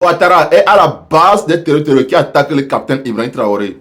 Ouattara est à la base des terroristes qui attaquent le capitaine Ibrahim Traoré.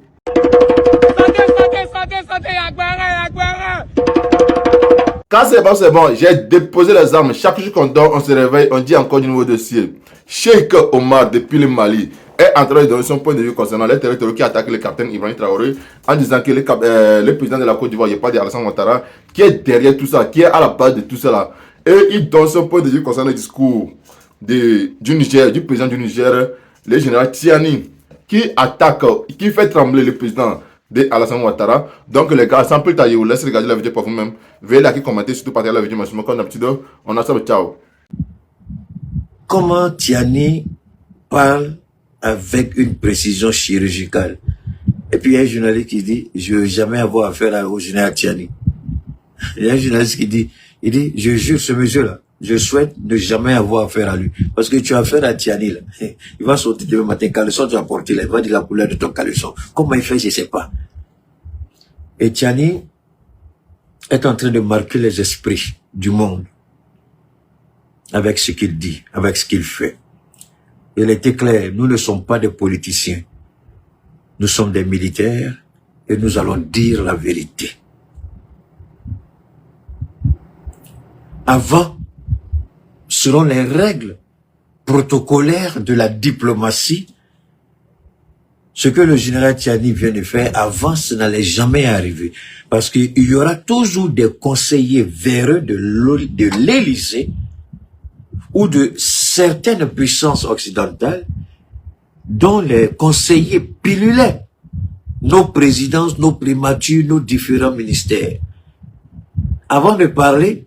Quand c'est bon, j'ai déposé les armes. Chaque jour qu'on dort, on se réveille, on dit encore du nouveau dossier. Cheikh Omar, depuis le Mali, est en train de donner son point de vue concernant les terroristes qui attaquent le capitaine Ibrahim Traoré en disant que le président de la Côte d'Ivoire, il n'y a pas d'Alassane Ouattara, qui est derrière tout ça, qui est à la base de tout cela. Et il donne son point de vue concernant le discours du Niger, du président du Niger, le général Tiani, qui attaque, qui fait trembler le président de Alassane Ouattara. Donc les gars, sans plus tarder, vous laissez regarder la vidéo pour vous-même. Veuillez liker, commenter, surtout partager la vidéo maximum. Comme d'habitude, on a ça, ciao. Comment Tiani parle avec une précision chirurgicale. Et puis il y a un journaliste qui dit, je ne veux jamais avoir affaire au général Tiani. Il y a un journaliste qui dit, je jure ce monsieur-là, je souhaite ne jamais avoir affaire à lui. Parce que tu as affaire à Tiani, là. Il va sortir demain matin, caleçon, tu as porté là, il va dire la couleur de ton caleçon. Comment il fait, je ne sais pas. Et Tiani est en train de marquer les esprits du monde avec ce qu'il dit, avec ce qu'il fait. Il était clair, nous ne sommes pas des politiciens. Nous sommes des militaires et nous allons dire la vérité. Avant, selon les règles protocolaires de la diplomatie, ce que le général Tiani vient de faire, avant, ça n'allait jamais arriver. Parce qu'il y aura toujours des conseillers véreux de l'Élysée ou de certaines puissances occidentales dont les conseillers pilulaient nos présidences, nos primatures, nos différents ministères. Avant de parler,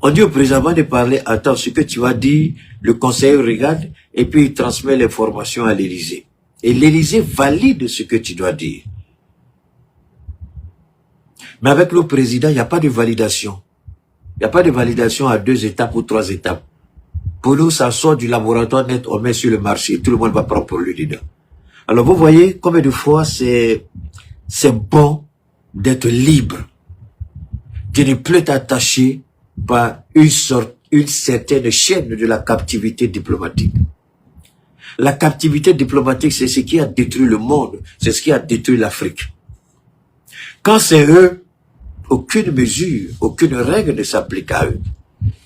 on dit au président, avant de parler, attends, ce que tu vas dire, le conseiller regarde et puis il transmet l'information à l'Élysée. Et l'Élysée valide ce que tu dois dire. Mais avec le président, il n'y a pas de validation. Il n'y a pas de validation à 2 étapes ou 3 étapes. Pour nous, ça sort du laboratoire net, on met sur le marché, tout le monde va prendre pour lui dedans. Alors vous voyez combien de fois c'est bon d'être libre, de ne plus t'attacher par une certaine chaîne de la captivité diplomatique. La captivité diplomatique, c'est ce qui a détruit le monde, c'est ce qui a détruit l'Afrique. Quand c'est eux, aucune mesure, aucune règle ne s'applique à eux.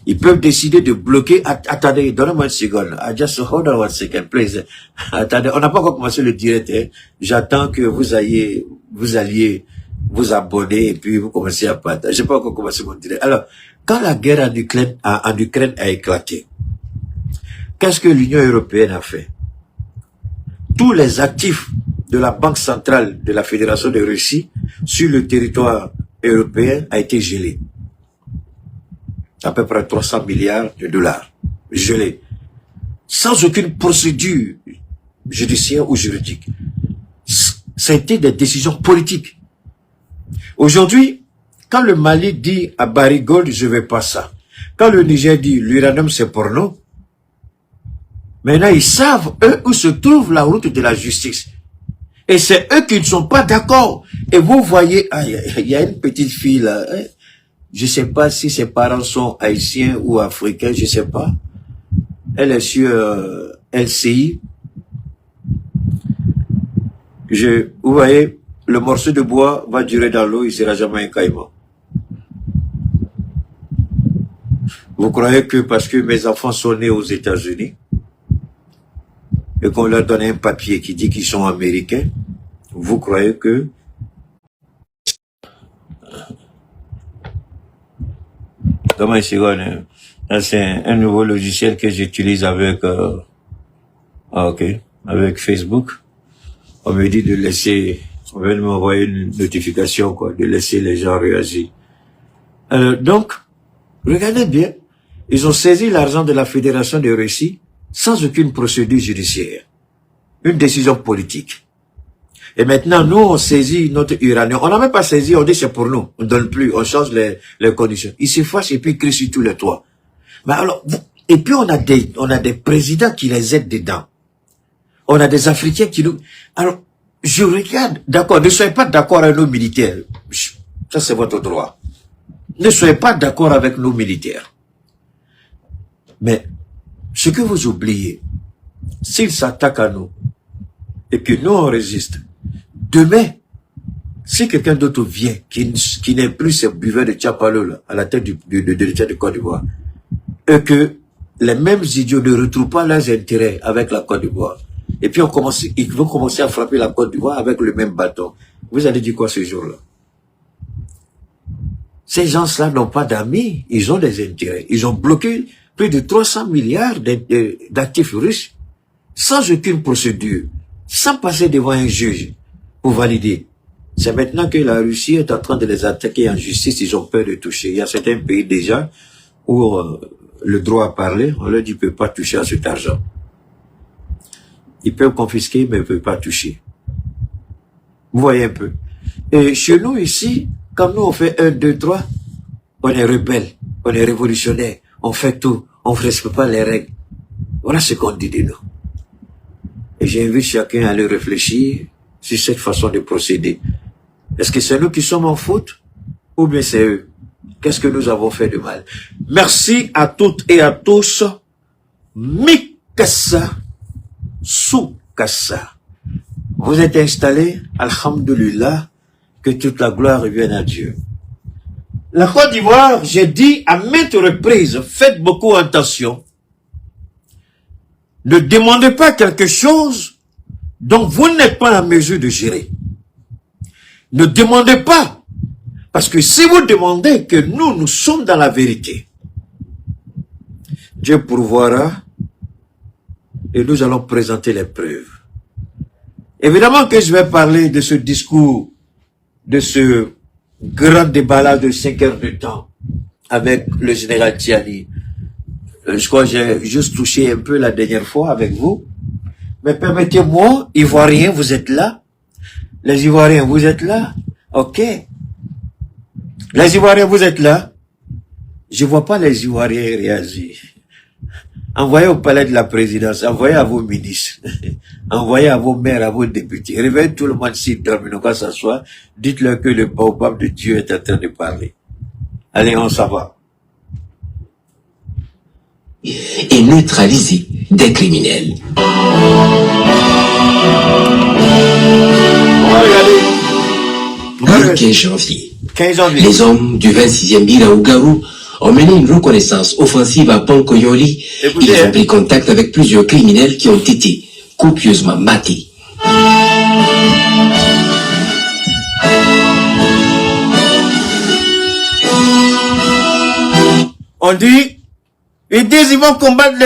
Ils peuvent décider de bloquer. Attendez, donnez-moi une seconde. Just hold on one second, please. Attendez, on n'a pas encore commencé le direct. Hein. J'attends que vous alliez vous abonner et puis vous commencez à partager. Je n'ai pas encore commencé mon direct. Alors, quand la guerre en Ukraine a éclaté, qu'est-ce que l'Union européenne a fait? Tous les actifs de la Banque centrale de la Fédération de Russie sur le territoire européen a été gelé. À peu près 300 milliards de dollars gelés, sans aucune procédure judiciaire ou juridique. Ça a été des décisions politiques. Aujourd'hui, quand le Mali dit à Barry Gold, je ne veux pas ça. Quand le Niger dit, l'uranium c'est pour nous, maintenant ils savent, eux, où se trouve la route de la justice. Et c'est eux qui ne sont pas d'accord. Et vous voyez, il y a une petite fille là, hein, je ne sais pas si ses parents sont haïtiens ou africains, je ne sais pas. Elle est sur LCI. Vous voyez, le morceau de bois va durer dans l'eau, il ne sera jamais un caïman. Vous croyez que parce que mes enfants sont nés aux États-Unis et qu'on leur donne un papier qui dit qu'ils sont américains, vous croyez que comment il se c'est un nouveau logiciel que j'utilise avec avec Facebook. On me dit de laisser, on vient de m'envoyer une notification quoi, de laisser les gens réagir. Donc, regardez bien, ils ont saisi l'argent de la Fédération de Russie sans aucune procédure judiciaire, une décision politique. Et maintenant, nous, on saisit notre uranium. On n'a même pas saisi, on dit c'est pour nous. On ne donne plus, on change les conditions. Ils se fâchent et puis ils crient sur tous les toits. Mais alors, et puis on a des présidents qui les aident dedans. On a des Africains qui nous... Alors, je regarde, d'accord, ne soyez pas d'accord avec nos militaires. Ça, c'est votre droit. Ne soyez pas d'accord avec nos militaires. Mais, ce que vous oubliez, s'ils s'attaquent à nous, et que nous on résiste, demain, si quelqu'un d'autre vient, qui n'est plus ce buveur de Tchapalo là, à la tête de l'État de Côte d'Ivoire, et que les mêmes idiots ne retrouvent pas leurs intérêts avec la Côte d'Ivoire, et puis ils vont commencer à frapper la Côte d'Ivoire avec le même bâton, vous allez dire quoi ce jour-là? Ces gens-là n'ont pas d'amis, ils ont des intérêts. Ils ont bloqué plus de 300 milliards d'actifs russes sans aucune procédure, sans passer devant un juge pour valider. C'est maintenant que la Russie est en train de les attaquer en justice, ils ont peur de toucher. Il y a certains pays déjà où le droit à parler, on leur dit qu'ils ne peuvent pas toucher à cet argent. Ils peuvent confisquer, mais ils ne peuvent pas toucher. Vous voyez un peu. Et chez nous ici, quand nous on fait 1, 2, 3, on est rebelle, on est révolutionnaire, on fait tout, on ne respecte pas les règles. Voilà ce qu'on dit de nous. Et j'invite chacun à aller réfléchir sur cette façon de procéder. Est-ce que c'est nous qui sommes en faute ou bien c'est eux? Qu'est-ce que nous avons fait de mal? Merci à toutes et à tous. Mikassa Soukassa. Vous êtes installés, alhamdulillah, que toute la gloire revienne à Dieu. La Côte d'Ivoire, j'ai dit à maintes reprises, faites beaucoup attention. Ne demandez pas quelque chose dont vous n'êtes pas en mesure de gérer. Ne demandez pas, parce que si vous demandez que nous sommes dans la vérité, Dieu pourvoira et nous allons présenter les preuves. Évidemment que je vais parler de ce discours, de ce grand débat-là de 5 heures de temps avec le général Tiani. Je crois que j'ai juste touché un peu la dernière fois avec vous. Mais permettez-moi, Ivoiriens, vous êtes là. Les Ivoiriens, vous êtes là. Ok. Les Ivoiriens, vous êtes là. Je vois pas les Ivoiriens réagir. Envoyez au palais de la présidence, envoyez à vos ministres, envoyez à vos maires, à vos députés. Réveillez tout le monde s'il dorme, ne pas s'asseoir. Dites-leur que le baobab de Dieu est en train de parler. Allez, on s'en va. Et neutraliser des criminels. On va regarder. Le 15 janvier. 15 janvier. Les hommes du 26e BIL à Ougarou ont mené une reconnaissance offensive à Pankoyoli. Ils ont pris contact avec plusieurs criminels qui ont été copieusement matés. On dit, ils disent ils vont combattre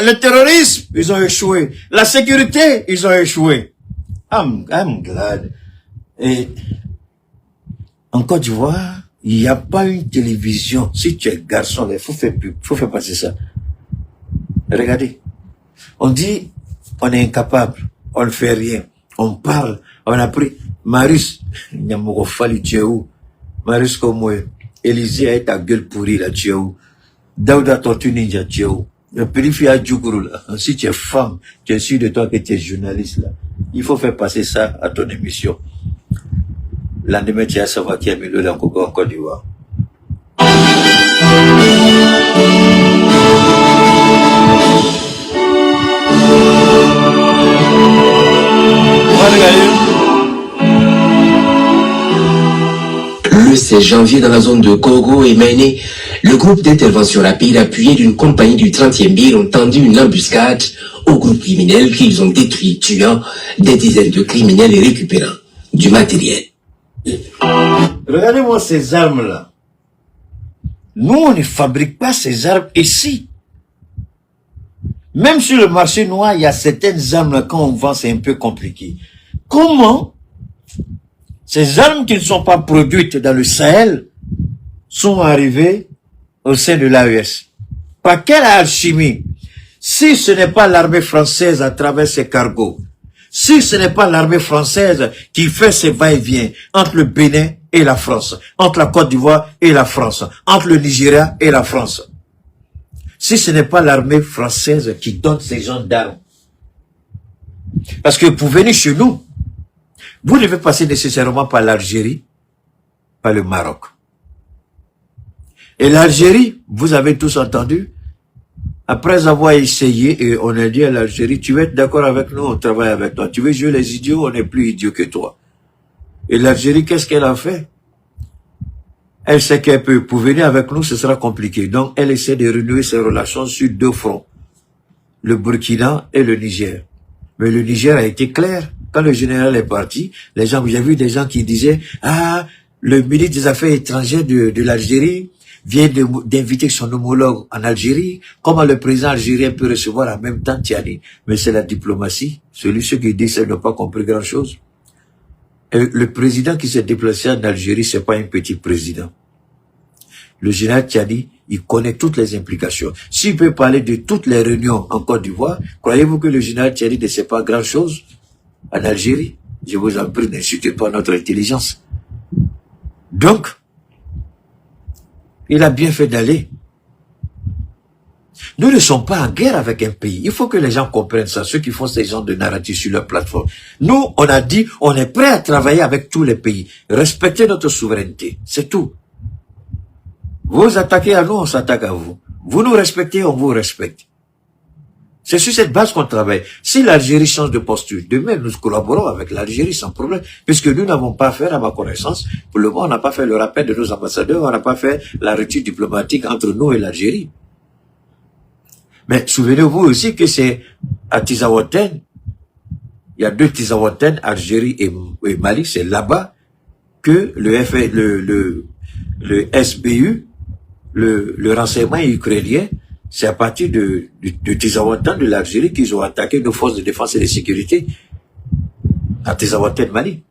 le terrorisme, ils ont échoué. La sécurité, ils ont échoué. I'm glad. Et en Côte d'Ivoire, il n'y a pas une télévision. Si tu es garçon, il faut faire passer ça. Regardez. On dit, on est incapable. On ne fait rien. On parle. On a pris. Marius, tu es où? Marius comme moi. Élisée a ta gueule pourrie là, tu es où? Daouda Tortue Ninja, tu es où? Le périphérie Djougou là. Si tu es femme, tu es sûr de toi que tu es journaliste là. Il faut faire passer ça à ton émission. Lendemain, tu vas savoir qui a mis le en Côte d'Ivoire. Le 16 janvier, dans la zone de Kogo et Maine, le groupe d'intervention rapide appuyé d'une compagnie du 30e BIL ont tendu une embuscade au groupe criminel qu'ils ont détruit, tuant des dizaines de criminels et récupérant du matériel. Regardez-moi ces armes-là. Nous, on ne fabrique pas ces armes ici. Même sur le marché noir, il y a certaines armes-là, quand on vend, c'est un peu compliqué. Comment ces armes qui ne sont pas produites dans le Sahel sont arrivées au sein de l'AES? Par quelle alchimie? Si ce n'est pas l'armée française à travers ses cargos, si ce n'est pas l'armée française qui fait ses va-et-vient entre le Bénin et la France, entre la Côte d'Ivoire et la France, entre le Nigeria et la France, si ce n'est pas l'armée française qui donne ces gens d'armes. Parce que pour venir chez nous, vous devez passer nécessairement par l'Algérie, par le Maroc. Et l'Algérie, vous avez tous entendu, Après avoir essayé, et on a dit à l'Algérie, tu veux être d'accord avec nous, on travaille avec toi. Tu veux jouer les idiots, on est plus idiots que toi. Et l'Algérie, qu'est-ce qu'elle a fait? Elle sait qu'elle peut, pour venir avec nous, ce sera compliqué. Donc, elle essaie de renouer ses relations sur deux fronts. Le Burkina et le Niger. Mais le Niger a été clair. Quand le général est parti, les gens, j'ai vu des gens qui disaient, ah, le ministre des Affaires étrangères de l'Algérie vient d'inviter son homologue en Algérie. Comment le président algérien peut recevoir en même temps Tiani? Mais c'est la diplomatie. Ceux qui disent ça n'ont pas compris grand chose. Et le président qui s'est déplacé en Algérie, c'est pas un petit président. Le général Tiani, il connaît toutes les implications. S'il peut parler de toutes les réunions en Côte d'Ivoire, croyez-vous que le général Tiani ne sait pas grand chose en Algérie? Je vous en prie, n'insultez pas notre intelligence. Donc, il a bien fait d'aller. Nous ne sommes pas en guerre avec un pays. Il faut que les gens comprennent ça, ceux qui font ces genres de narratifs sur leur plateforme. Nous, on a dit, on est prêt à travailler avec tous les pays. Respecter notre souveraineté, c'est tout. Vous attaquez à nous, on s'attaque à vous. Vous nous respectez, on vous respecte. C'est sur cette base qu'on travaille. Si l'Algérie change de posture, demain nous collaborons avec l'Algérie sans problème, puisque nous n'avons pas fait, à ma connaissance, pour le moment on n'a pas fait le rappel de nos ambassadeurs, on n'a pas fait la rupture diplomatique entre nous et l'Algérie. Mais souvenez-vous aussi que c'est à Tizawaten, il y a deux Tizawaten, Algérie et Mali, c'est là-bas que le SBU, le renseignement ukrainien, c'est à partir de Tizawaten de l'Algérie qu'ils ont attaqué nos forces de défense et de sécurité à Tizawaten, Mali.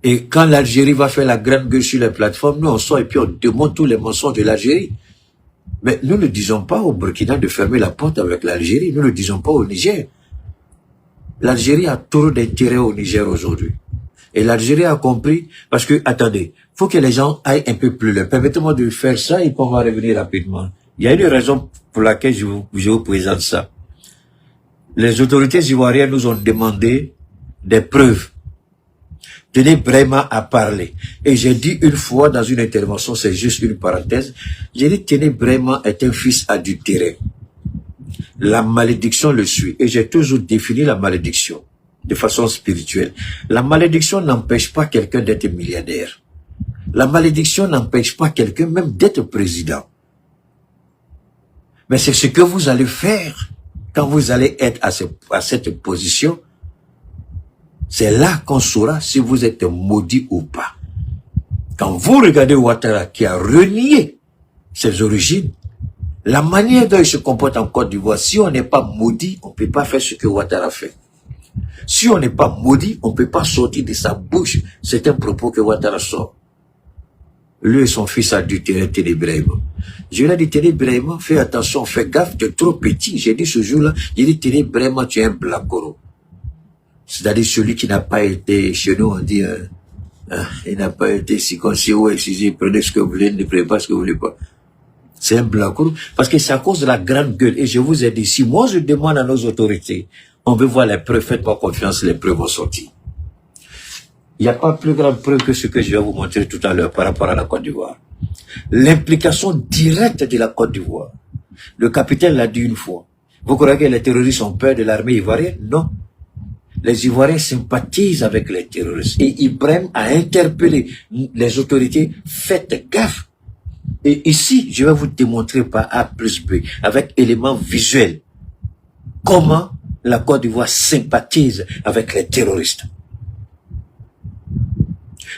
Et quand l'Algérie va faire la grande gueule sur les plateformes, nous on sort et puis on démonte tous les mensonges de l'Algérie. Mais nous ne disons pas au Burkina de fermer la porte avec l'Algérie, nous ne disons pas au Niger. L'Algérie a trop d'intérêt au Niger aujourd'hui. Et l'Algérie a compris, parce que, attendez, faut que les gens aillent un peu plus loin. Permettez-moi de faire ça et puis on va revenir rapidement. Il y a une raison pour laquelle je vous présente ça. Les autorités ivoiriennes nous ont demandé des preuves. Tenez Brema à parler. Et j'ai dit une fois dans une intervention, c'est juste une parenthèse, j'ai dit Tenez Brema est un fils adultéré. La malédiction le suit. Et j'ai toujours défini la malédiction de façon spirituelle. La malédiction n'empêche pas quelqu'un d'être milliardaire. La malédiction n'empêche pas quelqu'un même d'être président. Mais c'est ce que vous allez faire quand vous allez être à cette position. C'est là qu'on saura si vous êtes maudit ou pas. Quand vous regardez Ouattara qui a renié ses origines, la manière dont il se comporte en Côte d'Ivoire, si on n'est pas maudit, on ne peut pas faire ce que Ouattara fait. Si on n'est pas maudit, on ne peut pas sortir de sa bouche certains propos que Ouattara sort. Lui et son fils adultéré Ténébrahima. Je lui ai dit Ténébrahima, fais attention, fais gaffe, tu es trop petit. J'ai dit ce jour-là, j'ai dit Ténébrahima, tu es un blacoro. C'est-à-dire celui qui n'a pas été, chez nous on dit, il n'a pas été circoncis ou excisé, prenez ce que vous voulez, ne prenez pas ce que vous voulez pas. C'est un blacoro, parce que c'est à cause de la grande gueule. Et je vous ai dit, si moi je demande à nos autorités, on veut voir les preuves, faites-moi confiance, les preuves vont sortir. Il n'y a pas plus grande preuve que ce que je vais vous montrer tout à l'heure par rapport à la Côte d'Ivoire. L'implication directe de la Côte d'Ivoire. Le capitaine l'a dit une fois. Vous croyez que les terroristes ont peur de l'armée ivoirienne? Non. Les Ivoiriens sympathisent avec les terroristes. Et Ibrahim a interpellé les autorités, faites gaffe. Et ici, je vais vous démontrer par A plus B, avec éléments visuels, comment la Côte d'Ivoire sympathise avec les terroristes.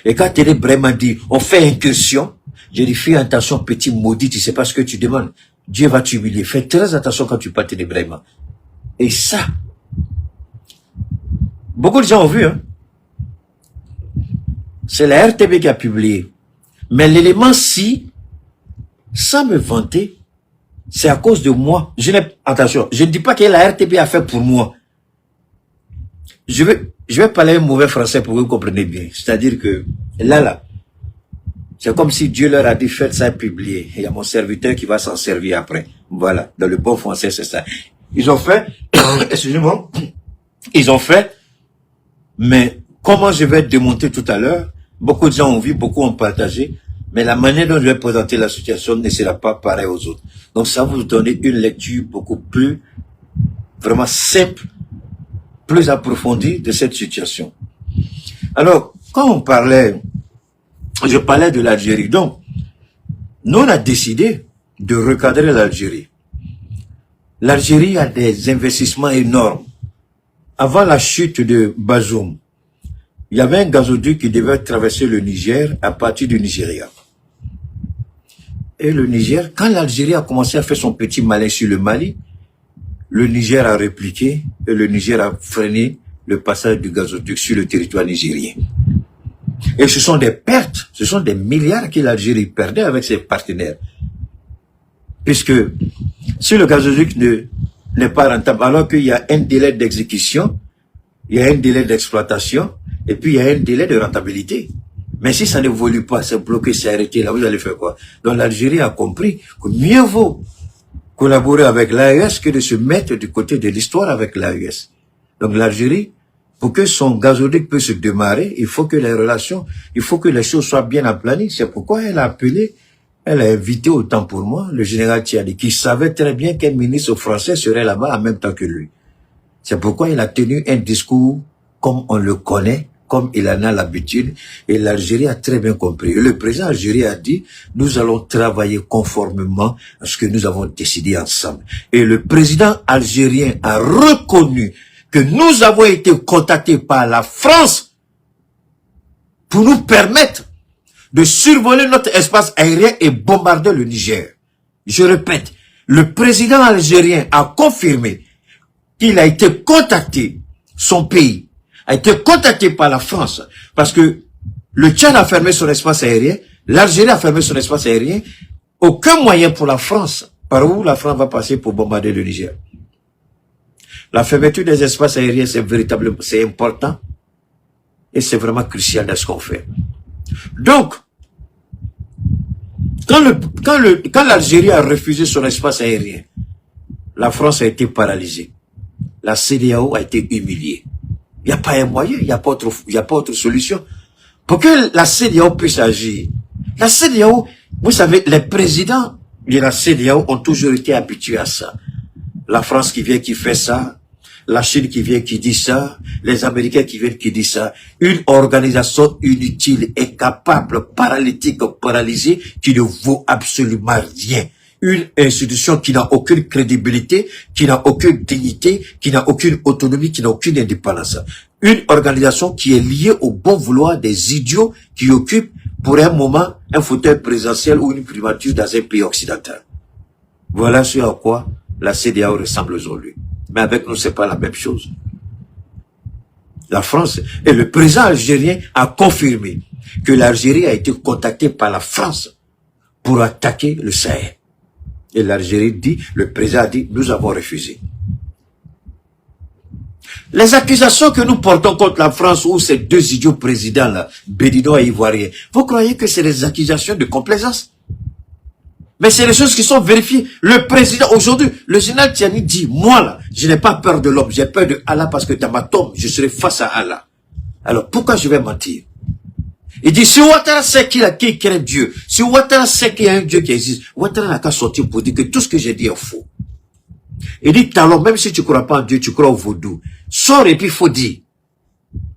Et quand Ténébrahima dit, on fait incursion, je dis, fais attention, petit maudit, tu sais pas ce que tu demandes. Dieu va t'humilier. Fais très attention quand tu parles Ténébrahima. Et ça, beaucoup de gens ont vu, hein. C'est la RTB qui a publié. Mais l'élément-ci, sans me vanter, c'est à cause de moi. Attention, je ne dis pas que la RTB a fait pour moi. Je vais parler un mauvais français pour que vous compreniez bien. C'est-à-dire que, là, c'est comme si Dieu leur a dit, faites ça publier. Il y a mon serviteur qui va s'en servir après. Voilà, dans le bon français, c'est ça. Ils ont fait, excusez-moi, ils ont fait, mais comment je vais démonter tout à l'heure, beaucoup de gens ont vu, beaucoup ont partagé, Mais la manière dont je vais présenter la situation ne sera pas pareille aux autres. Donc ça va vous donner une lecture beaucoup plus, vraiment simple, plus approfondie de cette situation. Alors, quand je parlais de l'Algérie, donc, nous on a décidé de recadrer l'Algérie. L'Algérie a des investissements énormes. Avant la chute de Bazoum, il y avait un gazoduc qui devait traverser le Niger à partir du Nigeria. Et le Niger, quand l'Algérie a commencé à faire son petit malin sur le Mali, le Niger a répliqué et le Niger a freiné le passage du gazoduc sur le territoire nigérien. Et ce sont des pertes, ce sont des milliards que l'Algérie perdait avec ses partenaires. Puisque si le gazoduc n'est pas rentable, alors qu'il y a un délai d'exécution, il y a un délai d'exploitation, et puis il y a un délai de rentabilité. Mais si ça n'évolue pas, c'est bloqué, c'est arrêté, là vous allez faire quoi? Donc l'Algérie a compris que mieux vaut collaborer avec l'AES que de se mettre du côté de l'histoire avec l'AES. Donc l'Algérie, pour que son gazoduc puisse se démarrer, il faut que les relations, il faut que les choses soient bien aplanies. C'est pourquoi elle a invité autant pour moi le général Tiani, qui savait très bien qu'un ministre français serait là-bas en même temps que lui. C'est pourquoi il a tenu un discours comme on le connaît, comme il en a l'habitude, et l'Algérie a très bien compris. Et le président algérien a dit, nous allons travailler conformément à ce que nous avons décidé ensemble. Et le président algérien a reconnu que nous avons été contactés par la France pour nous permettre de survoler notre espace aérien et bombarder le Niger. Je répète, le président algérien a confirmé qu'il a été contacté, son pays a été contacté par la France, parce que le Tchad a fermé son espace aérien, l'Algérie a fermé son espace aérien, aucun moyen pour la France, par où la France va passer pour bombarder le Niger. La fermeture des espaces aériens, c'est véritablement, c'est important, et c'est vraiment crucial dans ce qu'on fait. Donc, quand l'Algérie a refusé son espace aérien, la France a été paralysée. La CEDEAO a été humiliée. Il n'y a pas un moyen, il n'y a pas autre solution. Pour que la CEDEAO puisse agir. La CEDEAO, vous savez, les présidents de la CEDEAO ont toujours été habitués à ça. La France qui vient qui fait ça, la Chine qui vient qui dit ça, les Américains qui viennent qui disent ça. Une organisation inutile, incapable, paralytique, paralysée, qui ne vaut absolument rien. Une institution qui n'a aucune crédibilité, qui n'a aucune dignité, qui n'a aucune autonomie, qui n'a aucune indépendance. Une organisation qui est liée au bon vouloir des idiots qui occupent pour un moment un fauteuil présidentiel ou une primature dans un pays occidental. Voilà ce à quoi la CEDEAO ressemble aujourd'hui. Mais avec nous, c'est pas la même chose. La France et le président algérien a confirmé que l'Algérie a été contactée par la France pour attaquer le Sahel. Et l'Algérie dit, le président a dit, nous avons refusé. Les accusations que nous portons contre la France ou ces deux idiots présidents-là, béninois et ivoiriens, vous croyez que c'est des accusations de complaisance? Mais c'est des choses qui sont vérifiées. Le président, aujourd'hui, le général Tiani dit, moi là, je n'ai pas peur de l'homme, j'ai peur de Allah parce que dans ma tombe, je serai face à Allah. Alors, pourquoi je vais mentir? Il dit, si Ouattara sait qui craint Dieu, si Ouattara sait qu'il y a un Dieu qui existe, Ouattara n'a qu'à sortir pour dire que tout ce que j'ai dit est faux. Il dit, alors, même si tu ne crois pas en Dieu, tu crois au vaudou. Sors et puis il faut dire.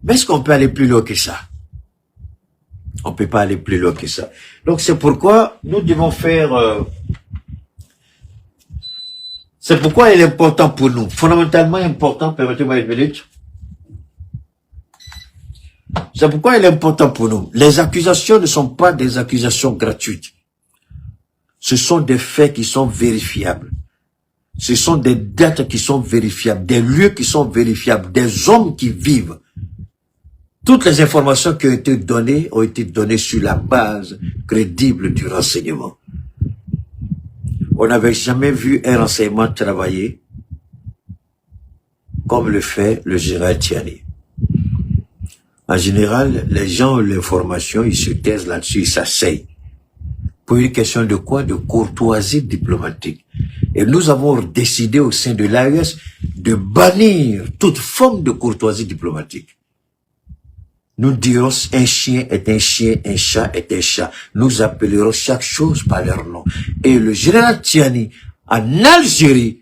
Mais est-ce qu'on peut aller plus loin que ça? On ne peut pas aller plus loin que ça. Donc c'est pourquoi nous devons faire... c'est pourquoi il est important pour nous. Fondamentalement important, permettez-moi une minute. C'est pourquoi il est important pour nous. Les accusations ne sont pas des accusations gratuites. Ce sont des faits qui sont vérifiables. Ce sont des dates qui sont vérifiables, des lieux qui sont vérifiables, des hommes qui vivent. Toutes les informations qui ont été données sur la base crédible du renseignement. On n'avait jamais vu un renseignement travailler comme le fait le général Tiani. En général, les gens ont l'information, ils se taisent là-dessus, ils s'asseyent. Pour une question de quoi? De courtoisie diplomatique. Et nous avons décidé au sein de l'AES de bannir toute forme de courtoisie diplomatique. Nous dirons un chien est un chien, un chat est un chat. Nous appellerons chaque chose par leur nom. Et le général Tiani, en Algérie,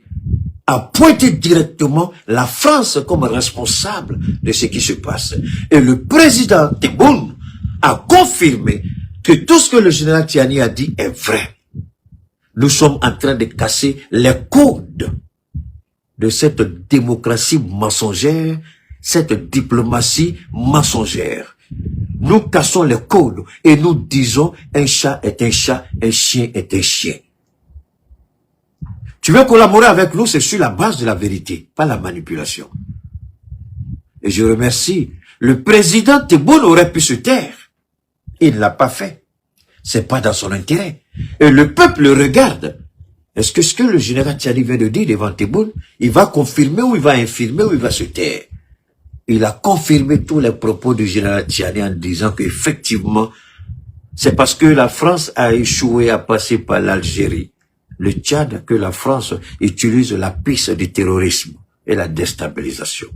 a pointé directement la France comme responsable de ce qui se passe. Et le président Tebboune a confirmé que tout ce que le général Tiani a dit est vrai. Nous sommes en train de casser les codes de cette démocratie mensongère, cette diplomatie mensongère. Nous cassons les codes et nous disons un chat est un chat, un chien est un chien. Tu veux collaborer avec nous, c'est sur la base de la vérité, pas la manipulation. Et je remercie. Le président Tebboune aurait pu se taire. Il ne l'a pas fait. C'est pas dans son intérêt. Et le peuple regarde. Est-ce que ce que le général Tiani vient de dire devant Tebboune, il va confirmer ou il va infirmer ou il va se taire? Il a confirmé tous les propos du général Tiani en disant qu'effectivement, c'est parce que la France a échoué à passer par l'Algérie, le Tchad, que la France utilise la piste du terrorisme et la déstabilisation.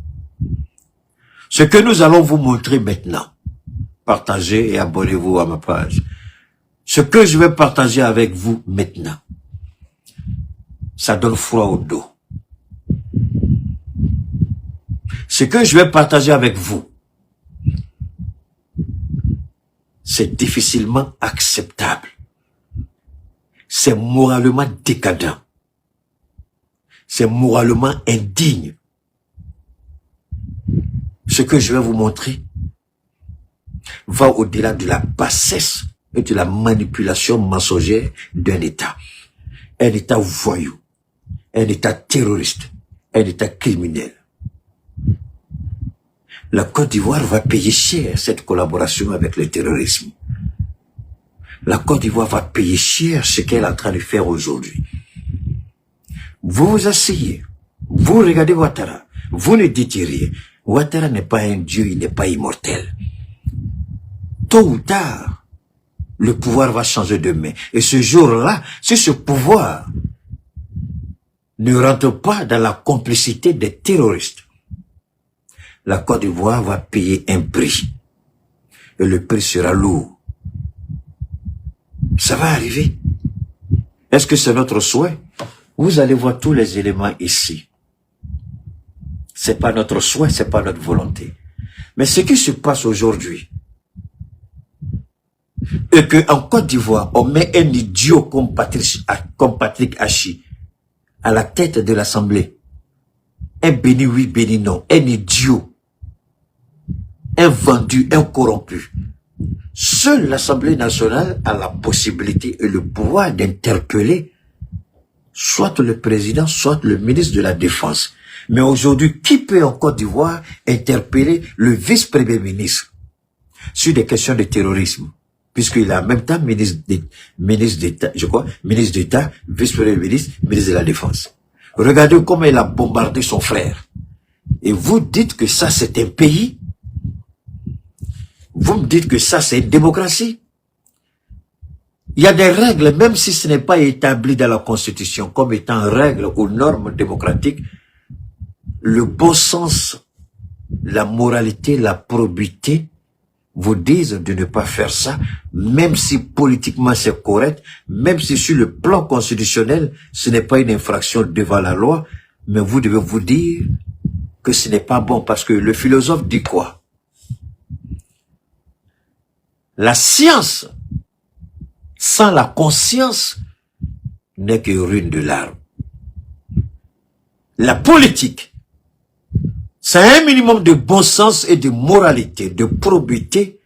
Ce que nous allons vous montrer maintenant, partagez et abonnez-vous à ma page. Ce que je vais partager avec vous maintenant, ça donne froid au dos. Ce que je vais partager avec vous, c'est difficilement acceptable. C'est moralement décadent. C'est moralement indigne. Ce que je vais vous montrer va au-delà de la bassesse et de la manipulation mensongère d'un État. Un État voyou, un État terroriste, un État criminel. La Côte d'Ivoire va payer cher cette collaboration avec le terrorisme. La Côte d'Ivoire va payer cher ce qu'elle est en train de faire aujourd'hui. Vous vous asseyez, vous regardez Ouattara, vous ne dites rien. Ouattara n'est pas un dieu, il n'est pas immortel. Tôt ou tard, le pouvoir va changer de main. Et ce jour-là, si ce pouvoir ne rentre pas dans la complicité des terroristes, la Côte d'Ivoire va payer un prix. Et le prix sera lourd. Ça va arriver. Est-ce que c'est notre souhait? Vous allez voir tous les éléments ici. C'est pas notre souhait, c'est pas notre volonté. Mais ce qui se passe aujourd'hui, et qu'en Côte d'Ivoire, on met un idiot comme Patrick Hachi à la tête de l'Assemblée. Un béni oui, béni non. Un idiot. Un vendu, un corrompu. Seule l'Assemblée nationale a la possibilité et le pouvoir d'interpeller soit le président, soit le ministre de la Défense. Mais aujourd'hui, qui peut en Côte d'Ivoire interpeller le vice-premier ministre sur des questions de terrorisme? Puisqu'il est en même temps ministre d'État, je crois, ministre d'État, vice-premier ministre, ministre de la Défense. Regardez comment il a bombardé son frère. Et vous dites que ça c'est un pays? Vous me dites que ça c'est une démocratie? Il y a des règles, même si ce n'est pas établi dans la Constitution comme étant règles ou normes démocratiques, le bon sens, la moralité, la probité vous disent de ne pas faire ça, même si politiquement c'est correct, même si sur le plan constitutionnel, ce n'est pas une infraction devant la loi, mais vous devez vous dire que ce n'est pas bon, parce que le philosophe dit quoi? La science, sans la conscience, n'est que ruine de l'âme. La politique, c'est un minimum de bon sens et de moralité, de probité.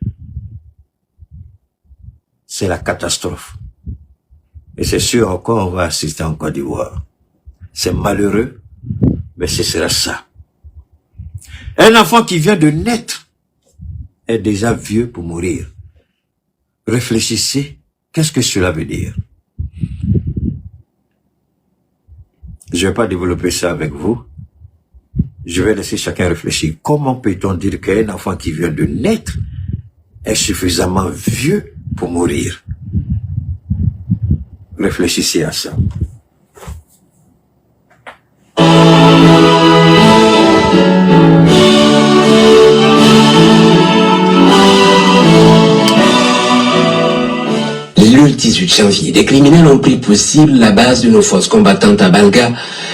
C'est la catastrophe. Et c'est sûr encore, on va assister en Côte d'Ivoire. C'est malheureux, mais ce sera ça. Un enfant qui vient de naître est déjà vieux pour mourir. Réfléchissez, qu'est-ce que cela veut dire? Je ne vais pas développer ça avec vous. Je vais laisser chacun réfléchir. Comment peut-on dire qu'un enfant qui vient de naître est suffisamment vieux pour mourir? Réfléchissez à ça. 18 janvier, des criminels ont pris pour cible la base de nos forces combattantes à Balga.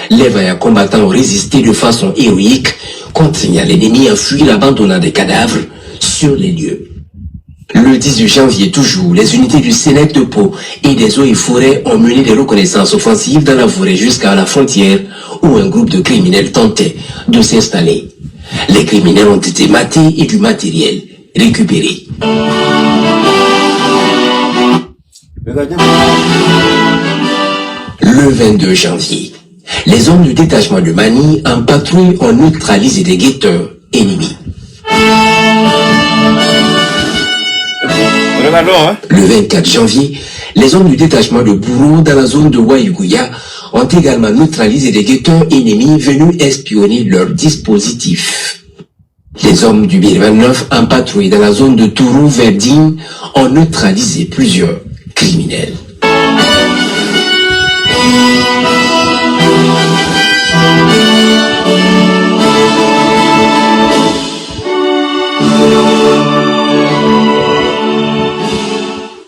Les vaillants combattants ont résisté de façon héroïque, contraignant l'ennemi à fuir, abandonnant des cadavres sur les lieux. Le 18 janvier toujours, les unités du Sénèque de Pau et des eaux et forêts ont mené des reconnaissances offensives dans la forêt jusqu'à la frontière où un groupe de criminels tentait de s'installer. Les criminels ont été matés et du matériel récupéré. Le 22 janvier, les hommes du détachement de Mani en patrouille ont neutralisé des guetteurs ennemis. Le 24 janvier, les hommes du détachement de Bourreau dans la zone de Waïgouya ont également neutralisé des guetteurs ennemis venus espionner leur dispositif. Les hommes du Bir-29 en patrouille dans la zone de Tourou-Verdine ont neutralisé plusieurs criminels.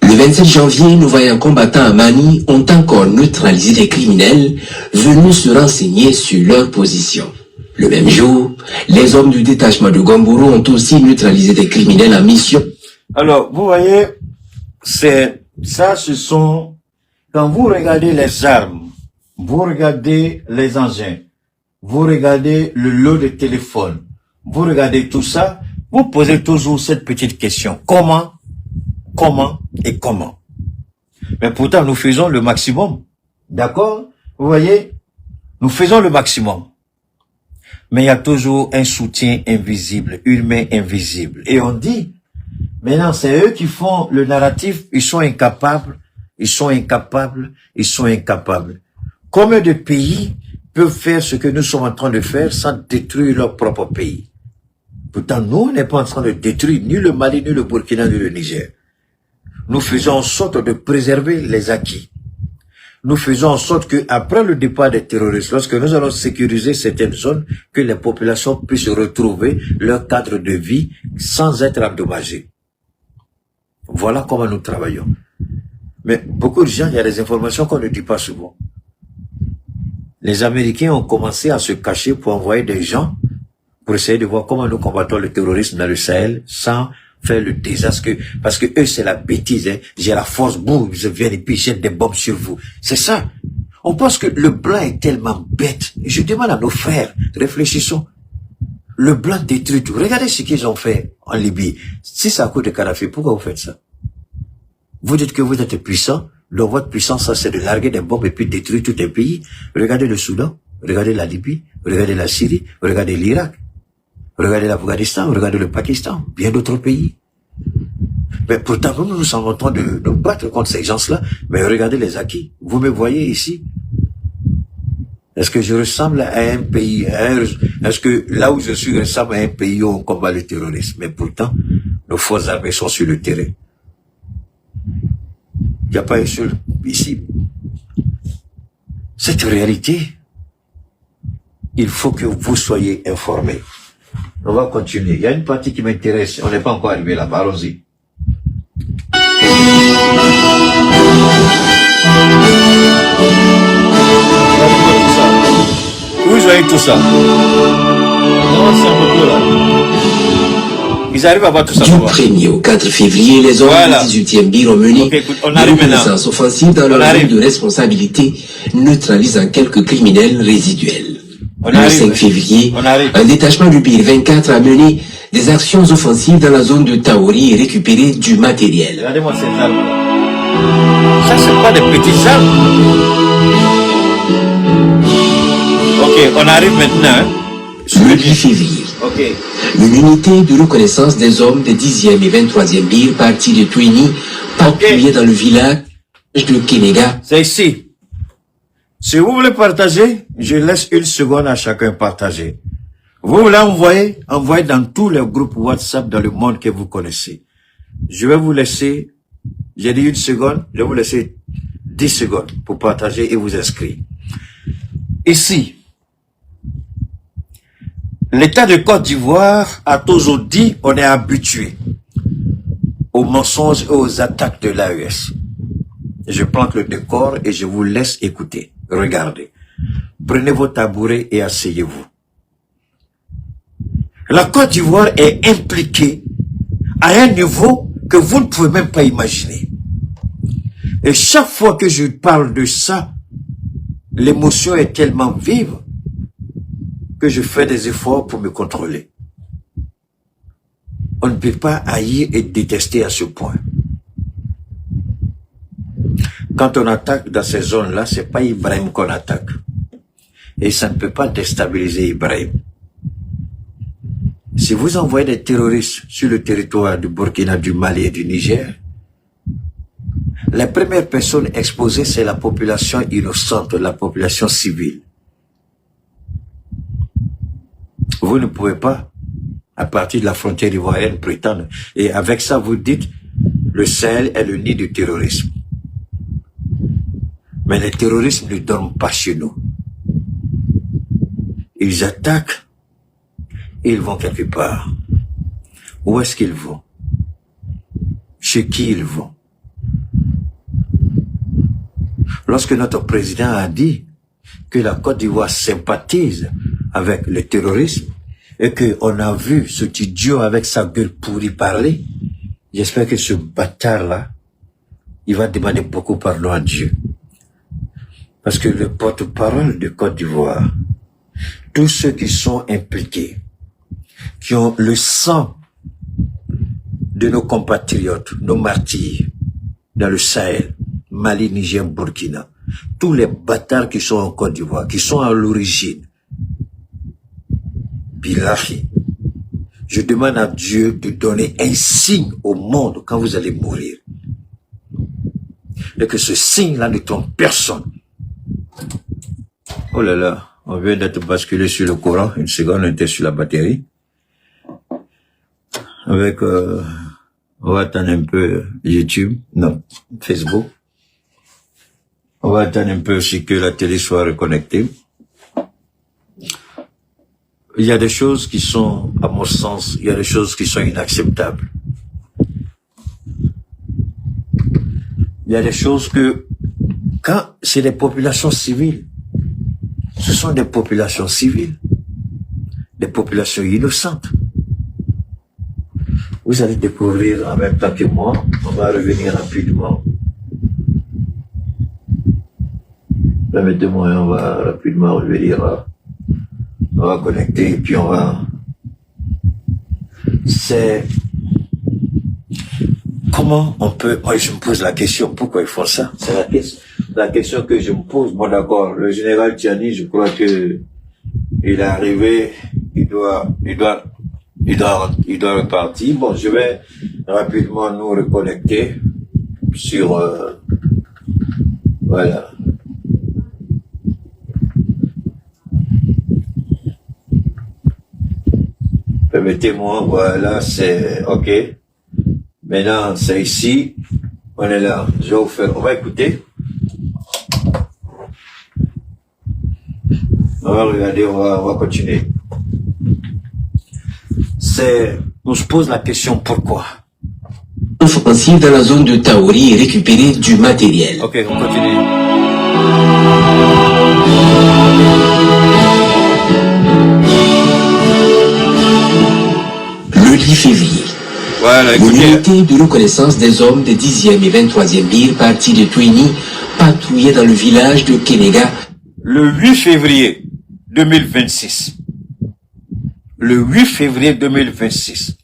Le 27 janvier, nos vaillants combattants à Mani ont encore neutralisé des criminels venus se renseigner sur leur position. Le même jour, les hommes du détachement de Gamboro ont aussi neutralisé des criminels en mission. Alors, vous voyez, ce sont, quand vous regardez les armes, vous regardez les engins, vous regardez le lot de téléphone, vous regardez tout ça, vous posez toujours cette petite question. Comment et comment? Mais pourtant, nous faisons le maximum. D'accord? Vous voyez? Nous faisons le maximum. Mais il y a toujours un soutien invisible, une main invisible. Et on dit, maintenant, c'est eux qui font le narratif, ils sont incapables. Combien de pays peuvent faire ce que nous sommes en train de faire sans détruire leur propre pays? Pourtant, nous, on n'est pas en train de détruire ni le Mali, ni le Burkina, ni le Niger. Nous faisons en sorte de préserver les acquis. Nous faisons en sorte que, après le départ des terroristes, lorsque nous allons sécuriser certaines zones, que les populations puissent retrouver leur cadre de vie sans être endommagées. Voilà comment nous travaillons. Mais beaucoup de gens, il y a des informations qu'on ne dit pas souvent. Les Américains ont commencé à se cacher pour envoyer des gens pour essayer de voir comment nous combattons le terrorisme dans le Sahel sans faire le désastre, parce que eux, c'est la bêtise, hein. J'ai la force, boum, je viens et puis jettent des bombes sur vous. C'est ça. On pense que le blanc est tellement bête. Je demande à nos frères, réfléchissons. Le blanc détruit tout. Regardez ce qu'ils ont fait en Libye. Si c'est à cause de Kadhafi, pourquoi vous faites ça? Vous dites que vous êtes puissant, donc votre puissance, ça, c'est de larguer des bombes et puis détruire tout un pays. Regardez le Soudan, regardez la Libye, regardez la Syrie, regardez l'Irak. Regardez l'Afghanistan, regardez le Pakistan, bien d'autres pays. Mais pourtant, nous sommes en train de nous battre contre ces gens-là. Mais regardez les acquis. Vous me voyez ici? Est-ce que je ressemble à un pays, est-ce que là où je suis ressemble à un pays où on combat le terrorisme? Mais pourtant, nos forces armées sont sur le terrain. Il n'y a pas un seul ici. Cette réalité, il faut que vous soyez informés. On va continuer. Il y a une partie qui m'intéresse. On n'est pas encore arrivé là-bas. Allons-y. Où vous voyez tout ça? Non, c'est un peu là. Ils arrivent à voir tout ça. Du 1er au 4 février, les hommes du 18e BIR ont mené des reconnaissances offensives dans leur zone de responsabilité, neutralisant quelques criminels résiduels. Le 5 février, un détachement du BIR 24 a mené des actions offensives dans la zone de Taori et récupéré du matériel. Regardez-moi ces arbres. Ça, c'est pas des petits arbres. Ok, on arrive maintenant. Le 10 février, une unité de reconnaissance des hommes des 10e et 23e BIR partis de Touini patrouillait dans le village de Kenega. C'est ici. Si vous voulez partager, je laisse une seconde à chacun partager. Vous voulez envoyer dans tous les groupes WhatsApp dans le monde que vous connaissez. Je vais vous laisser, j'ai dit une seconde, je vais vous laisser 10 secondes pour partager et vous inscrire. Ici, l'État de Côte d'Ivoire a toujours dit on est habitué aux mensonges et aux attaques de l'AES. Je plante le décor et je vous laisse écouter. Regardez. Prenez vos tabourets et asseyez-vous. La Côte d'Ivoire est impliquée à un niveau que vous ne pouvez même pas imaginer. Et chaque fois que je parle de ça, l'émotion est tellement vive que je fais des efforts pour me contrôler. On ne peut pas haïr et détester à ce point. Quand on attaque dans ces zones-là, c'est pas Ibrahim qu'on attaque. Et ça ne peut pas déstabiliser Ibrahim. Si vous envoyez des terroristes sur le territoire du Burkina, du Mali et du Niger, les premières personnes exposées, c'est la population innocente, la population civile. Vous ne pouvez pas, à partir de la frontière ivoirienne, prétendre. Et avec ça, vous dites, le Sahel est le nid du terrorisme. Mais les terroristes ne dorment pas chez nous. Ils attaquent et ils vont quelque part. Où est-ce qu'ils vont? Chez qui ils vont? Lorsque notre président a dit que la Côte d'Ivoire sympathise avec le terrorisme et qu'on a vu ce idiot avec sa gueule pourrie parler, j'espère que ce bâtard-là, il va demander beaucoup pardon à Dieu. Parce que le porte-parole de Côte d'Ivoire, tous ceux qui sont impliqués, qui ont le sang de nos compatriotes, nos martyrs, dans le Sahel, Mali, Niger, Burkina, tous les bâtards qui sont en Côte d'Ivoire, qui sont à l'origine, Bilahi, je demande à Dieu de donner un signe au monde quand vous allez mourir. Et que ce signe-là ne trompe personne. Oh là là, on vient d'être basculé sur le courant. Une seconde, on était sur la batterie. Avec, on va attendre un peu YouTube, non, Facebook. On va attendre un peu aussi que la télé soit reconnectée. Il y a des choses qui sont, à mon sens, il y a des choses qui sont inacceptables. Il y a des choses que, quand c'est des populations civiles, ce sont des populations civiles, des populations innocentes. Vous allez découvrir en même temps que moi, on va revenir rapidement. Permettez-moi, on va rapidement revenir, on va connecter et puis on va... C'est... Comment on peut... Moi, je me pose la question, pourquoi ils font ça? C'est la question que je me pose. Bon, d'accord, le général Tiani, je crois que il est arrivé, il doit repartir. Bon, je vais rapidement nous reconnecter sur... voilà. Permettez-moi, voilà, c'est... OK. Maintenant, c'est ici. On est là. Je vais vous faire... On va écouter. On va regarder, on va continuer. On se pose la question pourquoi. Offensive dans la zone de Taori et récupérer du matériel. Ok, on continue. Le 10 février. Voilà, écoutez. L'unité de reconnaissance des hommes des 10e et 23e BIR partis de Twini patrouillaient dans le village de Kenega. Le 8 février 2026. Le 8 février 2026.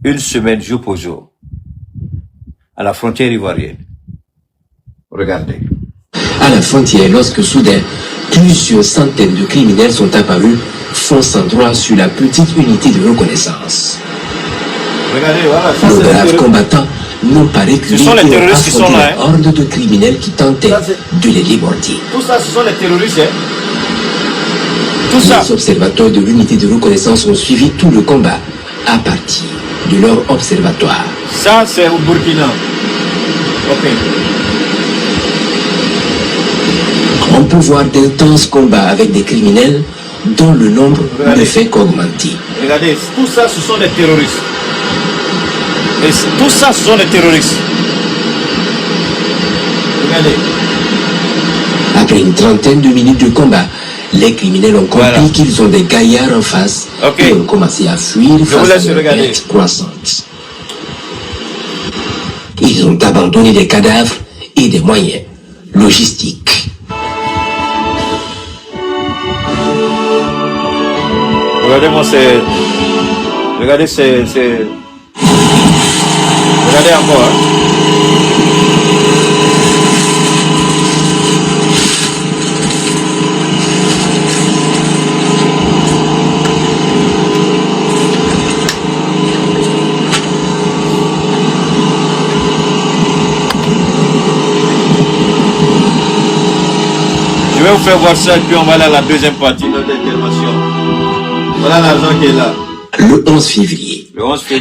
Une semaine jour pour jour. À la frontière ivoirienne. Regardez. À la frontière, lorsque soudain, plusieurs centaines de criminels sont apparus, fonçant droit sur la petite unité de reconnaissance. Regardez, voilà. Ça, Nos braves combattants n'ont pas reculé Ce sont les pour terroristes qui sont affronter là, la horde de criminels qui tentaient de les déborder. Tout ça, ce sont les terroristes, hein. Tout ça. Les observateurs de l'unité de reconnaissance ont suivi tout le combat à partir de leur observatoire. Ça, c'est au Burkina. Ok. On peut voir d'intenses combats avec des criminels dont le nombre ne fait qu'augmenter. Regardez, tout ça, ce sont des terroristes. Et tout ça, ce sont des terroristes. Regardez. Après une trentaine de minutes de combat, les criminels ont compris qu'ils ont des gaillards en face et ont commencé à fuir face à leur perte croissante. Ils ont abandonné des cadavres et des moyens logistiques. Regardez-moi, regardez, regardez encore. Hein. Je vais vous faire voir ça et puis on va aller à la deuxième partie de notre intervention. Voilà l'argent qui est là. Le 11 février,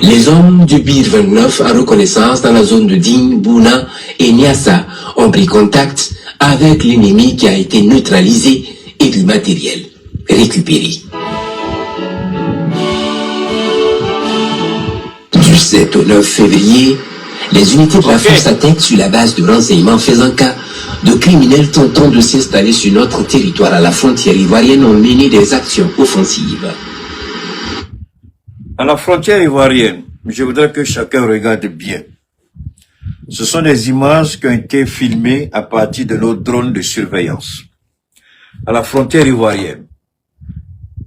les hommes du BIR 29 à reconnaissance dans la zone de Digne, Bouna et Niassa ont pris contact avec l'ennemi qui a été neutralisé et du matériel récupéré. Du 7 au 9 février, les unités de la force attaquent sur la base de renseignements faisant cas de criminels tentant de s'installer sur notre territoire à la frontière ivoirienne ont mené des actions offensives. À la frontière ivoirienne, je voudrais que chacun regarde bien. Ce sont des images qui ont été filmées à partir de nos drones de surveillance. À la frontière ivoirienne,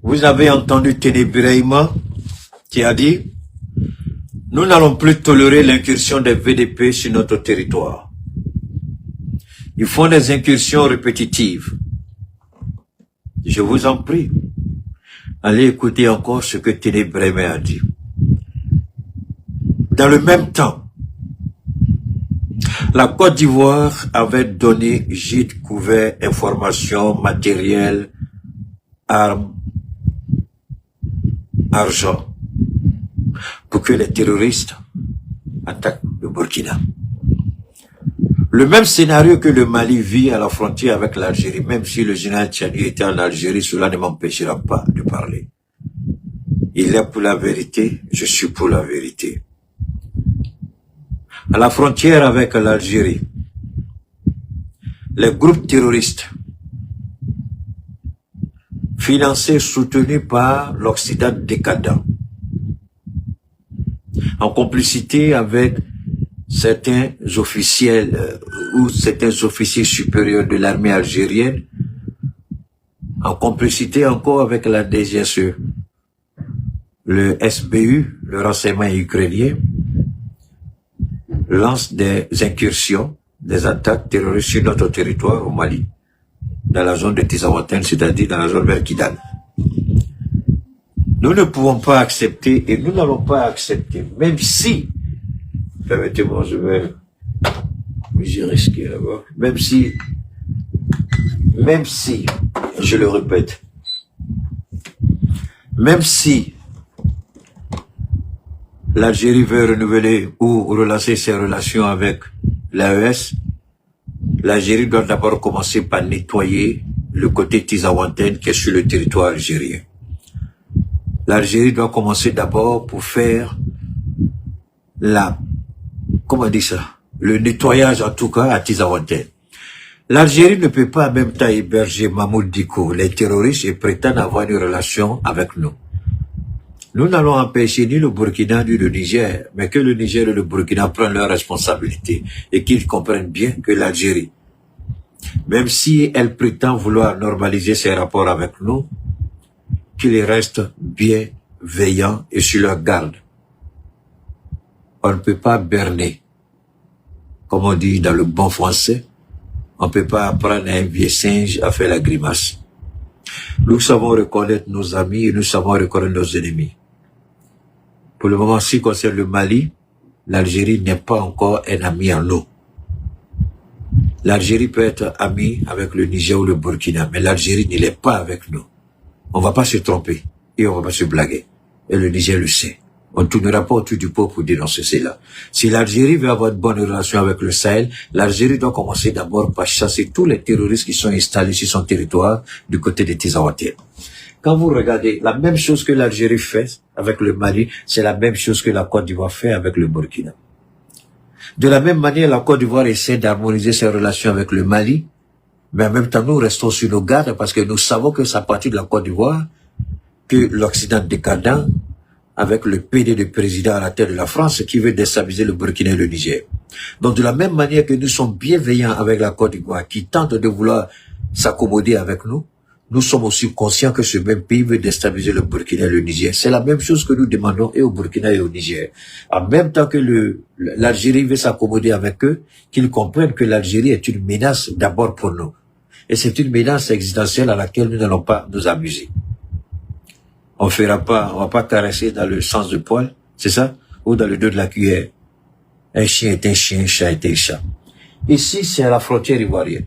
vous avez entendu Ténébrahima qui a dit « Nous n'allons plus tolérer l'incursion des VDP sur notre territoire. Ils font des incursions répétitives. Je vous en prie. Allez écouter encore ce que Ténébrahima a dit. Dans le même temps, la Côte d'Ivoire avait donné gîte, couvert, informations, matériel, armes, argent, pour que les terroristes attaquent le Burkina. Le même scénario que le Mali vit à la frontière avec l'Algérie, même si le général Tchani était en Algérie, cela ne m'empêchera pas de parler. Il est pour la vérité, je suis pour la vérité. À la frontière avec l'Algérie, les groupes terroristes, financés, soutenus par l'Occident décadent, en complicité avec certains officiels ou certains officiers supérieurs de l'armée algérienne, en complicité encore avec la DGSE, le SBU, le renseignement ukrainien, lance des incursions, des attaques terroristes sur notre territoire au Mali, dans la zone de Tizawanten, c'est-à-dire dans la zone vers Kidal. Nous ne pouvons pas accepter et nous n'allons pas accepter, même si, permettez-moi, je vais risquer là-bas, même si, je le répète, même si l'Algérie veut renouveler ou relancer ses relations avec l'AES, l'Algérie doit d'abord commencer par nettoyer le côté Tizawanten qui est sur le territoire algérien. L'Algérie doit commencer d'abord pour faire le nettoyage en tout cas à Tizawanten. L'Algérie ne peut pas en même temps héberger Mahmoud Dicko, les terroristes, et prétendent avoir une relation avec nous. Nous n'allons empêcher ni le Burkina ni le Niger, mais que le Niger et le Burkina prennent leurs responsabilités et qu'ils comprennent bien que l'Algérie, même si elle prétend vouloir normaliser ses rapports avec nous, qu'ils restent bien veillants et sur leur garde. On ne peut pas berner. Comme on dit dans le bon français, on ne peut pas apprendre à un vieux singe à faire la grimace. Nous savons reconnaître nos amis et nous savons reconnaître nos ennemis. Pour le moment, si concerne le Mali, l'Algérie n'est pas encore un ami en nous. L'Algérie peut être amie avec le Niger ou le Burkina, mais l'Algérie ne l'est pas avec nous. On ne va pas se tromper et on ne va pas se blaguer. Et le Niger le sait. On ne tournera pas autour du pot pour dénoncer cela. Si l'Algérie veut avoir une bonne relation avec le Sahel, l'Algérie doit commencer d'abord par chasser tous les terroristes qui sont installés sur son territoire du côté des Tizawanten. Quand vous regardez, la même chose que l'Algérie fait avec le Mali, c'est la même chose que la Côte d'Ivoire fait avec le Burkina. De la même manière, la Côte d'Ivoire essaie d'harmoniser ses relations avec le Mali, mais en même temps, nous restons sur nos gardes parce que nous savons que c'est à partir de la Côte d'Ivoire que l'Occident décadent, avec le PD de président à la tête de la France, qui veut déstabiliser le Burkina et le Niger. Donc, de la même manière que nous sommes bienveillants avec la Côte d'Ivoire, qui tente de vouloir s'accommoder avec nous, nous sommes aussi conscients que ce même pays veut déstabiliser le Burkina et le Niger. C'est la même chose que nous demandons et au Burkina et au Niger. En même temps que l'Algérie veut s'accommoder avec eux, qu'ils comprennent que l'Algérie est une menace d'abord pour nous. Et c'est une menace existentielle à laquelle nous n'allons pas nous amuser. On va pas caresser dans le sens du poil, c'est ça? Ou dans le dos de la cuillère. Un chien est un chien, un chat est un chat. Ici, c'est à la frontière ivoirienne.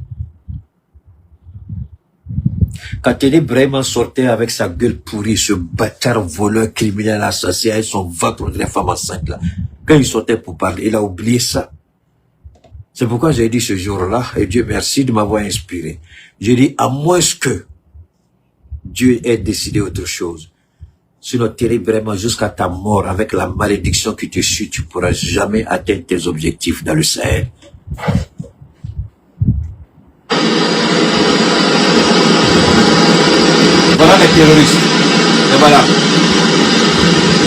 Quand Téné Brahima sortait avec sa gueule pourrie, ce bâtard voleur, criminel, assassin, et son ventre contre les femmes enceintes là, quand il sortait pour parler, il a oublié ça. C'est pourquoi j'ai dit ce jour-là, et Dieu merci de m'avoir inspiré. J'ai dit, à moins que Dieu ait décidé autre chose, sinon Téné Brahima jusqu'à ta mort, avec la malédiction qui te suit, tu pourras jamais atteindre tes objectifs dans le Sahel. Voilà les terroristes. Et voilà.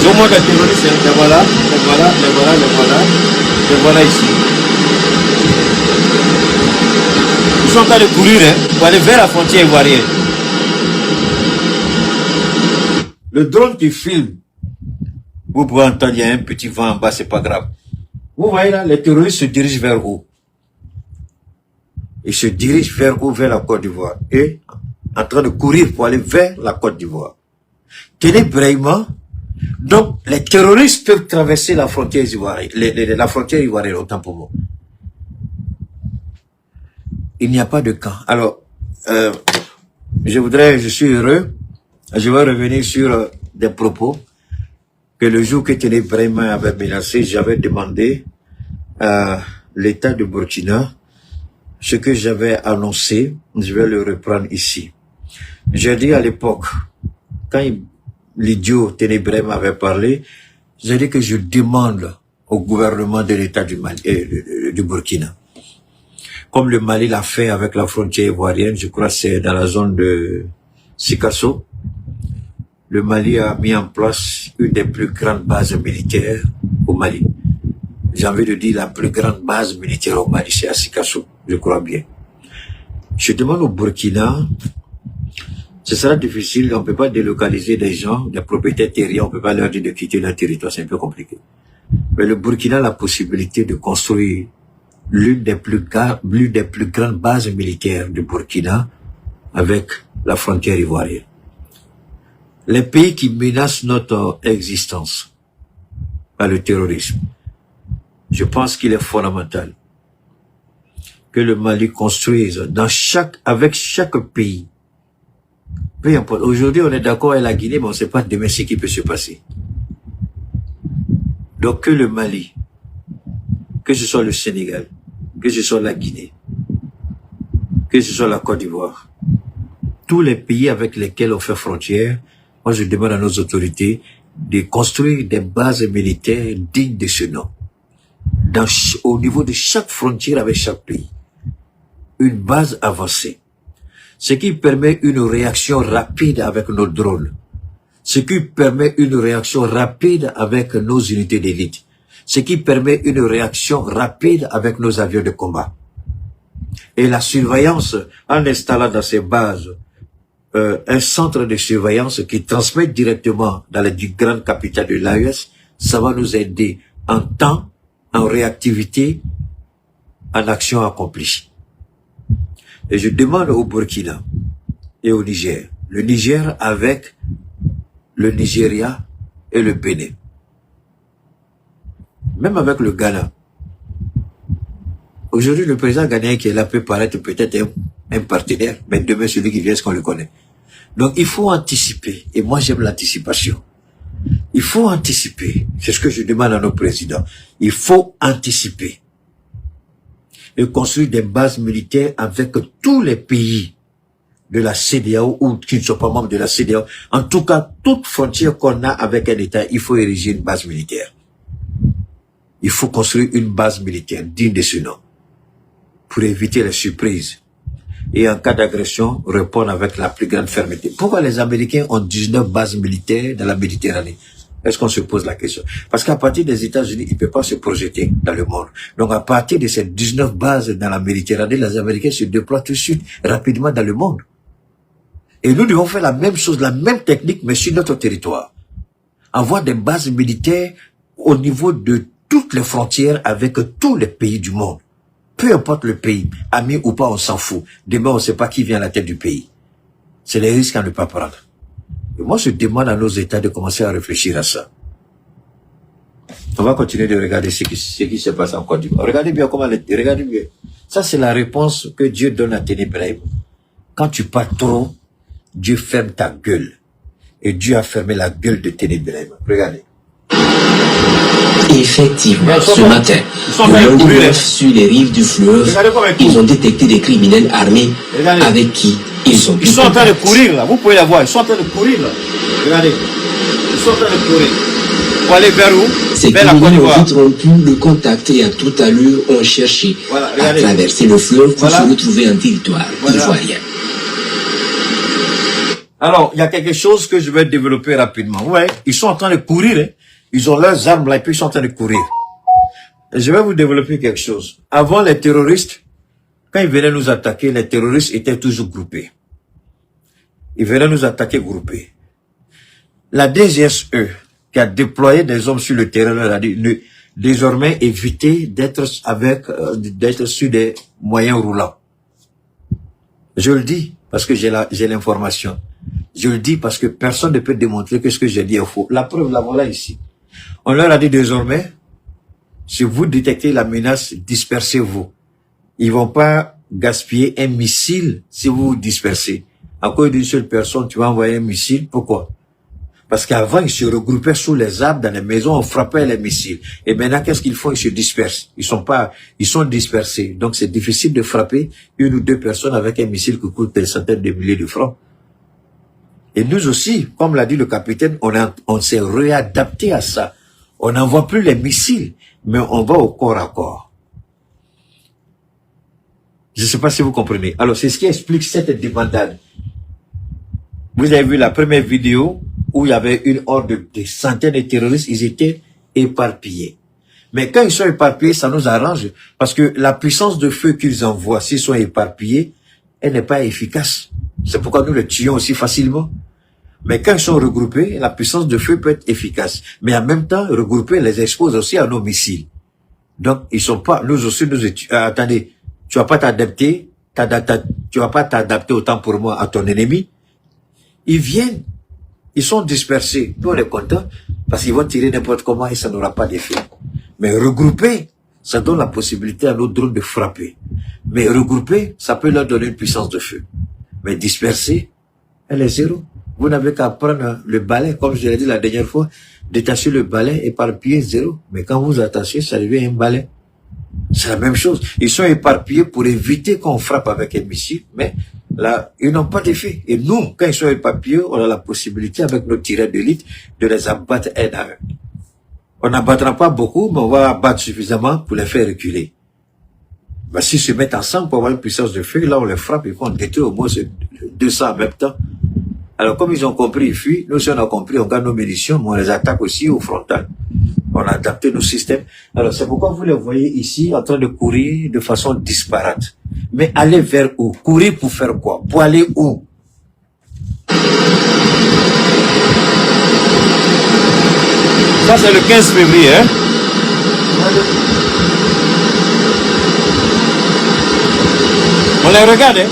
Je montre les terroristes. Et voilà, et voilà, et voilà, et voilà. Et voilà ici. Ils sont en train de courir pour aller vers la frontière ivoirienne. Le drone qui filme, vous pouvez entendre, il y a un petit vent en bas, c'est pas grave. Vous voyez là, les terroristes se dirigent vers où? Ils se dirigent vers où? Vers la Côte d'Ivoire. Et en train de courir pour aller vers la Côte d'Ivoire. Téné Brahima, donc les terroristes peuvent traverser la frontière ivoirienne, la frontière ivoirienne, autant pour moi. Il n'y a pas de camp. Alors, je suis heureux, je vais revenir sur des propos que le jour que Téné Brahima avait menacé, j'avais demandé à l'État de Burkina ce que j'avais annoncé, je vais le reprendre ici. J'ai dit à l'époque, quand l'idiot Téné Brahima avait parlé, j'ai dit que je demande au gouvernement de l'État du Mali, du Burkina, comme le Mali l'a fait avec la frontière ivoirienne, je crois que c'est dans la zone de Sikasso, le Mali a mis en place une des plus grandes bases militaires au Mali. J'ai envie de dire la plus grande base militaire au Mali, c'est à Sikasso, je crois bien. Je demande au Burkina, ce sera difficile, on ne peut pas délocaliser des gens, des propriétaires terriens, on ne peut pas leur dire de quitter leur territoire, c'est un peu compliqué. Mais le Burkina a la possibilité de construire l'une des plus grandes bases militaires du Burkina avec la frontière ivoirienne. Les pays qui menacent notre existence par le terrorisme, je pense qu'il est fondamental que le Mali construise avec chaque pays. Peu importe. Aujourd'hui, on est d'accord avec la Guinée, mais on ne sait pas demain ce qui peut se passer. Donc, que le Mali, que ce soit le Sénégal, que ce soit la Guinée, que ce soit la Côte d'Ivoire, tous les pays avec lesquels on fait frontière, moi je demande à nos autorités de construire des bases militaires dignes de ce nom. Au niveau de chaque frontière avec chaque pays. Une base avancée. Ce qui permet une réaction rapide avec nos drones. Ce qui permet une réaction rapide avec nos unités d'élite. Ce qui permet une réaction rapide avec nos avions de combat. Et la surveillance, en installant dans ces bases un centre de surveillance qui transmet directement dans la grande capitale de l'AES, ça va nous aider en temps, en réactivité, en action accomplie. Et je demande au Burkina et au Niger, le Niger avec le Nigeria et le Bénin, même avec le Ghana. Aujourd'hui, le président ghanéen qui est là peut paraître peut-être un partenaire, mais demain, celui qui vient, est-ce qu'on le connaît? Donc, il faut anticiper. Et moi, j'aime l'anticipation. Il faut anticiper. C'est ce que je demande à nos présidents. Il faut anticiper. Et construire des bases militaires avec tous les pays de la CEDEAO ou qui ne sont pas membres de la CEDEAO. En tout cas, toute frontière qu'on a avec un État, il faut ériger une base militaire. il faut construire une base militaire digne de ce nom pour éviter les surprises. Et en cas d'agression, répondre avec la plus grande fermeté. Pourquoi les Américains ont 19 bases militaires dans la Méditerranée? Est-ce qu'on se pose la question? Parce qu'à partir des États-Unis, ils ne peuvent pas se projeter dans le monde. Donc à partir de ces 19 bases dans la Méditerranée, les Américains se déploient tout de suite, rapidement dans le monde. Et nous devons faire la même chose, la même technique, mais sur notre territoire. Avoir des bases militaires au niveau de toutes les frontières avec tous les pays du monde. Peu importe le pays, ami ou pas, on s'en fout. Demain, on ne sait pas qui vient à la tête du pays. C'est les risques à ne pas prendre. Et moi, je demande à nos États de commencer à réfléchir à ça. On va continuer de regarder ce qui se passe en Côte d'Ivoire. Regardez bien comment, regardez bien. Ça, c'est la réponse que Dieu donne à Téné Ibrahim. Quand tu parles trop, Dieu ferme ta gueule. Et Dieu a fermé la gueule de Téné Ibrahim. Regardez. Effectivement, ce matin, le lundi 9, sur les rives du fleuve, ils ont détecté des criminels armés avec qui ils ont pu. Ils sont en train de courir là, vous pouvez la voir, ils sont en train de courir là. Regardez, ils sont en train de courir. Pour aller vers où? Ces criminels ont vite rompu le contact et à toute allure ont cherché à traverser le fleuve pour se retrouver en territoire ivoirien. Alors, il y a quelque chose que je vais développer rapidement. Ouais, ils sont en train de courir, hein. Ils ont leurs armes là et puis ils sont en train de courir. Et je vais vous développer quelque chose. Avant, les terroristes, quand ils venaient nous attaquer, les terroristes étaient toujours groupés. Ils venaient nous attaquer groupés. La DGSE, qui a déployé des hommes sur le terrain, leur a dit, désormais, évitez d'être sur des moyens roulants. Je le dis parce que j'ai l'information. Je le dis parce que personne ne peut démontrer que ce que j'ai dit est faux. La preuve, la voilà ici. On leur a dit désormais, si vous détectez la menace, dispersez-vous. Ils vont pas gaspiller un missile si vous vous dispersez. À cause d'une seule personne, tu vas envoyer un missile. Pourquoi? Parce qu'avant, ils se regroupaient sous les arbres, dans les maisons, on frappait les missiles. Et maintenant, qu'est-ce qu'ils font? Ils se dispersent. Ils sont dispersés. Donc, c'est difficile de frapper une ou deux personnes avec un missile qui coûte des centaines de milliers de francs. Et nous aussi, comme l'a dit le capitaine, on s'est réadapté à ça. On n'envoie plus les missiles, mais on va au corps à corps. Je ne sais pas si vous comprenez. Alors, c'est ce qui explique cette débandade. Vous avez vu la première vidéo où il y avait une horde de centaines de terroristes, ils étaient éparpillés. Mais quand ils sont éparpillés, ça nous arrange, parce que la puissance de feu qu'ils envoient, s'ils sont éparpillés, elle n'est pas efficace. C'est pourquoi nous les tuons aussi facilement. Mais quand ils sont regroupés, la puissance de feu peut être efficace. Mais en même temps, regroupés les expose aussi à nos missiles. Donc, ils sont pas, nous aussi, attendez, tu vas pas t'adapter, tu vas pas t'adapter autant pour moi à ton ennemi. Ils viennent, ils sont dispersés. Nous, on est contents, parce qu'ils vont tirer n'importe comment et ça n'aura pas d'effet. Mais regroupés, ça donne la possibilité à nos drones de frapper. Mais regroupés, ça peut leur donner une puissance de feu. Mais dispersés, elle est zéro. Vous n'avez qu'à prendre le balai, comme je l'ai dit la dernière fois, détacher le balai, éparpiller, zéro. Mais quand vous attachez, ça devient un balai. C'est la même chose. Ils sont éparpillés pour éviter qu'on frappe avec un missile, mais là, ils n'ont pas d'effet. Et nous, quand ils sont éparpillés, on a la possibilité, avec nos tireurs d'élite, de les abattre un à un. On n'abattra pas beaucoup, mais on va abattre suffisamment pour les faire reculer. Ben, s'ils se mettent ensemble pour avoir une puissance de feu, là, on les frappe et on détruit au moins 200 en même temps. Alors, comme ils ont compris, ils fuient. Nous, si on a compris, on gagne nos munitions, mais on les attaque aussi au frontal. On a adapté nos systèmes. Alors, c'est pourquoi vous les voyez ici en train de courir de façon disparate. Mais aller vers où? Courir pour faire quoi? Pour aller où? Ça, c'est le 15 février, hein? On les regarde, hein?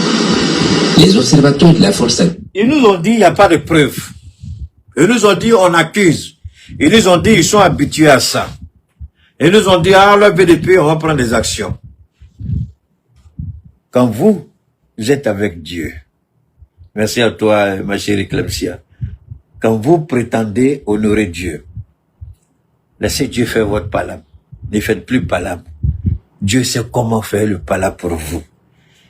Les observateurs de la force... Ils nous ont dit il n'y a pas de preuves. Ils nous ont dit on accuse. Ils nous ont dit ils sont habitués à ça. Ils nous ont dit ah le BDP on va prendre des actions. Quand vous êtes avec Dieu, merci à toi ma chérie Clemcia, quand vous prétendez honorer Dieu, laissez Dieu faire votre palabre. Ne faites plus palabre. Dieu sait comment faire le palabre pour vous.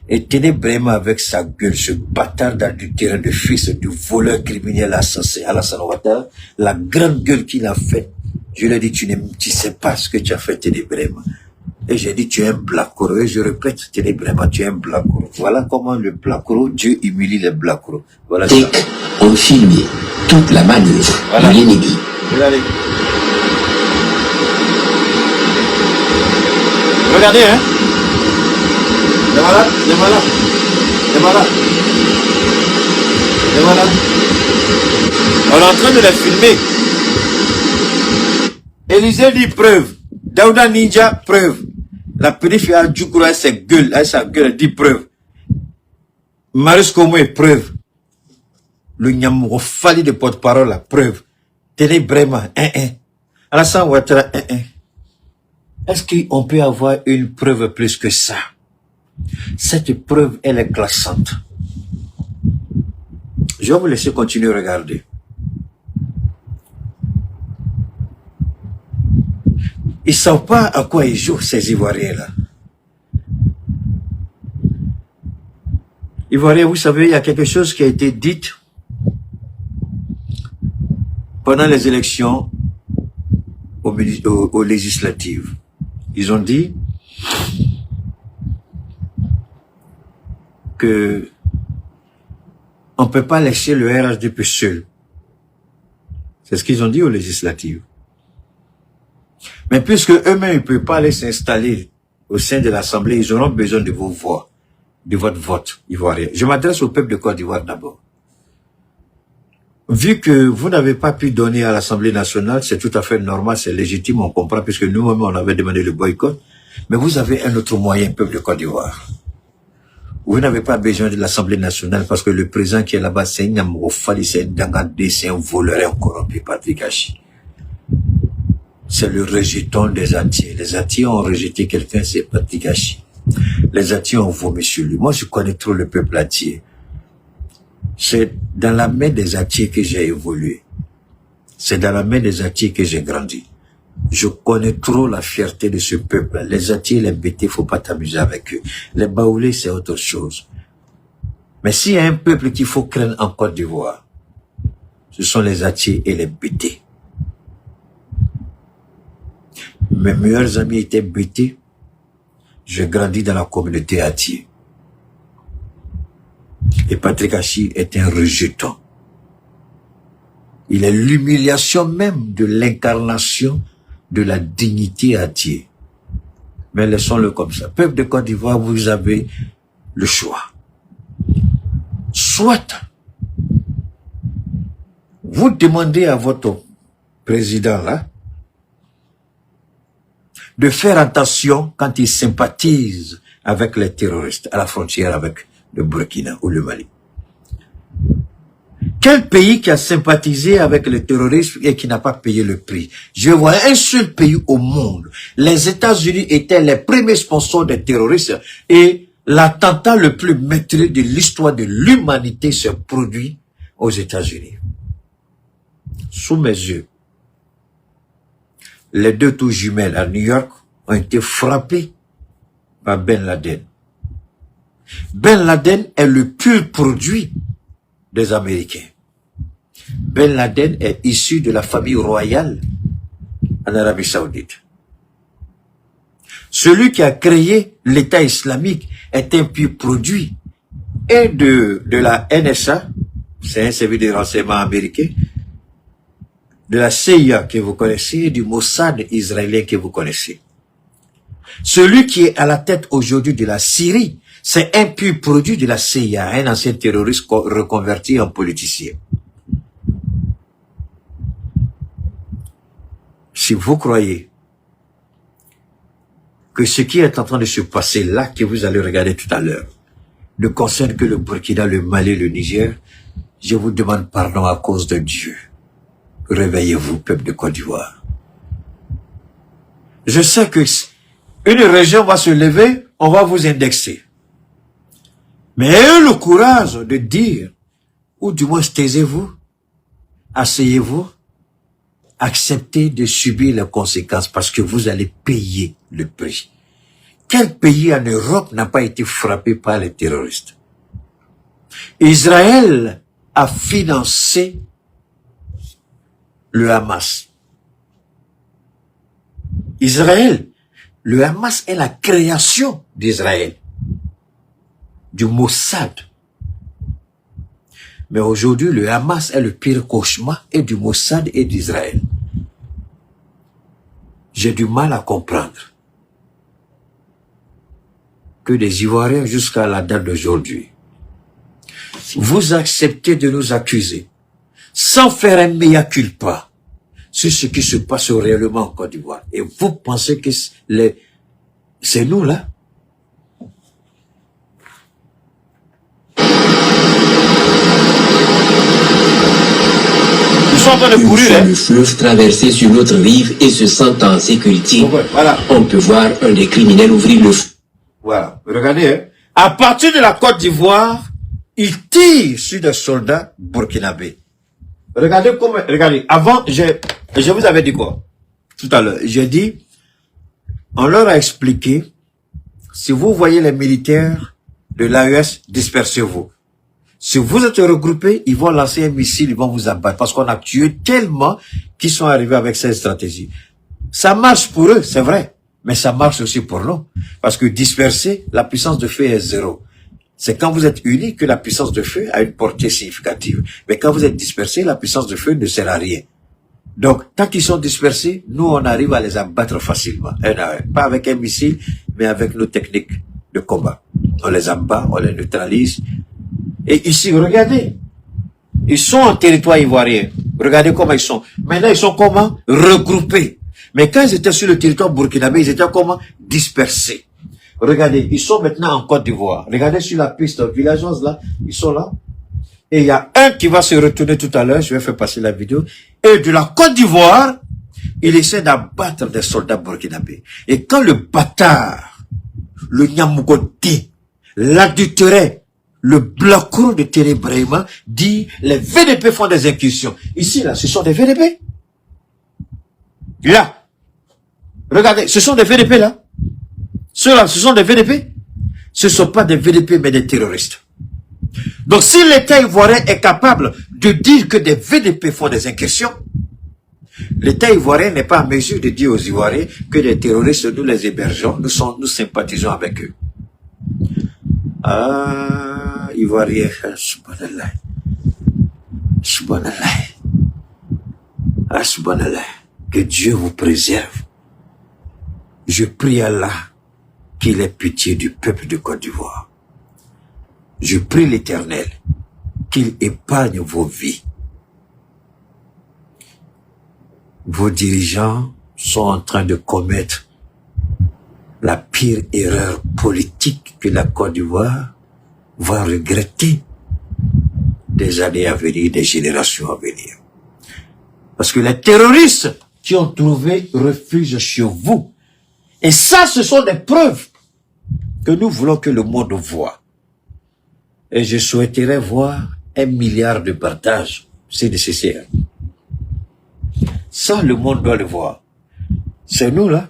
Et tenez vraiment avec sa gueule, ce bâtard d'adultère de fils du voleur criminel assassin Alassane Ouattara, la grande gueule qu'il a faite Je lui ai dit, tu ne sais pas ce que tu as fait, Ténébrema. Et j'ai dit, tu es un blacoro. Et je répète, Ténébrema, tu es un blacoro. Voilà comment le blacoro, Dieu humilie les blacoros. Voilà ça. ont filmé toute la manœuvre Voilà. de l'ennemi. Regardez. Regardez, hein. Les malades, les malades, les malades, les malades. On est en train de les filmer. Élisée dit preuve. Daouda Ninja, preuve. La petite fille à Djoukoura, sa gueule, elle dit preuve. Marius Komo est preuve. Le Nyamou Fali de porte-parole, la preuve. Télé Brema, Alassane Ouattara, Est-ce qu'on peut avoir une preuve plus que ça? Cette preuve, elle est glaçante. Je vais vous laisser continuer à regarder. Ils ne savent pas à quoi ils jouent, ces Ivoiriens-là. Ivoiriens, vous savez, il y a quelque chose qui a été dit pendant les élections aux législatives. Ils ont dit que on ne peut pas laisser le RHDP seul. C'est ce qu'ils ont dit aux législatives. Mais puisque eux-mêmes ne peuvent pas aller s'installer au sein de l'Assemblée, ils auront besoin de vos voix, de votre vote ivoirien. Je m'adresse au peuple de Côte d'Ivoire d'abord. Vu que vous n'avez pas pu donner à l'Assemblée nationale, c'est tout à fait normal, c'est légitime, on comprend, puisque nous-mêmes, on avait demandé le boycott. Mais vous avez un autre moyen, peuple de Côte d'Ivoire. Vous n'avez pas besoin de l'Assemblée nationale parce que le président qui est là-bas, c'est un Nyamrofali, c'est un Dangandé, c'est un voleur, un corrompu, Patrick Hachi. C'est le rejeton des Atiers. Les Atiers ont rejeté quelqu'un, c'est Patrick Hachi. Les Atiers ont vomi sur lui. Moi, je connais trop le peuple Atier. C'est dans la main des Atiers que j'ai évolué. C'est dans la main des Atiers que j'ai grandi. Je connais trop la fierté de ce peuple. Les Atiers, les Bétés, faut pas t'amuser avec eux. Les Baoulés, c'est autre chose. Mais s'il y a un peuple qu'il faut craindre en Côte d'Ivoire, ce sont les Atiers et les Bétés. Mes meilleurs amis étaient Bétés. J'ai grandi dans la communauté Atier. Et Patrick Hachi est un rejeton. Il est l'humiliation même de l'incarnation de la dignité Atier. Mais laissons-le comme ça. Peuple de Côte d'Ivoire, vous avez le choix. Soit vous demandez à votre président là de faire attention quand il sympathise avec les terroristes à la frontière avec le Burkina ou le Mali. Quel pays qui a sympathisé avec le terrorisme et qui n'a pas payé le prix? Je vois un seul pays au monde. Les États-Unis étaient les premiers sponsors des terroristes et l'attentat le plus meurtrier de l'histoire de l'humanité se produit aux États-Unis. Sous mes yeux, les deux tours jumelles à New York ont été frappées par Ben Laden. Ben Laden est le pur produit des Américains. Ben Laden est issu de la famille royale en Arabie Saoudite. Celui qui a créé l'État islamique est un pur produit et de la NSA, c'est un service de renseignement américain, de la CIA que vous connaissez et du Mossad israélien que vous connaissez. Celui qui est à la tête aujourd'hui de la Syrie, c'est un pur produit de la CIA, un ancien terroriste reconverti en politicien. Si vous croyez que ce qui est en train de se passer là, que vous allez regarder tout à l'heure, ne concerne que le Burkina, le Mali, le Niger, je vous demande pardon à cause de Dieu. Réveillez-vous, peuple de Côte d'Ivoire. Je sais que une région va se lever, on va vous indexer. Mais ayez le courage de dire, ou du moins taisez-vous, asseyez-vous, acceptez de subir les conséquences parce que vous allez payer le prix. Quel pays en Europe n'a pas été frappé par les terroristes? Israël a financé le Hamas. Israël, le Hamas est la création d'Israël, du Mossad. Mais aujourd'hui, le Hamas est le pire cauchemar et du Mossad et d'Israël. J'ai du mal à comprendre que des Ivoiriens, jusqu'à la date d'aujourd'hui, vous acceptez de nous accuser sans faire un mea culpa sur ce qui se passe réellement en Côte d'Ivoire. Et vous pensez que c'est nous là? Ils sont en train de courir, hein? Le fleuve traversé sur notre rive et se sentant en sécurité, voilà. On peut voir un des criminels ouvrir le feu. Voilà, regardez, hein. À partir de la Côte d'Ivoire, ils tirent sur des soldats burkinabés. Regardez comment, regardez, avant, je vous avais dit quoi? Tout à l'heure, j'ai dit, on leur a expliqué, si vous voyez les militaires de l'AES, dispersez-vous. Si vous êtes regroupés, ils vont lancer un missile, ils vont vous abattre. Parce qu'on a tué tellement qu'ils sont arrivés avec cette stratégie. Ça marche pour eux, c'est vrai. Mais ça marche aussi pour nous. Parce que disperser, la puissance de feu est 0. C'est quand vous êtes unis que la puissance de feu a une portée significative. Mais quand vous êtes dispersés, la puissance de feu ne sert à rien. Donc, tant qu'ils sont dispersés, nous, on arrive à les abattre facilement. Pas avec un missile, mais avec nos techniques de combat. On les abat, on les neutralise. Et ici, regardez. Ils sont en territoire ivoirien. Regardez comment ils sont. Maintenant, ils sont comment? Regroupés. Mais quand ils étaient sur le territoire burkinabé, ils étaient comment? Dispersés. Regardez, ils sont maintenant en Côte d'Ivoire. Regardez sur la piste villageoise là, ils sont là. Et il y a un qui va se retourner tout à l'heure, je vais faire passer la vidéo. Et de la Côte d'Ivoire, il essaie d'abattre des soldats burkinabés. Et quand le bâtard, le Nyamougoté, l'adultéré, le blacro de Thierry Brahima dit les VDP font des incursions. Ici, là, ce sont des VDP. Là. Regardez, ce sont des VDP là. Ceux-là, ce sont des VDP. Ce ne sont pas des VDP, mais des terroristes. Donc, si l'État ivoirien est capable de dire que des VDP font des incursions, l'État ivoirien n'est pas en mesure de dire aux Ivoiriens que des terroristes, nous les hébergeons, nous sympathisons avec eux. Ah, Ivoirien, subhanallah. Subhanallah. Ah, subhanallah. Que Dieu vous préserve. Je prie Allah qu'il ait pitié du peuple de Côte d'Ivoire. Je prie l'Éternel qu'il épargne vos vies. Vos dirigeants sont en train de commettre la pire erreur politique que la Côte d'Ivoire va regretter des années à venir, des générations à venir. Parce que les terroristes qui ont trouvé refuge chez vous, et ça, ce sont des preuves que nous voulons que le monde voit. Et je souhaiterais voir 1 milliard de partages, c'est nécessaire. Ça, le monde doit le voir. C'est nous, là.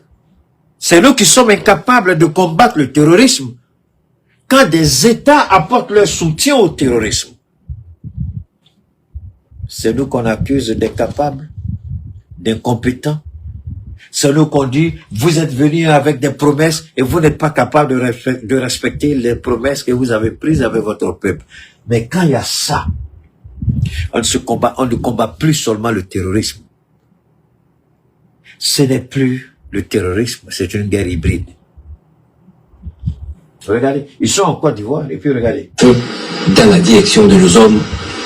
C'est nous qui sommes incapables de combattre le terrorisme quand des États apportent leur soutien au terrorisme. C'est nous qu'on accuse d'incapables, d'incompétents. C'est nous qu'on dit, vous êtes venus avec des promesses et vous n'êtes pas capable de respecter les promesses que vous avez prises avec votre peuple. Mais quand il y a ça, on ne combat plus seulement le terrorisme. Ce n'est plus le terrorisme, c'est une guerre hybride. Regardez, ils sont en Côte d'Ivoire et puis regardez. Dans la direction de nos hommes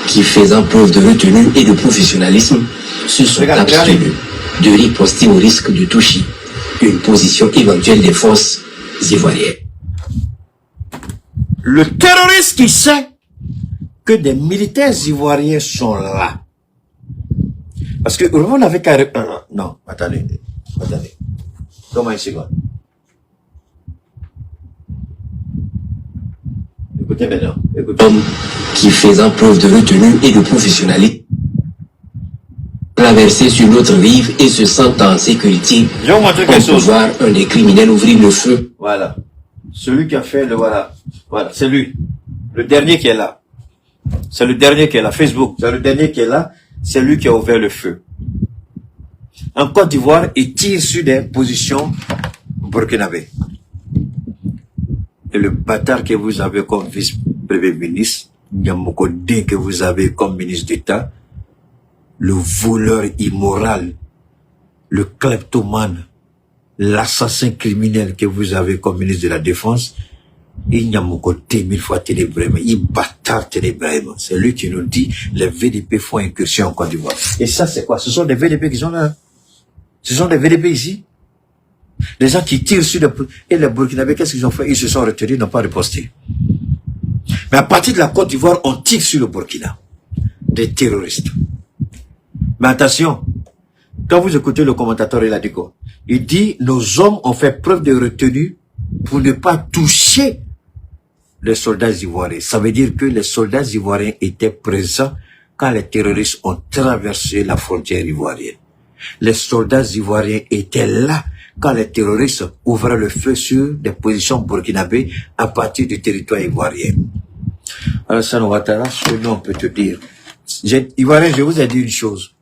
qui, faisant preuve de retenue et de professionnalisme, se sont abstenus de riposter au risque de toucher une position éventuelle des forces ivoiriennes. Le terroriste qui sait que des militaires ivoiriens sont là. Parce que on avait qu'à... non, attendez. Comment une seconde. Écoutez maintenant. Écoutez. Homme qui, faisant preuve de retenue et de professionnalisme, traverser sur notre rive et se sentant en sécurité, on peut voir un des criminels ouvrir le feu. Voilà. Celui qui a fait le... Voilà, c'est lui. Le dernier qui est là. C'est le dernier qui est là. Facebook. C'est le dernier qui est là. C'est lui qui a ouvert le feu. en Côte d'Ivoire et tire sur des positions burkinabées. Et le bâtard que vous avez comme vice-premier ministre, Nyamokodé que vous avez comme ministre d'État, le voleur immoral, le kleptomane, l'assassin criminel que vous avez comme ministre de la Défense, il n'y a mon côté 1000 fois ténébrement, il bâtard ténébrement. C'est lui qui nous dit les VDP font incursion en Côte d'Ivoire. Et ça, c'est quoi? Ce sont des VDP qui sont là. Ce sont des VDP ici. Les gens qui tirent sur les... Et les Burkinabés, qu'est-ce qu'ils ont fait? Ils se sont retenus, ils n'ont pas riposté. Mais à partir de la Côte d'Ivoire, on tire sur le Burkina. Des terroristes. Mais attention, quand vous écoutez le commentateur, il a dit quoi? Il dit, nos hommes ont fait preuve de retenue pour ne pas toucher les soldats ivoiriens. Ça veut dire que les soldats ivoiriens étaient présents quand les terroristes ont traversé la frontière ivoirienne. Les soldats ivoiriens étaient là quand les terroristes ouvraient le feu sur des positions burkinabées à partir du territoire ivoirien. Alassane Ouattara, ce nom peut te dire. Ivoirien, je vous ai dit une chose.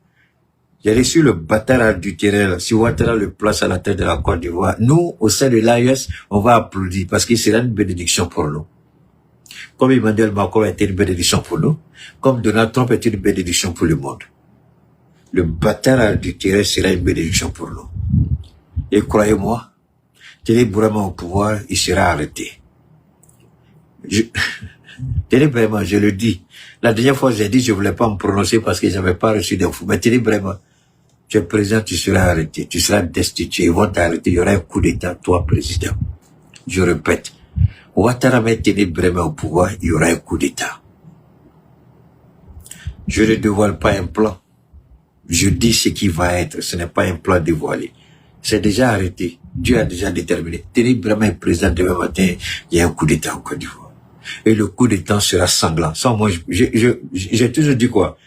J'ai reçu le bâtard adultéraire. Si Ouattara le place à la tête de la Côte d'Ivoire, nous, au sein de l'AES, on va applaudir parce qu'il sera une bénédiction pour nous. Comme Emmanuel Macron a été une bénédiction pour nous, comme Donald Trump a été une bénédiction pour le monde. Le bâtard adultéraire sera une bénédiction pour nous. Et croyez-moi, Télé vraiment au pouvoir, il sera arrêté. Télé vraiment, je le dis. La dernière fois, j'ai dit, je voulais pas me prononcer parce que j'avais pas reçu d'infos. Mais Télé vraiment, tu es président, tu seras arrêté. Tu seras destitué. Ils vont t'arrêter. Il y aura un coup d'état, toi, président. Je répète. Ouattara met Télé vraiment au pouvoir, il y aura un coup d'état. Je ne dévoile pas un plan. Je dis ce qui va être. Ce n'est pas un plan dévoilé. C'est déjà arrêté. Dieu a déjà déterminé. Télé vraiment est président demain matin. Il y a un coup d'état en Côte d'Ivoire. Et le coup d'état sera sanglant. Sans moi, j'ai toujours dit quoi?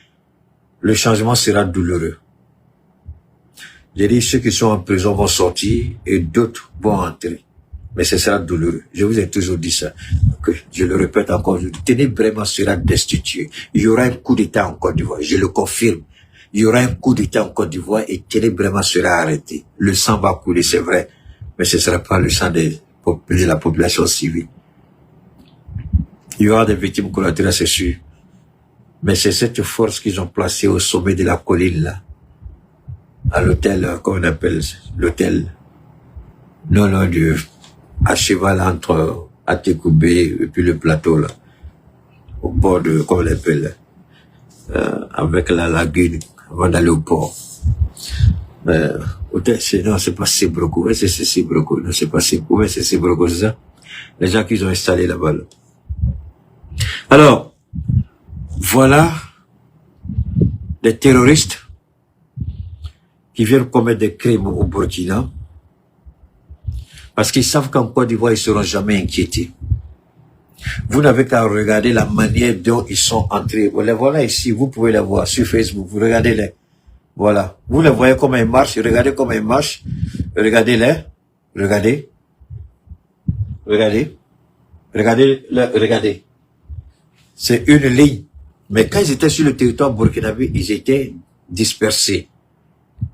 Le changement sera douloureux. J'ai dit, ceux qui sont en prison vont sortir et d'autres vont entrer. Mais ce sera douloureux. Je vous ai toujours dit ça. Je le répète encore. Télé vraiment sera destitué. Il y aura un coup d'état en Côte d'Ivoire. Je le confirme. Il y aura un coup d'état en Côte d'Ivoire et Télé vraiment sera arrêté. Le sang va couler, c'est vrai. Mais ce ne sera pas le sang de la population civile. Il y aura des victimes collatérales, c'est sûr. Mais c'est cette force qu'ils ont placée au sommet de la colline, là. À l'hôtel, comment on appelle l'hôtel? Non, à cheval entre Atekoubé et puis le plateau, là. Au bord de, comment on appelle, avec la lagune, avant d'aller au port. Hôtel, non, c'est pas Sibroko. Ouais, c'est Sibroko. Non, c'est pas Sibroko. Ouais, c'est Sibroko, c'est ça? Les gens qu'ils ont installés là-bas, là. Alors, voilà des terroristes qui viennent commettre des crimes au Burkina parce qu'ils savent qu'en Côte d'Ivoire, ils ne seront jamais inquiétés. Vous n'avez qu'à regarder la manière dont ils sont entrés. Vous les voilà ici, vous pouvez les voir sur Facebook, vous regardez-les. Voilà. Vous les voyez comment ils marchent, regardez comment ils marchent. Regardez-les. Regardez. Regardez. Regardez. C'est une ligne. Mais quand ils étaient sur le territoire burkinabé, ils étaient dispersés.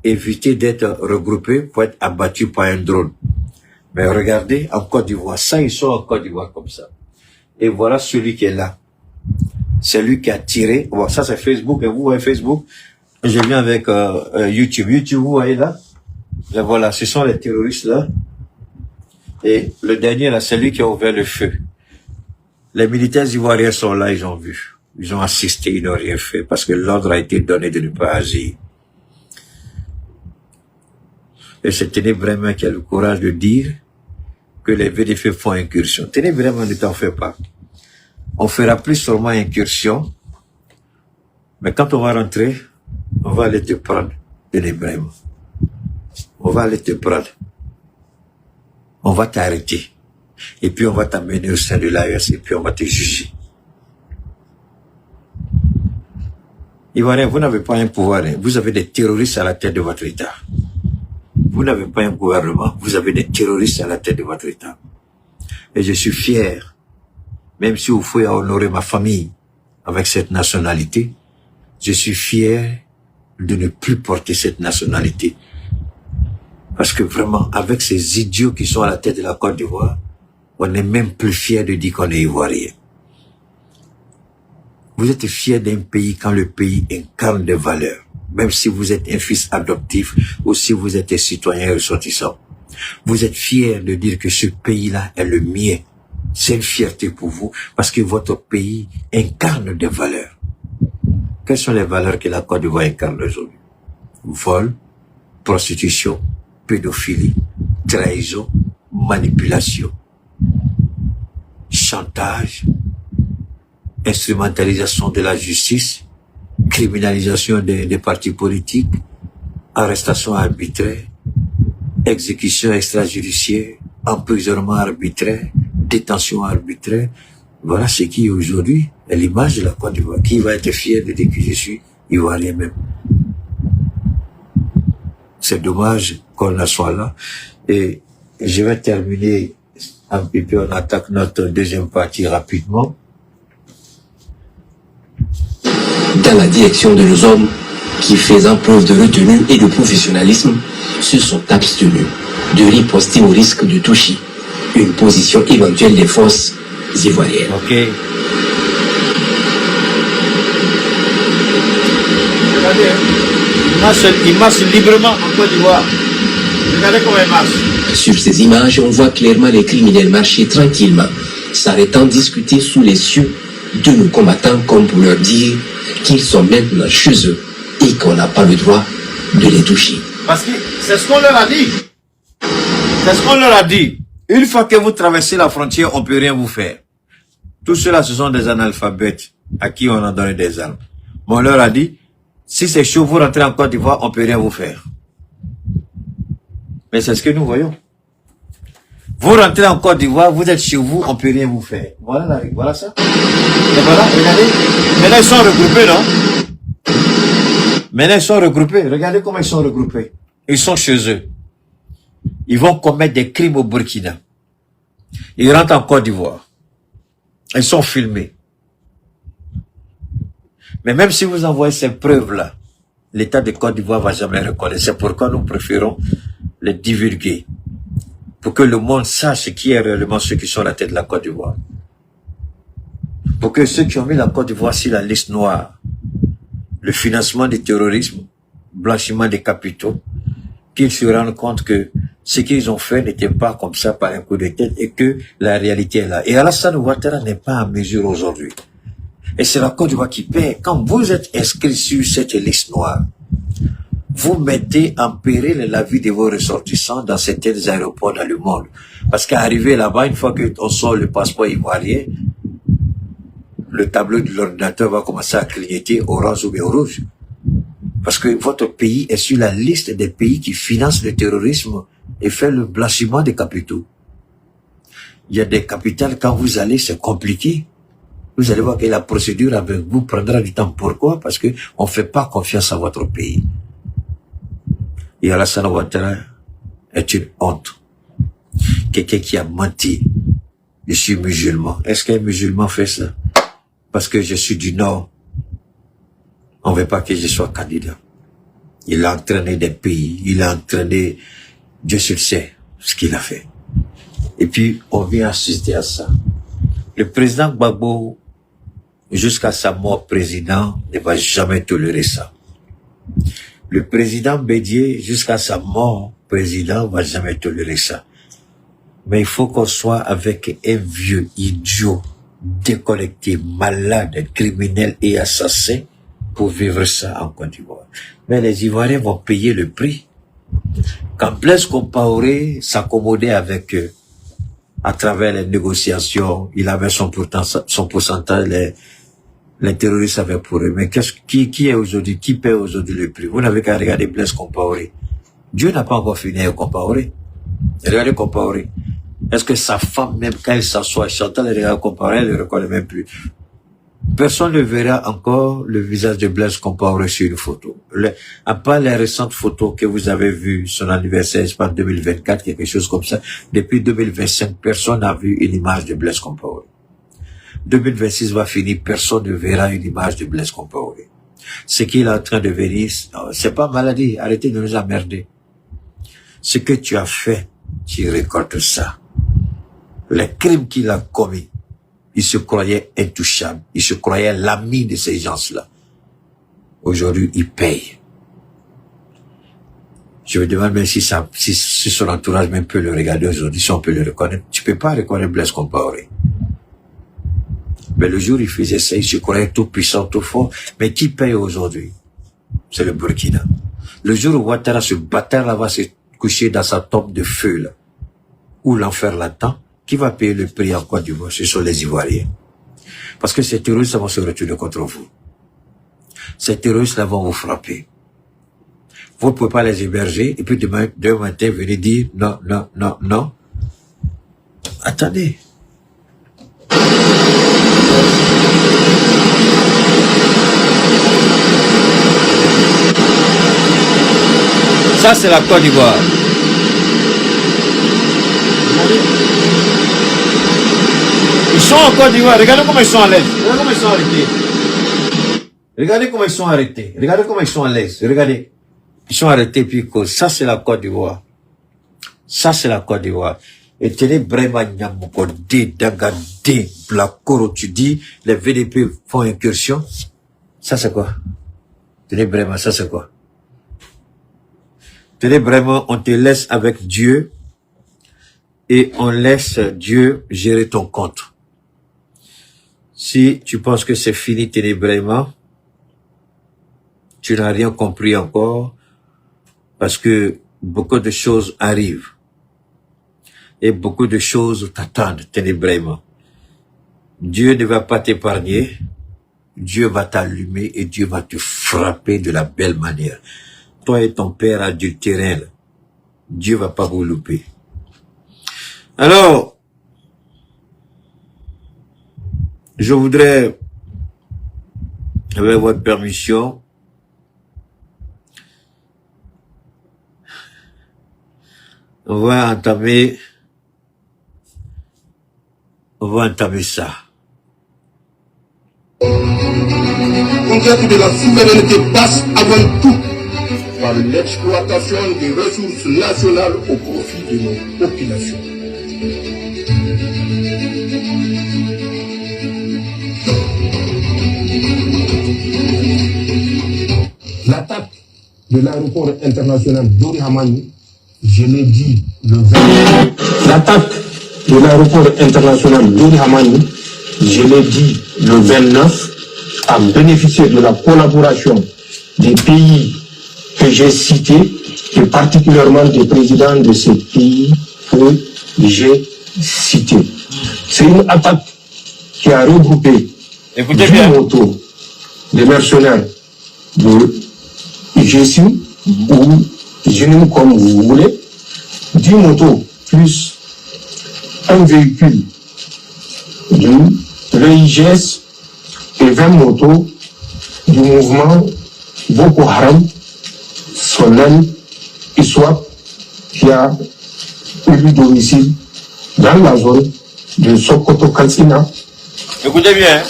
Éviter d'être regroupés pour être abattus par un drone. Mais regardez, en Côte d'Ivoire, ça, ils sont en Côte d'Ivoire comme ça. Et voilà celui qui est là. C'est lui qui a tiré. Bon, ça, c'est Facebook. Et vous voyez Facebook. Je viens avec YouTube. YouTube, vous voyez là. Et voilà, ce sont les terroristes là. Et le dernier là, c'est lui qui a ouvert le feu. Les militaires ivoiriens sont là, ils ont vu. Ils ont assisté, ils n'ont rien fait parce que l'ordre a été donné de ne pas agir. Et c'est Télé vraiment qui a le courage de dire que les VDF font incursion. Télé vraiment ne t'en fait pas. On fera plus seulement incursion, mais quand on va rentrer, on va aller te prendre, Télé vraiment. On va aller te prendre. On va t'arrêter. Et puis on va t'amener au sein de l'AES et puis on va te juger. Ivoiriens, vous n'avez pas un pouvoir, hein. Vous avez des terroristes à la tête de votre État. Vous n'avez pas un gouvernement, vous avez des terroristes à la tête de votre État. Et je suis fier, même si vous pouvez honorer ma famille avec cette nationalité, je suis fier de ne plus porter cette nationalité. Parce que vraiment, avec ces idiots qui sont à la tête de la Côte d'Ivoire, on n'est même plus fier de dire qu'on est ivoirien. Vous êtes fier d'un pays quand le pays incarne des valeurs, même si vous êtes un fils adoptif ou si vous êtes un citoyen ressortissant. Vous êtes fier de dire que ce pays-là est le mien. C'est une fierté pour vous parce que votre pays incarne des valeurs. Quelles sont les valeurs que la Côte d'Ivoire incarne aujourd'hui? Vol, prostitution, pédophilie, trahison, manipulation, chantage, instrumentalisation de la justice, criminalisation des partis politiques, arrestation arbitraire, exécution extrajudiciaire, emprisonnement arbitraire, détention arbitraire. Voilà ce qui aujourd'hui est l'image de la Côte d'Ivoire. Qui va être fier de dire que je suis ivoirien même? C'est dommage qu'on en soit là. Et je vais terminer un peu, on attaque notre deuxième partie rapidement. Dans la direction de nos hommes qui, faisant preuve de retenue et de professionnalisme, se sont abstenus de riposter au risque de toucher une position éventuelle des forces ivoiriennes. Ok. Regardez, il marche librement en Côte d'Ivoire. Regardez comment il marche. Sur ces images, on voit clairement les criminels marcher tranquillement, s'arrêtant discuter sous les cieux de nos combattants comme pour leur dire qu'ils sont maintenant chez eux et qu'on n'a pas le droit de les toucher. Parce que c'est ce qu'on leur a dit. C'est ce qu'on leur a dit. Une fois que vous traversez la frontière, on peut rien vous faire. Tout cela, ce sont des analphabètes à qui on a donné des armes. Mais on leur a dit, si c'est chaud, vous rentrez en Côte d'Ivoire, on peut rien vous faire. Mais c'est ce que nous voyons. Vous rentrez en Côte d'Ivoire, vous êtes chez vous, on peut rien vous faire. Voilà, voilà ça. Et voilà, regardez. Maintenant, ils sont regroupés, non? Maintenant, ils sont regroupés. Regardez comment ils sont regroupés. Ils sont chez eux. Ils vont commettre des crimes au Burkina. Ils rentrent en Côte d'Ivoire. Ils sont filmés. Mais même si vous envoyez ces preuves-là, l'État de Côte d'Ivoire va jamais reconnaître. C'est pourquoi nous préférons les divulguer. Pour que le monde sache qui est réellement ceux qui sont à la tête de la Côte d'Ivoire. Pour que ceux qui ont mis la Côte d'Ivoire sur la liste noire, le financement du terrorisme, blanchiment des capitaux, qu'ils se rendent compte que ce qu'ils ont fait n'était pas comme ça par un coup de tête et que la réalité est là. Et Alassane Ouattara n'est pas en mesure aujourd'hui. Et c'est la Côte d'Ivoire qui paie. Quand vous êtes inscrit sur cette liste noire, vous mettez en péril la vie de vos ressortissants dans certains aéroports dans le monde. Parce qu'arrivé là-bas, une fois qu'on sort le passeport ivoirien, le tableau de l'ordinateur va commencer à clignoter orange ou bien rouge. Parce que votre pays est sur la liste des pays qui financent le terrorisme et fait le blanchiment des capitaux. Il y a des capitales, quand vous allez, c'est compliqué. Vous allez voir que la procédure avec vous prendra du temps. Pourquoi? Parce que on fait pas confiance à votre pays. Et Alassane Ouattara est une honte. Quelqu'un qui a menti. Je suis musulman. Est-ce qu'un musulman fait ça? Parce que je suis du Nord. On ne veut pas que je sois candidat. Il a entraîné des pays. Il a entraîné, Dieu seul sait ce qu'il a fait. Et puis, on vient assister à ça. Le président Gbagbo, jusqu'à sa mort président, ne va jamais tolérer ça. Le président Bédié, jusqu'à sa mort président, ne va jamais tolérer ça. Mais il faut qu'on soit avec un vieux idiot, déconnecté, malade, criminel et assassin pour vivre ça en Côte d'Ivoire. Mais les Ivoiriens vont payer le prix. Quand Blaise Compaoré s'accommodait avec eux, à travers les négociations, il avait son pourcentage, les terroristes avaient pour eux. Mais qui est aujourd'hui, qui paie aujourd'hui le prix? Vous n'avez qu'à regarder Blaise Compaoré. Dieu n'a pas encore fini avec Compaoré. Regardez Compaoré. Est-ce que sa femme, même quand elle s'assoit, Chantal, elle regarde Compaoré, elle ne le reconnaît même plus. Personne ne verra encore le visage de Blaise Compaoré sur une photo. À part les récentes photos que vous avez vues, son anniversaire, je pense 2024, quelque chose comme ça, depuis 2025, personne n'a vu une image de Blaise Compaoré. 2026 va finir, personne ne verra une image de Blaise Compaoré. Ce qu'il est en train de venir, c'est pas maladie. Arrêtez de nous emmerder. Ce que tu as fait, tu récoltes ça. Les crimes qu'il a commis, il se croyait intouchable. Il se croyait l'ami de ces gens-là. Aujourd'hui, il paye. Je me demande même si son entourage même peut le regarder aujourd'hui, si on peut le reconnaître. Tu peux pas reconnaître Blaise Compaoré. Mais le jour où il faisait ça, il se croyait tout puissant, tout fort. Mais qui paye aujourd'hui? C'est le Burkina. Le jour où Ouattara, ce bâtard-là, va se coucher dans sa tombe de feu, là, où l'enfer l'attend, qui va payer le prix en Côte d'Ivoire? Ce sont les Ivoiriens. Parce que ces terroristes vont se retourner contre vous. Ces terroristes-là vont vous frapper. Vous ne pouvez pas les héberger, et puis demain matin, venez dire non, non, non, non. Attendez. Ça, c'est la Côte d'Ivoire. Ils sont en Côte d'Ivoire. Regardez comment ils sont à l'aise. Regardez comment ils sont arrêtés. Regardez comment ils sont arrêtés. Regardez comment ils sont à l'aise. Regardez. Ils sont arrêtés, puis ça, c'est la Côte d'Ivoire. Ça, c'est la Côte d'Ivoire. Et tenez vraiment Nyamokode, Dagade, Blakoro, tu dis, les VDP font incursion. Ça, c'est quoi? Tenez vraiment, ça, c'est quoi? Tenez vraiment, on te laisse avec Dieu et on laisse Dieu gérer ton compte. Si tu penses que c'est fini, tenez vraiment, tu n'as rien compris encore parce que beaucoup de choses arrivent et beaucoup de choses t'attendent, tenez vraiment. Dieu ne va pas t'épargner, Dieu va t'allumer et Dieu va te frapper de la belle manière. Toi et ton père adultérin, Dieu va pas vous louper. Alors, je voudrais, avec votre permission, on va entamer ça. Conquête de la souveraineté passe avant tout par l'exploitation des ressources nationales au profit de nos populations. L'attaque de l'aéroport international Dori Hamani, je l'ai dit le 20. L'attaque de l'aéroport international Dori Hamani, je l'ai dit le 29, a bénéficié de la collaboration des pays que j'ai cités, et particulièrement des présidents de ces pays que j'ai cités. C'est une attaque qui a regroupé motos, des mercenaires de GSU ou GNU comme vous voulez, 10 motos plus un véhicule de l'EIGS et 20 motos du mouvement Boko Haram, Solel Iswap, qui a élu domicile dans la zone de Sokoto Katsina,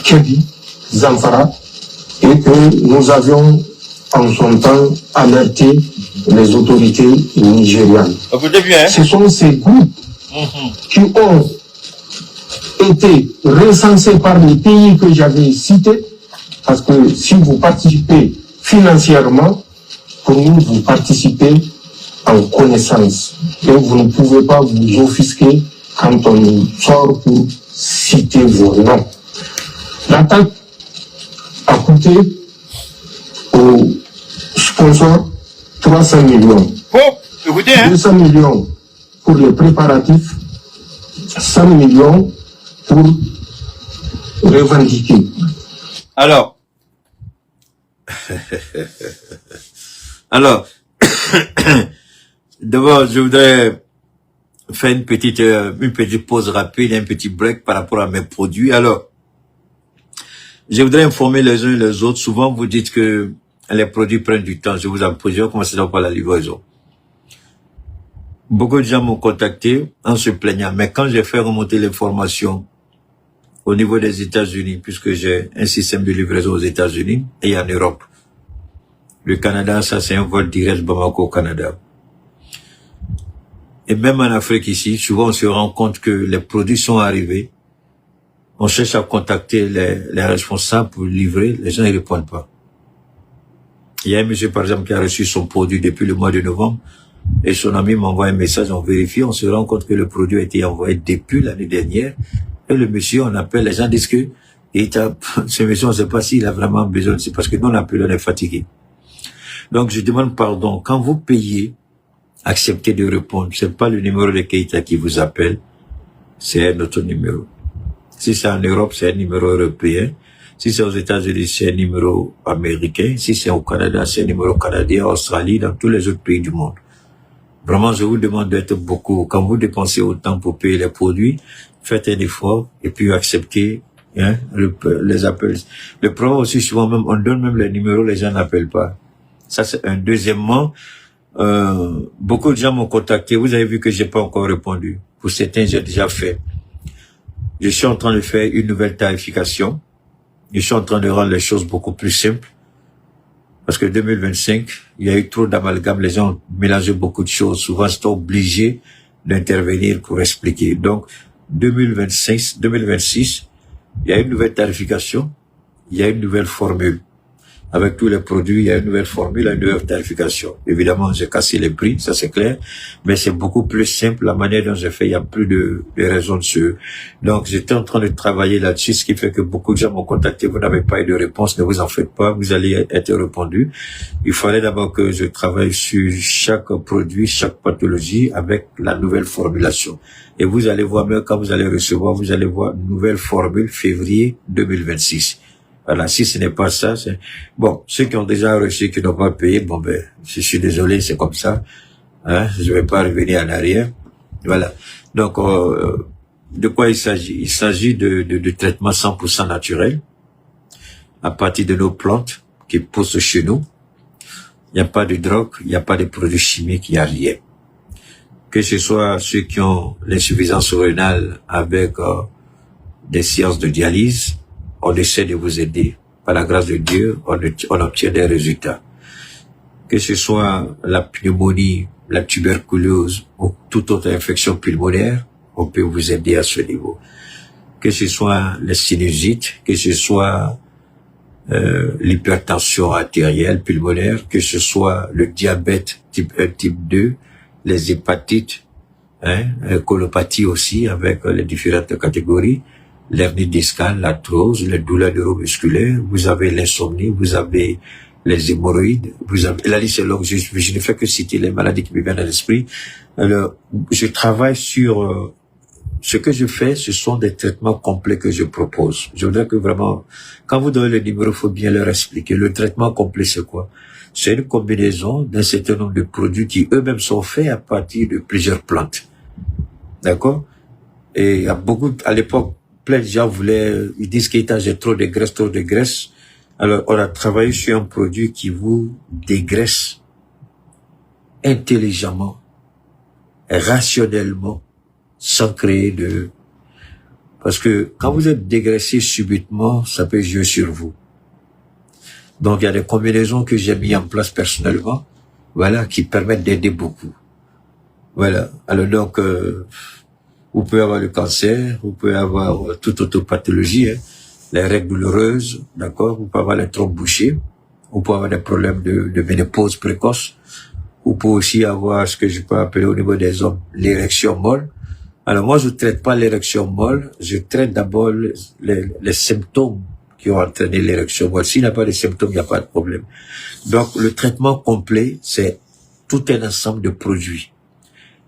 Kébi, Zamfara, et que nous avions en son temps alerté les autorités nigérianes. Ce sont ces groupes qui ont été recensés par les pays que j'avais cités, parce que si vous participez financièrement, pour nous, vous participez en connaissance. Et vous ne pouvez pas vous offusquer quand on sort pour citer vos noms. L'attaque a coûté aux sponsors 300 millions. 200 millions pour les préparatifs, 100 millions pour revendiquer. Alors, d'abord, je voudrais faire une petite pause rapide, un petit break par rapport à mes produits. Alors, je voudrais informer les uns et les autres. Souvent, vous dites que les produits prennent du temps. Je vous en prie, je vais commencer par la livraison. Beaucoup de gens m'ont contacté en se plaignant, mais quand j'ai fait remonter l'information au niveau des États-Unis, puisque j'ai un système de livraison aux États-Unis et en Europe, Le Canada, ça c'est un vol direct Bamako au Canada. Et même en Afrique ici, souvent on se rend compte que les produits sont arrivés. On cherche à contacter les responsables pour livrer, les gens ne répondent pas. Il y a un monsieur par exemple qui a reçu son produit depuis le mois de novembre et son ami m'envoie un message, on vérifie, on se rend compte que le produit a été envoyé depuis l'année dernière et le monsieur, on appelle, les gens disent que ce monsieur, on ne sait pas s'il a vraiment besoin, c'est parce que nous on appelle, on est fatigué. Donc je demande pardon, quand vous payez, acceptez de répondre, c'est pas le numéro de Keïta qui vous appelle, c'est un autre numéro. Si c'est en Europe, c'est un numéro européen. Si c'est aux États-Unis, c'est un numéro américain. Si c'est au Canada, c'est un numéro canadien, Australie, dans tous les autres pays du monde. Vraiment, je vous demande d'être beaucoup. Quand vous dépensez autant pour payer les produits, faites un effort et puis acceptez les appels. Le problème aussi, souvent même, on donne même les numéros, les gens n'appellent pas. Ça, c'est un. Deuxièmement, beaucoup de gens m'ont contacté. Vous avez vu que j'ai pas encore répondu. Pour certains, j'ai déjà fait. Je suis en train de faire une nouvelle tarification. Je suis en train de rendre les choses beaucoup plus simples. Parce que 2025, il y a eu trop d'amalgame. Les gens ont mélangé beaucoup de choses. Souvent, c'est obligé d'intervenir pour expliquer. Donc, 2026, il y a une nouvelle tarification. Il y a une nouvelle formule. Avec tous les produits, il y a une nouvelle formule, une nouvelle tarification. Évidemment, j'ai cassé les prix, ça c'est clair, mais c'est beaucoup plus simple la manière dont j'ai fait, il n'y a plus de raison dessus. Donc, j'étais en train de travailler là-dessus, ce qui fait que beaucoup de gens m'ont contacté, vous n'avez pas eu de réponse, ne vous en faites pas, vous allez être répondu. Il fallait d'abord que je travaille sur chaque produit, chaque pathologie avec la nouvelle formulation. Et vous allez voir, même quand vous allez recevoir, vous allez voir une nouvelle formule février 2026. Voilà, si ce n'est pas ça, c'est... Bon, ceux qui ont déjà reçu, qui n'ont pas payé, bon ben, je suis désolé, c'est comme ça. Hein, je vais pas revenir en arrière. Voilà. Donc, de quoi il s'agit? Il s'agit de traitements 100% naturels, à partir de nos plantes qui poussent chez nous. Il n'y a pas de drogue, il n'y a pas de produits chimiques, il n'y a rien. Que ce soit ceux qui ont l'insuffisance rénale avec des séances de dialyse, on essaie de vous aider. Par la grâce de Dieu, on obtient des résultats. Que ce soit la pneumonie, la tuberculose ou toute autre infection pulmonaire, on peut vous aider à ce niveau. Que ce soit les sinusites, que ce soit l'hypertension artérielle pulmonaire, que ce soit le diabète type 1, type 2, les hépatites, colopathie aussi avec les différentes catégories, l'hernie discale, l'arthrose, les douleurs neuromusculaires, vous avez l'insomnie, vous avez les hémorroïdes, vous avez, la liste est longue, je ne fais que citer les maladies qui me viennent à l'esprit. Alors, je travaille sur, ce que je fais, ce sont des traitements complets que je propose. Je voudrais que vraiment, quand vous donnez le numéro, il faut bien leur expliquer. Le traitement complet, c'est quoi? C'est une combinaison d'un certain nombre de produits qui eux-mêmes sont faits à partir de plusieurs plantes. D'accord? Et il y a beaucoup, à l'époque, plein de gens ils disent qu'il y a trop de graisse. Alors, on a travaillé sur un produit qui vous dégraisse intelligemment, rationnellement, sans créer de... Parce que quand vous êtes dégraissé subitement, ça peut jouer sur vous. Donc, il y a des combinaisons que j'ai mis en place personnellement, voilà, qui permettent d'aider beaucoup. Voilà. Alors donc, vous pouvez avoir le cancer, vous pouvez avoir toute autre pathologie, les règles douloureuses, d'accord, vous pouvez avoir les trompes bouchées, vous pouvez avoir des problèmes de ménopause précoce, vous pouvez aussi avoir ce que je peux appeler au niveau des hommes l'érection molle. Alors moi, je traite pas l'érection molle, je traite d'abord les symptômes qui ont entraîné l'érection molle. S'il n'y a pas de symptômes, il n'y a pas de problème. Donc le traitement complet, c'est tout un ensemble de produits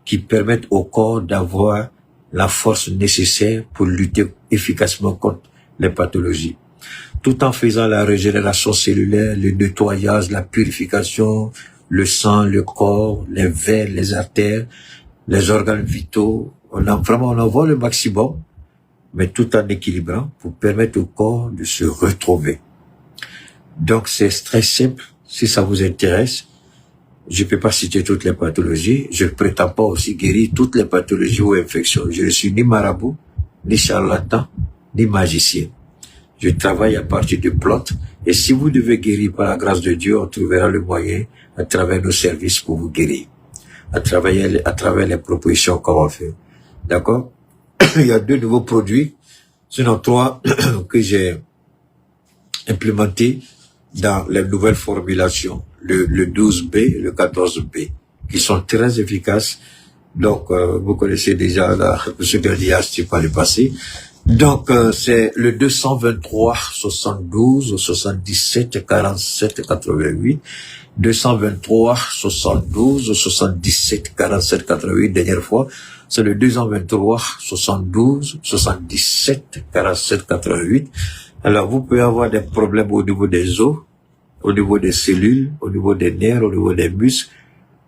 qui permettent au corps d'avoir la force nécessaire pour lutter efficacement contre les pathologies, tout en faisant la régénération cellulaire, le nettoyage, la purification, le sang, le corps, les veines, les artères, les organes vitaux. On envoie le maximum, mais tout en équilibrant pour permettre au corps de se retrouver. Donc c'est très simple, si ça vous intéresse. Je ne peux pas citer toutes les pathologies. Je ne prétends pas aussi guérir toutes les pathologies ou infections. Je ne suis ni marabout, ni charlatan, ni magicien. Je travaille à partir de plantes. Et si vous devez guérir par la grâce de Dieu, on trouvera le moyen à travers nos services pour vous guérir. À travers les propositions qu'on va faire. D'accord? Il y a 2 nouveaux produits, sinon 3 que j'ai implémentés dans les nouvelles formulations. Le 12B et le 14B, qui sont très efficaces. Donc, vous connaissez déjà ce dernier astuce par le passé. Donc, c'est le 223 72 77 47 88. 223 72 77 47 88. Dernière fois, c'est le 223 72 77 47 88. Alors, vous pouvez avoir des problèmes au niveau des os, au niveau des cellules, au niveau des nerfs, au niveau des muscles,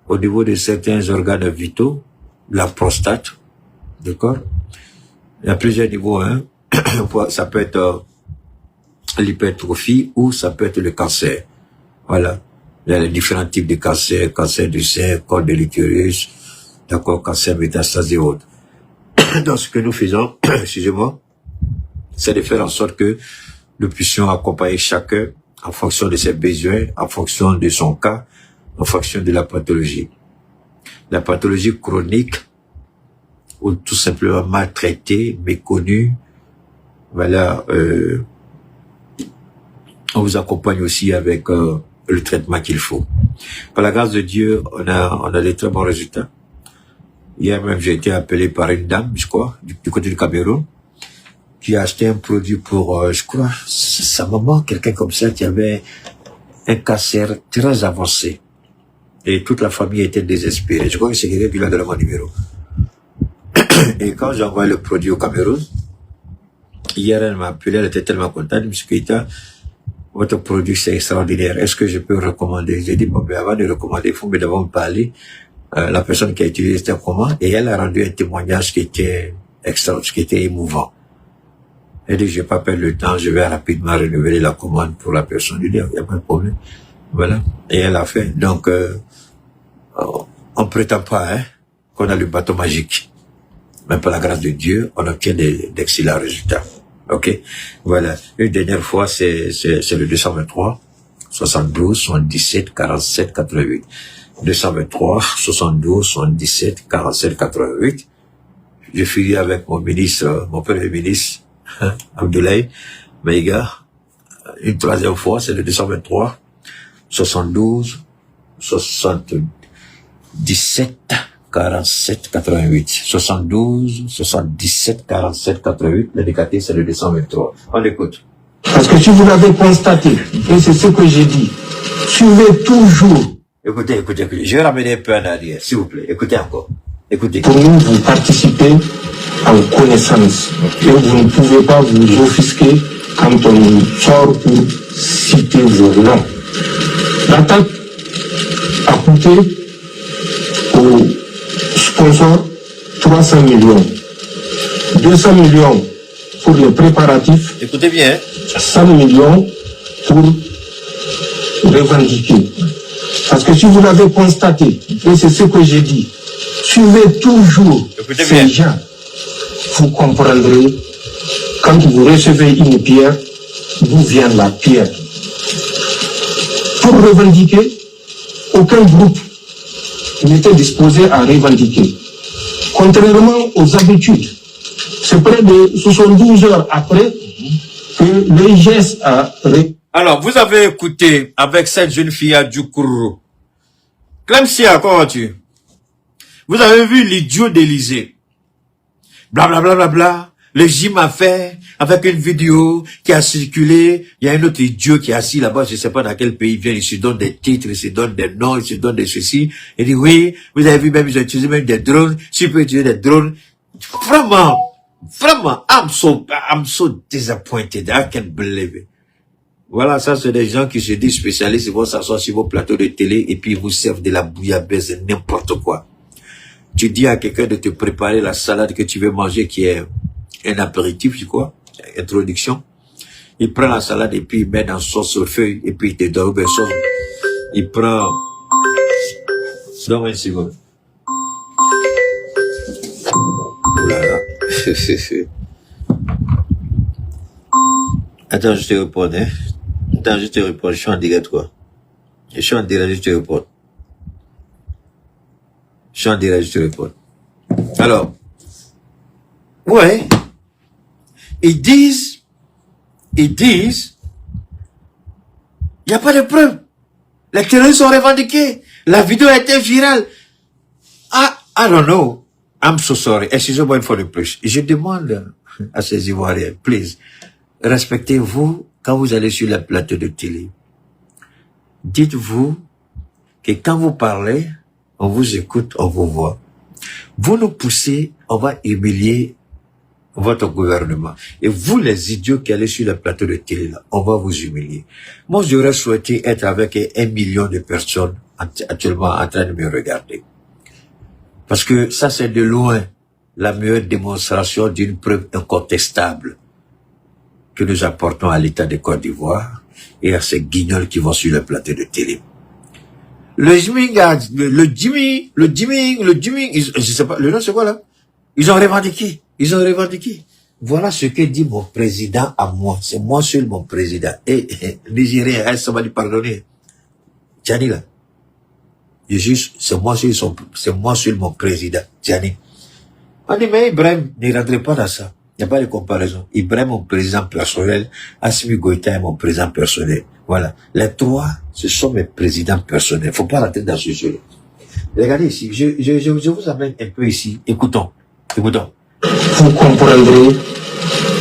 au niveau de certains organes vitaux, la prostate, d'accord? Il y a plusieurs niveaux, hein. Ça peut être l'hypertrophie ou ça peut être le cancer. Voilà. Il y a les différents types de cancer, cancer du sein, col de l'utérus, d'accord, cancer métastase et autres. Donc, ce que nous faisons, excusez-moi, c'est de faire en sorte que nous puissions accompagner chacun en fonction de ses besoins, en fonction de son cas, en fonction de la pathologie. La pathologie chronique, ou tout simplement maltraitée, méconnue, voilà, on vous accompagne aussi avec le traitement qu'il faut. Par la grâce de Dieu, on a des très bons résultats. Hier même, j'ai été appelé par une dame, je crois, du côté du Cameroun, qui a acheté un produit pour, je crois, sa maman, quelqu'un comme ça, qui avait un cancer très avancé. Et toute la famille était désespérée. Je crois que c'est quelqu'un qui l'a donné mon numéro. Et quand j'ai envoyé le produit au Cameroun, hier, elle m'a appelé, elle était tellement contente, M. Keita, votre produit, c'est extraordinaire. Est-ce que je peux recommander? J'ai dit, bon, mais avant de recommander, il faut me d'abord me parler. La personne qui a utilisé c'était comment? Et elle a rendu un témoignage qui était extraordinaire, qui était émouvant. Elle dit, je vais pas perdre le temps, je vais rapidement renouveler la commande pour la personne. Je dis, il n'y a pas de problème. Voilà. Et elle a fait. Donc, on prétend pas, hein, qu'on a le bateau magique. Mais par la grâce de Dieu, on obtient d'excellents résultats. Ok? Voilà. Une dernière fois, c'est le 223, 72, 77, 47, 88. 223, 72, 77, 47, 88. Je finis avec mon ministre, mon premier ministre, Abdoulaye Maïga. Une troisième fois, c'est le 223, 72, 77, 47, 88. 72, 77, 47, 88. L'indicatif, c'est le 223. On écoute. Parce que si vous l'avez constaté, et c'est ce que j'ai dit, suivez toujours. Écoutez. Je vais ramener un peu en arrière, s'il vous plaît. Écoutez encore. Écoutez. Pour nous, vous participez en connaissance. Et vous ne pouvez pas vous offusquer quand on vous sort pour citer vos noms. L'attaque a coûté aux sponsors 300 millions. 200 millions pour les préparatifs. Écoutez bien. 100 millions pour revendiquer. Parce que si vous l'avez constaté, et c'est ce que j'ai dit, suivez toujours ces gens, vous comprendrez, quand vous recevez une pierre, d'où vient la pierre. Pour revendiquer, aucun groupe n'était disposé à revendiquer. Contrairement aux habitudes, c'est près de 72 heures après que les gestes à... Alors, vous avez écouté avec cette jeune fille à Djoukourou. Clemsia, comment vas-tu? Vous avez vu l'idiot d'Élysée. Blablabla. Le gym a fait avec une vidéo qui a circulé. Il y a un autre idiot qui est assis là-bas, je ne sais pas dans quel pays il vient, il se donne des titres, il se donne des noms, il se donne des ceci. Il dit oui, vous avez vu même, ils ont utilisé même des drones. Si vous pouvez utiliser des drones. Vraiment, I'm so disappointed. I can't believe it. Voilà, ça c'est des gens qui se disent spécialistes, ils vont s'asseoir sur vos plateaux de télé et puis ils vous servent de la bouillabaisse, n'importe quoi. Tu dis à quelqu'un de te préparer la salade que tu veux manger qui est un apéritif, tu crois, introduction. Il prend la salade et puis il met dans sauce au feu et puis il te donne une sauce. Il prend... Donne une seconde. Oh là là. Attends, je te réponds, hein. Attends, je te réponds. Je suis en direct, quoi. Je suis en direct, je te réponds. Je suis en direct, je te réponds. Alors, ouais, ils disent, il n'y a pas de preuve. Les terroristes sont revendiqués. La vidéo a été virale. I don't know. I'm so sorry. Excusez-moi une fois de plus. Je demande à ces Ivoiriens, please, respectez-vous quand vous allez sur la plateau de télé. Dites-vous que quand vous parlez, on vous écoute, on vous voit. Vous nous poussez, on va humilier votre gouvernement. Et vous, les idiots qui allez sur le plateau de télé, là, on va vous humilier. Moi, j'aurais souhaité être avec 1 million de personnes actuellement en train de me regarder. Parce que ça, c'est de loin la meilleure démonstration d'une preuve incontestable que nous apportons à l'État de Côte d'Ivoire et à ces guignols qui vont sur le plateau de télé. Le Jimmy, je sais pas, le nom c'est quoi là? Ils ont revendiqué. Voilà ce que dit mon président à moi. C'est moi seul mon président. Et Nigérien, ça va lui pardonner. Tiani là. C'est moi seul mon président. Tiani. On dit, mais Ibrahim ne rentre pas dans ça. Il n'y a pas de comparaison. Ibrahim, mon président personnel. Assimi Goïta est mon président personnel. Voilà. Les trois, ce sont mes présidents personnels. Il ne faut pas rentrer dans ce jeu. Regardez ici. Je vous amène un peu ici. Écoutons. Vous comprendrez,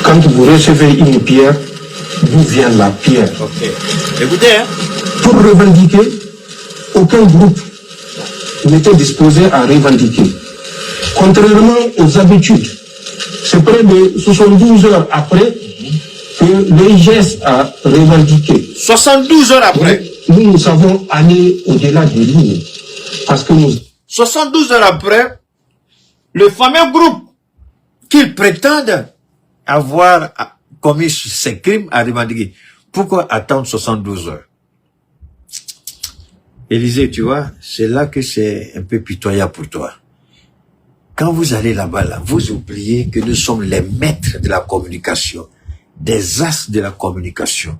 quand vous recevez une pierre, d'où vient la pierre. Ok. Écoutez, hein. Pour revendiquer, aucun groupe n'était disposé à revendiquer. Contrairement aux habitudes, c'est près de 72 heures après que l'IGS a revendiqué. 72 heures après. Nous savons aller au-delà des lignes. Parce que nous... 72 heures après, le fameux groupe qu'ils prétendent avoir commis ces crimes a revendiqué. Pourquoi attendre 72 heures? Élisée, tu vois, c'est là que c'est un peu pitoyable pour toi. Quand vous allez là-bas, là, vous oubliez que nous sommes les maîtres de la communication, des as de la communication.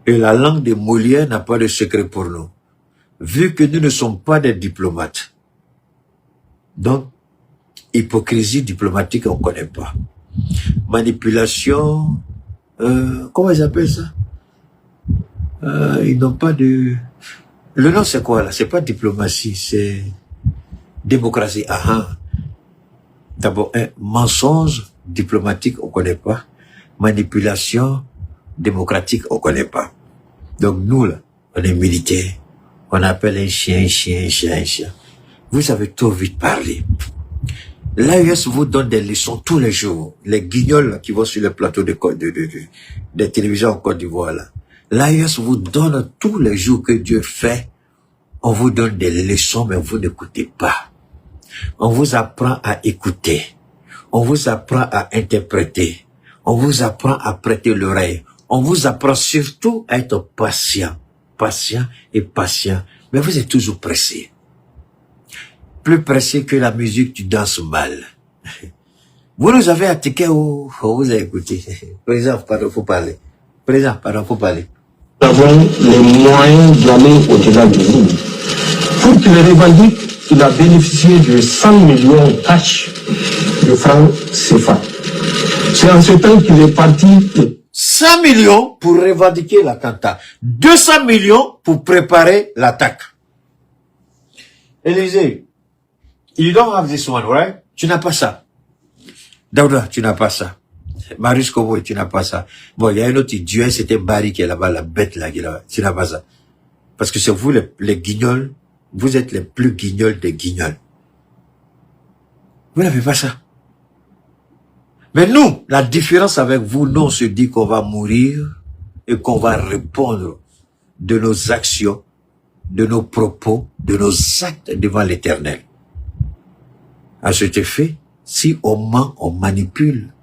Et la langue de Molière n'a pas de secret pour nous. Vu que nous ne sommes pas des diplomates. Donc, hypocrisie diplomatique, on ne connaît pas. Manipulation, comment ils appellent ça? Ils n'ont pas de... Le nom c'est quoi là? C'est pas diplomatie, c'est démocratie. D'abord, mensonge diplomatique, on ne connaît pas. Manipulation démocratique, on ne connaît pas. Donc nous, là, on est militaires. On appelle un chien. Vous avez trop vite parlé. L'AES vous donne des leçons tous les jours. Les guignols là, qui vont sur le plateau des télévisions en Côte d'Ivoire, là. L'AES vous donne tous les jours que Dieu fait. On vous donne des leçons, mais vous n'écoutez pas. On vous apprend à écouter. On vous apprend à interpréter. On vous apprend à prêter l'oreille. On vous apprend surtout à être patient. Patient et patient. Mais vous êtes toujours pressé. Plus pressé que la musique, tu danses mal. Vous nous avez attaqué ou vous avez écouté? Président, pardon, faut parler. Président, pardon, faut parler. Nous avons les moyens d'aller au-delà de nous. Pour qu'il revendique, il a bénéficié de 100 millions cash de francs CFA. C'est en ce temps qu'il est parti. 100 millions pour revendiquer l'attentat. 200 millions pour préparer l'attaque. Élisée, you don't have this one, right? Tu n'as pas ça. Daouda, tu n'as pas ça. Marius Kobo, tu n'as pas ça. Bon, il y a un autre idiot, c'était Barry qui est là-bas, la bête là qui est là-bas. Tu n'as pas ça. Parce que c'est vous les guignols, vous êtes les plus guignols des guignols. Vous n'avez pas ça. Mais nous, la différence avec vous, nous on se dit qu'on va mourir et qu'on va répondre de nos actions, de nos propos, de nos actes devant l'Éternel. À cet effet, si on ment, on manipule,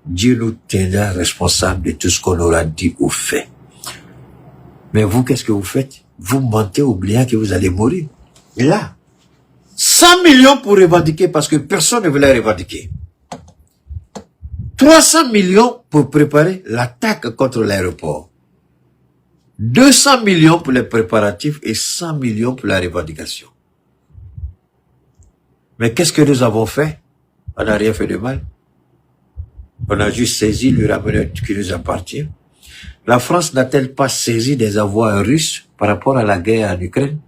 Dieu nous tiendra responsable de tout ce qu'on aura dit ou fait. Mais vous, qu'est-ce que vous faites? Vous mentez oubliant que vous allez mourir. Et là, 100 millions pour revendiquer parce que personne ne veut les revendiquer. 300 millions pour préparer l'attaque contre l'aéroport. 200 millions pour les préparatifs et 100 millions pour la revendication. Mais qu'est-ce que nous avons fait? On n'a rien fait de mal. On a juste saisi le rameneur qui nous appartient. La France n'a-t-elle pas saisi des avoirs russes par rapport à la guerre en Ukraine?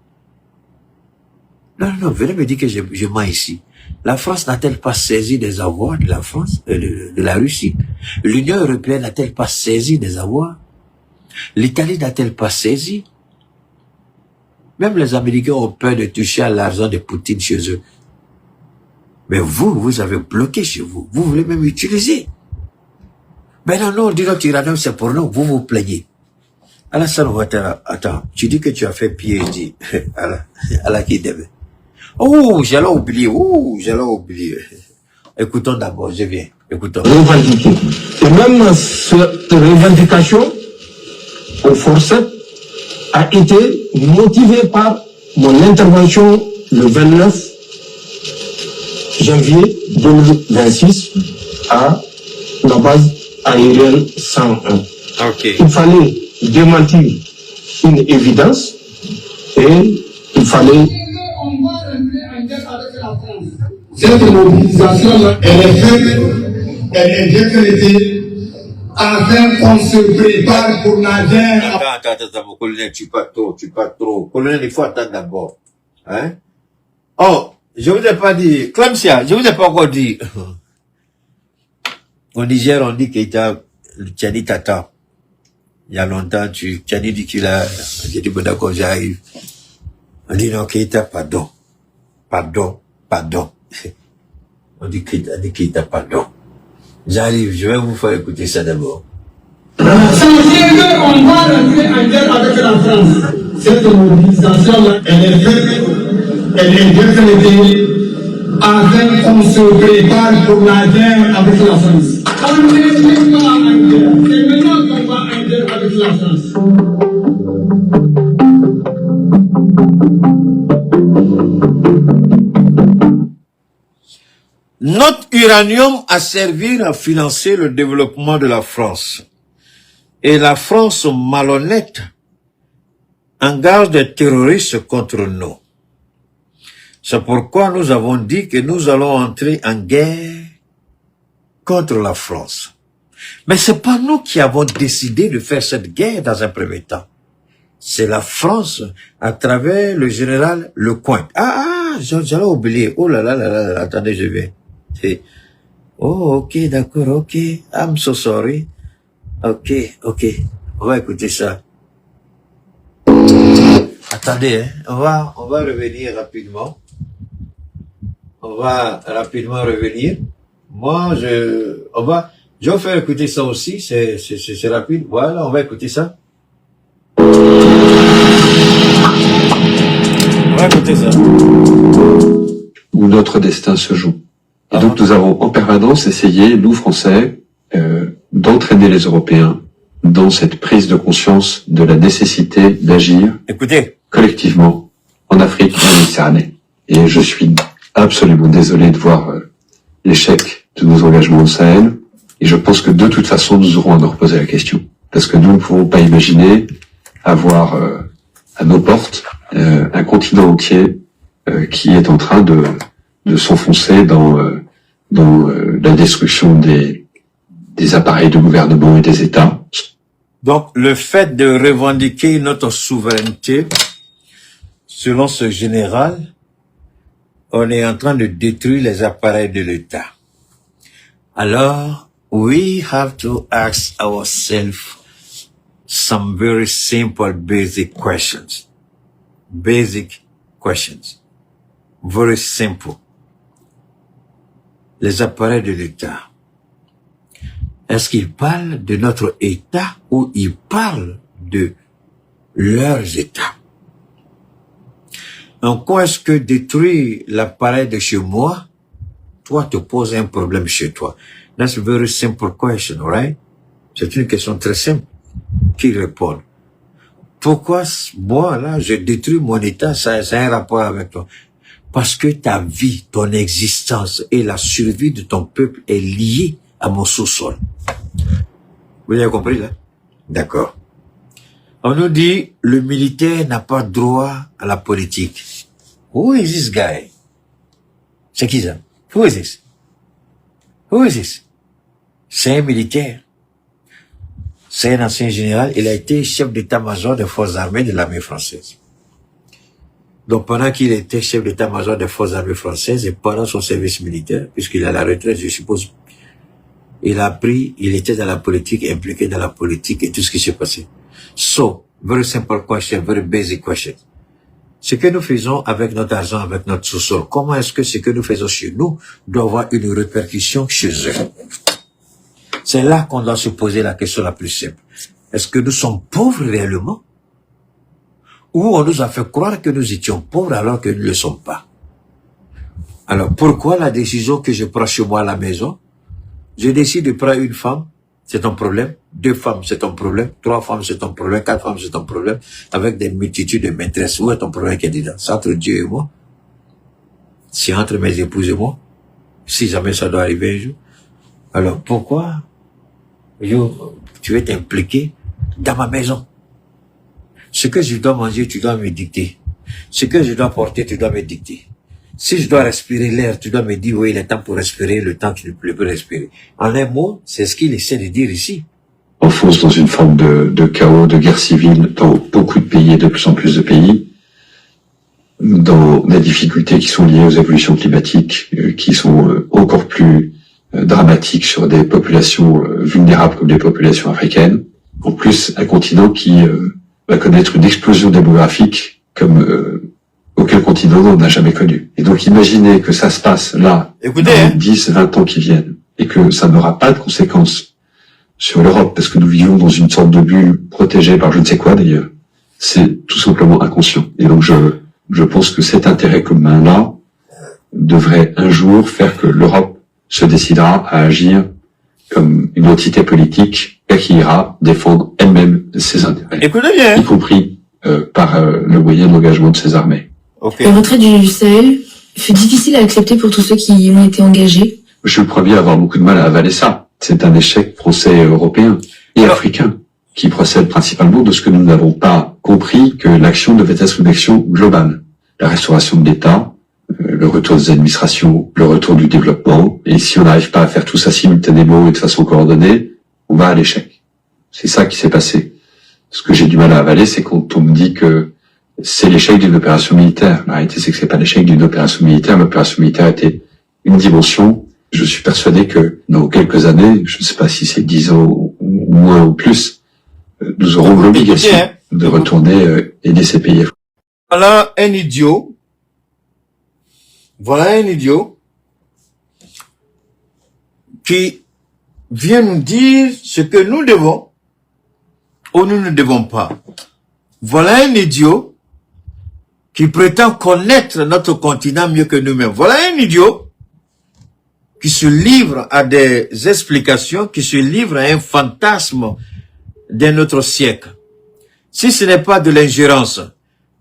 Non, venez me dire que je mens ici. La France n'a-t-elle pas saisi des avoirs de la France, de la Russie? L'Union européenne n'a-t-elle pas saisi des avoirs? L'Italie n'a-t-elle pas saisi? Même les Américains ont peur de toucher à l'argent de Poutine chez eux. Mais vous avez bloqué chez vous. Vous voulez même utiliser. Mais non, on dit notre uranium, c'est pour nous. Vous vous plaignez. Alassane Ouattara, attends, tu dis que tu as fait PhD à la Kidebe. Oh, j'allais oublier. Écoutons d'abord, je viens. Écoutons. Revendiquer. Et même cette revendication au forceps a été motivée par mon intervention le 29 janvier 2026 à la base aérienne 101. Okay. Il fallait démentir une évidence et il fallait... Cette mobilisation, elle est ferme, elle est décrétée afin qu'on se prépare pour la guerre. Attends, colonel, tu parles trop. Colonel, il faut attendre d'abord. Hein? Oh, je vous ai pas dit, Clemsia, je vous ai pas encore dit. Au Niger, on dit qu'il t'a, Tchani t'attend. Il y a longtemps, Tchani dit qu'il a, j'ai dit, bon d'accord, j'arrive. On dit non, qu'il t'a pardon. On dit qu'il t'a pardon. J'arrive, je vais vous faire écouter ça d'abord. Ça veut dire qu'on va rentrer en guerre avec la France. Cette mobilisation, elle est ferme, elle est décrétée afin qu'on se prépare pour la guerre avec la France. On n'est même pas en guerre. C'est maintenant qu'on va en guerre avec la France. Notre uranium a servi à financer le développement de la France. Et la France malhonnête engage des terroristes contre nous. C'est pourquoi nous avons dit que nous allons entrer en guerre contre la France. Mais c'est pas nous qui avons décidé de faire cette guerre dans un premier temps. C'est la France à travers le général Lecointe. J'allais oublier. Oh là, attendez, je viens. Oh, ok, d'accord, ok. I'm so sorry. Ok. On va écouter ça. Attendez, hein. On va revenir rapidement. On va rapidement revenir. Moi, je vais faire écouter ça aussi. C'est rapide. Voilà, on va écouter ça. On va écouter ça. Où notre destin se joue. Et donc nous avons en permanence essayé, nous Français, d'entraîner les Européens dans cette prise de conscience de la nécessité d'agir collectivement en Afrique et en Méditerranée. Et je suis absolument désolé de voir l'échec de nos engagements au Sahel. Et je pense que de toute façon, nous aurons à nous reposer la question. Parce que nous ne pouvons pas imaginer avoir à nos portes un continent entier qui est en train de s'enfoncer dans la destruction des appareils de gouvernement et des États. Donc, le fait de revendiquer notre souveraineté, selon ce général, on est en train de détruire les appareils de l'État. Alors, we have to ask ourselves some very simple basic questions. Basic questions. Very simple. Les appareils de l'État. Est-ce qu'ils parlent de notre État ou ils parlent de leurs États? En quoi est-ce que détruire l'appareil de chez moi, toi, te pose un problème chez toi? That's a very simple question, right? C'est une question très simple. Qui répond? Pourquoi moi, là, je détruis mon État? Ça a un rapport avec toi. Parce que ta vie, ton existence et la survie de ton peuple est liée à mon sous-sol. Vous avez compris là? D'accord. On nous dit, le militaire n'a pas droit à la politique. Who is this guy? C'est qui ça? Who is this? Who is this? C'est un militaire. C'est un ancien général. Il a été chef d'état-major des forces armées de l'armée française. Donc pendant qu'il était chef d'état-major des forces armées françaises et pendant son service militaire, puisqu'il est à la retraite, je suppose, il était dans la politique, impliqué dans la politique et tout ce qui s'est passé. So, very simple question, very basic question. Ce que nous faisons avec notre argent, avec notre sous-sol, comment est-ce que ce que nous faisons chez nous doit avoir une répercussion chez eux? C'est là qu'on doit se poser la question la plus simple. Est-ce que nous sommes pauvres réellement? Ou on nous a fait croire que nous étions pauvres alors que nous ne le sommes pas? Alors, pourquoi la décision que je prends chez moi à la maison? Je décide de prendre une femme, c'est un problème. 2 femmes, c'est un problème. 3 femmes, c'est un problème. 4 femmes, c'est un problème. Avec des multitudes de maîtresses. Où est ton problème qui est dedans? C'est entre Dieu et moi. C'est entre mes épouses et moi. Si jamais ça doit arriver un jour. Alors, pourquoi tu veux t'impliquer dans ma maison? Ce que je dois manger, tu dois me dicter. Ce que je dois porter, tu dois me dicter. Si je dois respirer l'air, tu dois me dire, oui, il est temps pour respirer, le temps tu ne peux plus respirer. En un mot, c'est ce qu'il essaie de dire ici. On fonce dans une forme de chaos, de guerre civile dans beaucoup de pays et de plus en plus de pays, dans des difficultés qui sont liées aux évolutions climatiques, qui sont encore plus dramatiques sur des populations vulnérables comme les populations africaines. En plus, un continent qui va connaître une explosion démographique comme aucun continent n'en a jamais connu. Et donc imaginez que ça se passe là, dans 10, 20 ans qui viennent, et que ça n'aura pas de conséquences sur l'Europe, parce que nous vivons dans une sorte de bulle protégée par je ne sais quoi d'ailleurs. C'est tout simplement inconscient. Et donc je pense que cet intérêt commun-là devrait un jour faire que l'Europe se décidera à agir comme une entité politique qui ira défendre elle-même ses intérêts, y compris par le moyen de l'engagement de ses armées. Okay. Le retrait du Sahel fut difficile à accepter pour tous ceux qui y ont été engagés. Je suis le premier à avoir beaucoup de mal à avaler ça. C'est un échec français et européen et africain qui procède principalement de ce que nous n'avons pas compris, que l'action devait être une action globale. La restauration de l'État, le retour des administrations, le retour du développement. Et si on n'arrive pas à faire tout ça simultanément et de façon coordonnée, on va à l'échec. C'est ça qui s'est passé. Ce que j'ai du mal à avaler, c'est quand on me dit que c'est l'échec d'une opération militaire. La réalité, c'est que c'est pas l'échec d'une opération militaire. L'opération militaire était une dimension. Je suis persuadé que dans quelques années, je ne sais pas si c'est 10 ans ou moins ou plus, nous aurons l'obligation de retourner aider ces pays. Voilà un idiot. Voilà un idiot qui vient nous dire ce que nous devons ou nous ne devons pas. Voilà un idiot qui prétend connaître notre continent mieux que nous-mêmes. Voilà un idiot qui se livre à des explications, qui se livre à un fantasme d'un autre siècle. Si ce n'est pas de l'ingérence,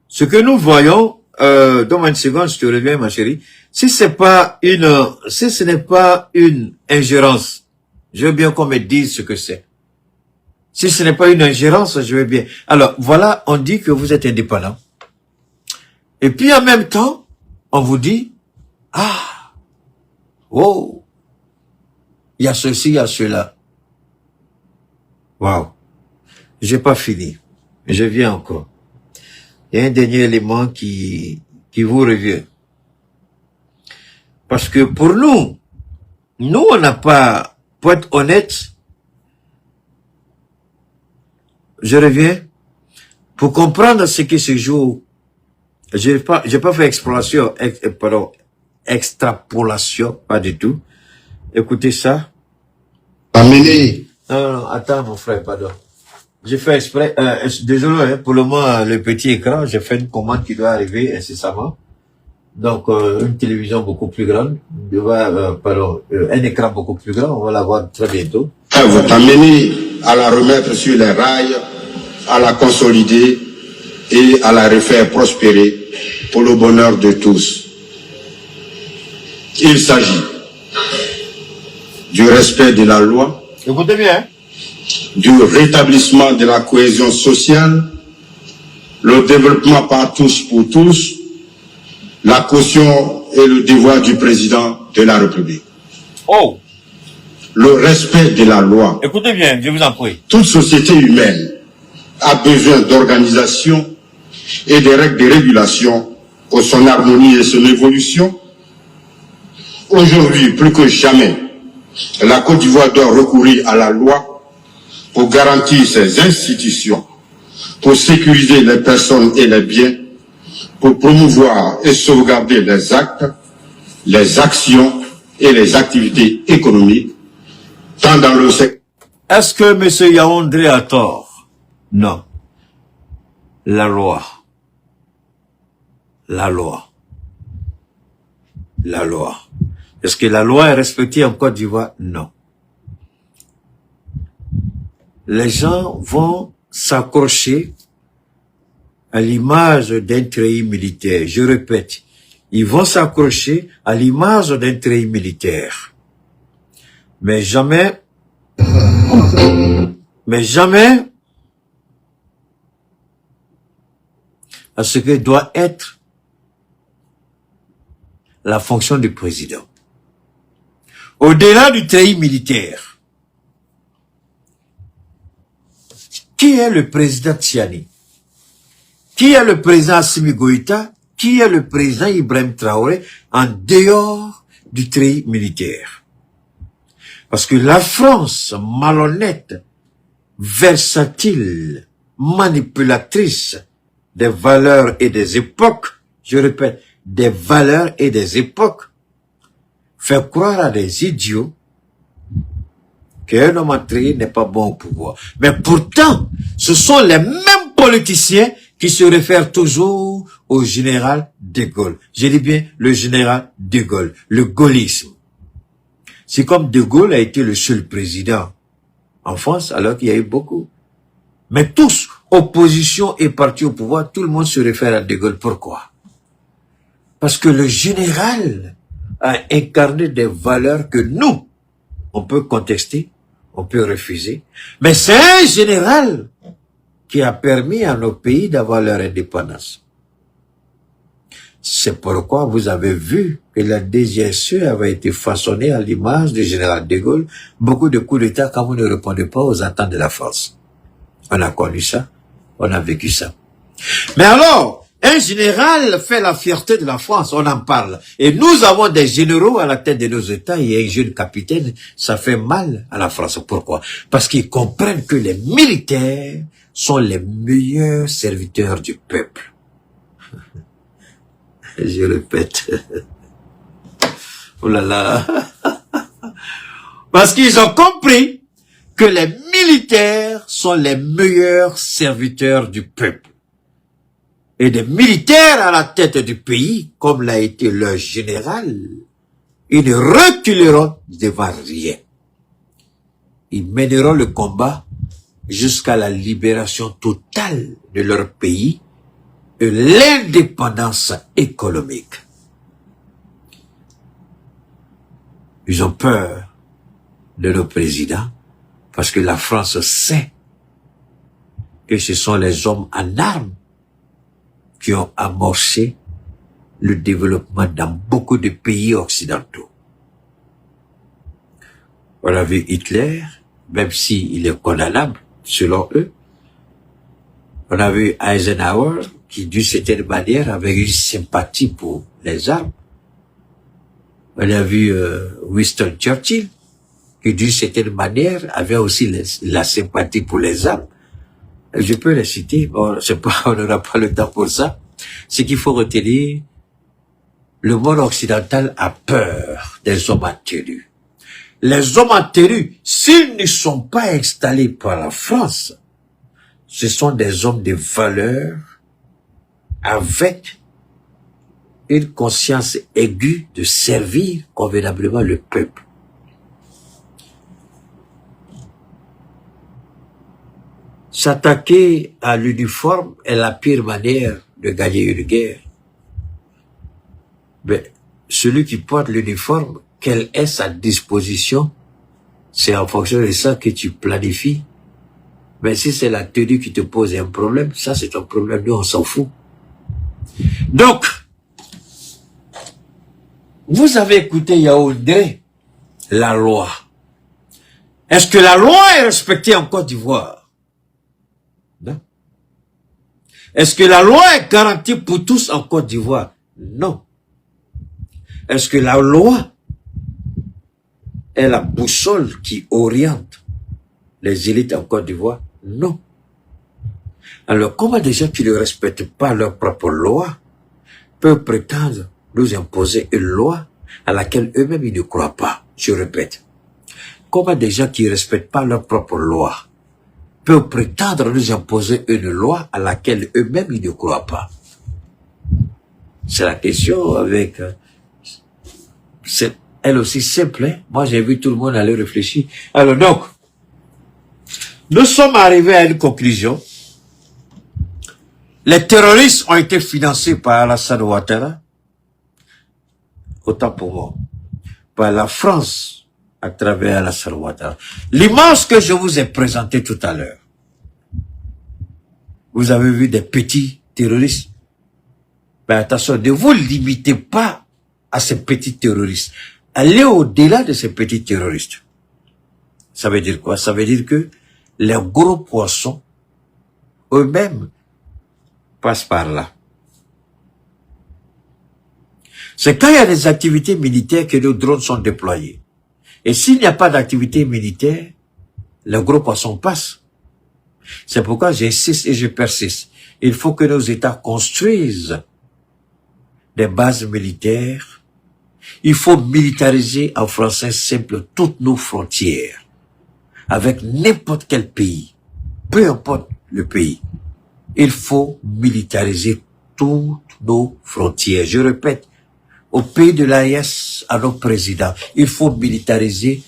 ce que nous voyons, donne-moi une seconde, je te reviens, ma chérie. Si ce n'est pas une ingérence, je veux bien qu'on me dise ce que c'est. Si ce n'est pas une ingérence, je veux bien. Alors, voilà, on dit que vous êtes indépendant. Et puis, en même temps, on vous dit, oh, il y a ceci, il y a cela. Waouh. J'ai pas fini. Je viens encore. Il y a un dernier élément qui vous revient. Parce que pour nous, on n'a pas, pour être honnête, je reviens, pour comprendre ce qui se joue, j'ai pas fait extrapolation, pas du tout. Écoutez ça. Amener. Non, attends mon frère, pardon. J'ai fait exprès, désolé, pour le moment, le petit écran, j'ai fait une commande qui doit arriver incessamment. Donc, une télévision beaucoup plus grande, un écran beaucoup plus grand, on va l'avoir très bientôt. Vous amener à la remettre sur les rails, à la consolider et à la refaire prospérer pour le bonheur de tous. Il s'agit du respect de la loi, Écoutez bien. du rétablissement de la cohésion sociale, le développement par tous pour tous, la caution et le devoir du président de la République. Oh, Le respect de la loi. écoutez bien, je vous en prie. Toute société humaine a besoin d'organisation et de règles de régulation pour son harmonie et son évolution. Aujourd'hui, plus que jamais, la Côte d'Ivoire doit recourir à la loi pour garantir ses institutions, pour sécuriser les personnes et les biens, pour promouvoir et sauvegarder les actes, les actions et les activités économiques, tant dans le secteur. Est-ce que M. Yaoundé a tort? Non. La loi. La loi. La loi. Est-ce que la loi est respectée en Côte d'Ivoire? Non. Les gens vont s'accrocher à l'image d'un treillis militaire. Je répète, ils vont s'accrocher à l'image d'un treillis militaire. Mais jamais à ce que doit être la fonction du président. Au-delà du treillis militaire, qui est le président Tiani? Qui est le président Assimi Goïta? Qui est le président Ibrahim Traoré en dehors du treillis militaire? Parce que la France, malhonnête, versatile, manipulatrice des valeurs et des époques, je répète, des valeurs et des époques, fait croire à des idiots qu'un homme entré n'est pas bon au pouvoir. Mais pourtant, ce sont les mêmes politiciens qui se réfèrent toujours au général de Gaulle. Je dis bien le général de Gaulle, le gaullisme. C'est comme de Gaulle a été le seul président en France, alors qu'il y a eu beaucoup. Mais tous, opposition et parti au pouvoir, tout le monde se réfère à de Gaulle. Pourquoi? Parce que le général a incarné des valeurs que nous, on peut contester, on peut refuser. Mais c'est un général qui a permis à nos pays d'avoir leur indépendance. C'est pourquoi vous avez vu que la DGSE avait été façonnée à l'image du général de Gaulle. Beaucoup de coups d'État quand vous ne répondez pas aux attentes de la France. On a connu ça, on a vécu ça. Mais alors, un général fait la fierté de la France, on en parle. Et nous avons des généraux à la tête de nos États et un jeune capitaine, ça fait mal à la France. Pourquoi? Parce qu'ils comprennent que les militaires sont les meilleurs serviteurs du peuple. Je répète. Oh là là. Parce qu'ils ont compris que les militaires sont les meilleurs serviteurs du peuple. Et des militaires à la tête du pays, comme l'a été leur général, ils ne reculeront devant rien. Ils mèneront le combat jusqu'à la libération totale de leur pays et l'indépendance économique. Ils ont peur de nos présidents parce que la France sait que ce sont les hommes en armes qui ont amorcé le développement dans beaucoup de pays occidentaux. On a vu Hitler, même s'il est condamnable, selon eux. On a vu Eisenhower, qui d'une certaine manière avait une sympathie pour les armes. On a vu Winston Churchill, qui d'une certaine manière avait aussi la sympathie pour les armes. Je peux les citer, bon, c'est pas, on n'aura pas le temps pour ça. Ce qu'il faut retenir, le monde occidental a peur des hommes en tenue. Les hommes en tenue, s'ils ne sont pas installés par la France, ce sont des hommes de valeur avec une conscience aiguë de servir convenablement le peuple. S'attaquer à l'uniforme est la pire manière de gagner une guerre. Mais celui qui porte l'uniforme, quelle est sa disposition c'est en fonction de ça que tu planifies. Mais si c'est la tenue qui te pose un problème, ça c'est un problème, nous on s'en fout. Donc, vous avez écouté Yaoundé, la loi. Est-ce que la loi est respectée en Côte d'Ivoire? Non. Est-ce que la loi est garantie pour tous en Côte d'Ivoire? Non. Est-ce que la loi est la boussole qui oriente les élites en Côte d'Ivoire? Non. Alors, comment des gens qui ne respectent pas leur propre loi peuvent prétendre nous imposer une loi à laquelle eux-mêmes ils ne croient pas? Je répète. Comment des gens qui ne respectent pas leur propre loi peuvent prétendre nous imposer une loi à laquelle eux-mêmes ils ne croient pas? C'est la question avec... c'est elle aussi simple, hein? Moi j'ai vu tout le monde aller réfléchir. Alors donc, nous sommes arrivés à une conclusion. Les terroristes ont été financés par Alassane Ouattara, autant pour moi, par la France à travers Alassane Ouattara. L'image que je vous ai présentée tout à l'heure, vous avez vu des petits terroristes. Mais attention, ne vous limitez pas à ces petits terroristes. Allez au-delà de ces petits terroristes. Ça veut dire quoi? Ça veut dire que les gros poissons, eux-mêmes, passent par là. C'est quand il y a des activités militaires que nos drones sont déployés. Et s'il n'y a pas d'activité militaire, les gros poissons passent. C'est pourquoi j'insiste et je persiste. Il faut que nos États construisent des bases militaires. Il faut militariser en français simple toutes nos frontières avec n'importe quel pays, peu importe le pays. Il faut militariser toutes nos frontières. Je répète, au pays de l'AES, à nos présidents, il faut militariser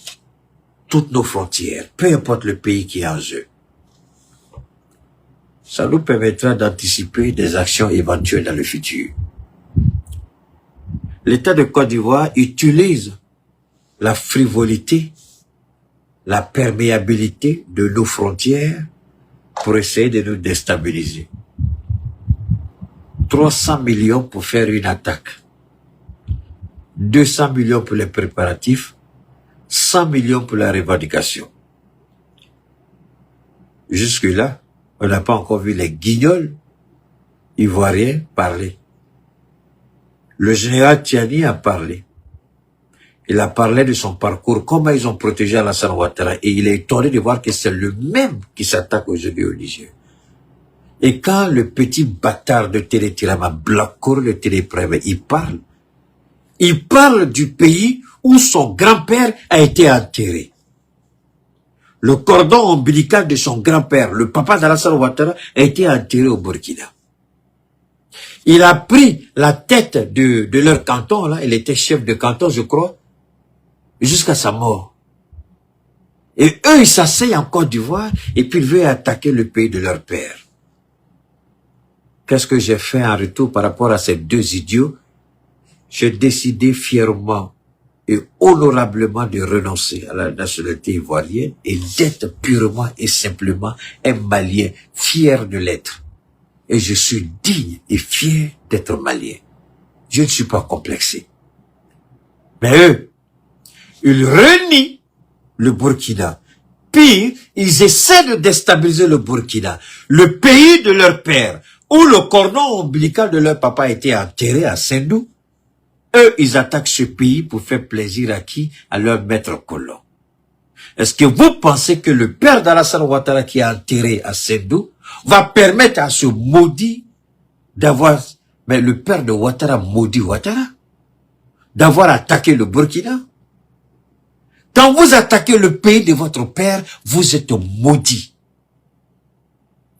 toutes nos frontières, peu importe le pays qui est en jeu. Ça nous permettra d'anticiper des actions éventuelles dans le futur. L'État de Côte d'Ivoire utilise la frivolité, la perméabilité de nos frontières pour essayer de nous déstabiliser. 300 millions pour faire une attaque. 200 millions pour les préparatifs. 100 millions pour la revendication. Jusque-là, on n'a pas encore vu les guignols ivoiriens parler. Le général Tiani a parlé. Il a parlé de son parcours, comment ils ont protégé Alassane Ouattara, et il est étonné de voir que c'est le même qui s'attaque aujourd'hui au Niger. Et quand le petit bâtard de Télétirama, Blacour de Téléprème, il parle du pays où son grand-père a été enterré. Le cordon ombilical de son grand-père, le papa d'Alassane Ouattara, a été enterré au Burkina. Il a pris la tête de leur canton, là, il était chef de canton, je crois, jusqu'à sa mort. Et eux, ils s'asseyent en Côte d'Ivoire, et puis ils veulent attaquer le pays de leur père. Qu'est-ce que j'ai fait en retour par rapport à ces deux idiots? J'ai décidé fièrement et honorablement de renoncer à la nationalité ivoirienne et d'être purement et simplement un Malien fier de l'être. Et je suis digne et fier d'être Malien. Je ne suis pas complexé. Mais eux, ils renient le Burkina. Pire, ils essaient de déstabiliser le Burkina, le pays de leur père, où le cordon ombilical de leur papa a été enterré à Sendou. Eux, ils attaquent ce pays pour faire plaisir à qui? À leur maître colon. Est-ce que vous pensez que le père d'Alassane Ouattara qui est enterré à Sendou va permettre à ce maudit d'avoir... Mais le père de Ouattara maudit Ouattara d'avoir attaqué le Burkina? Quand vous attaquez le pays de votre père, vous êtes maudit.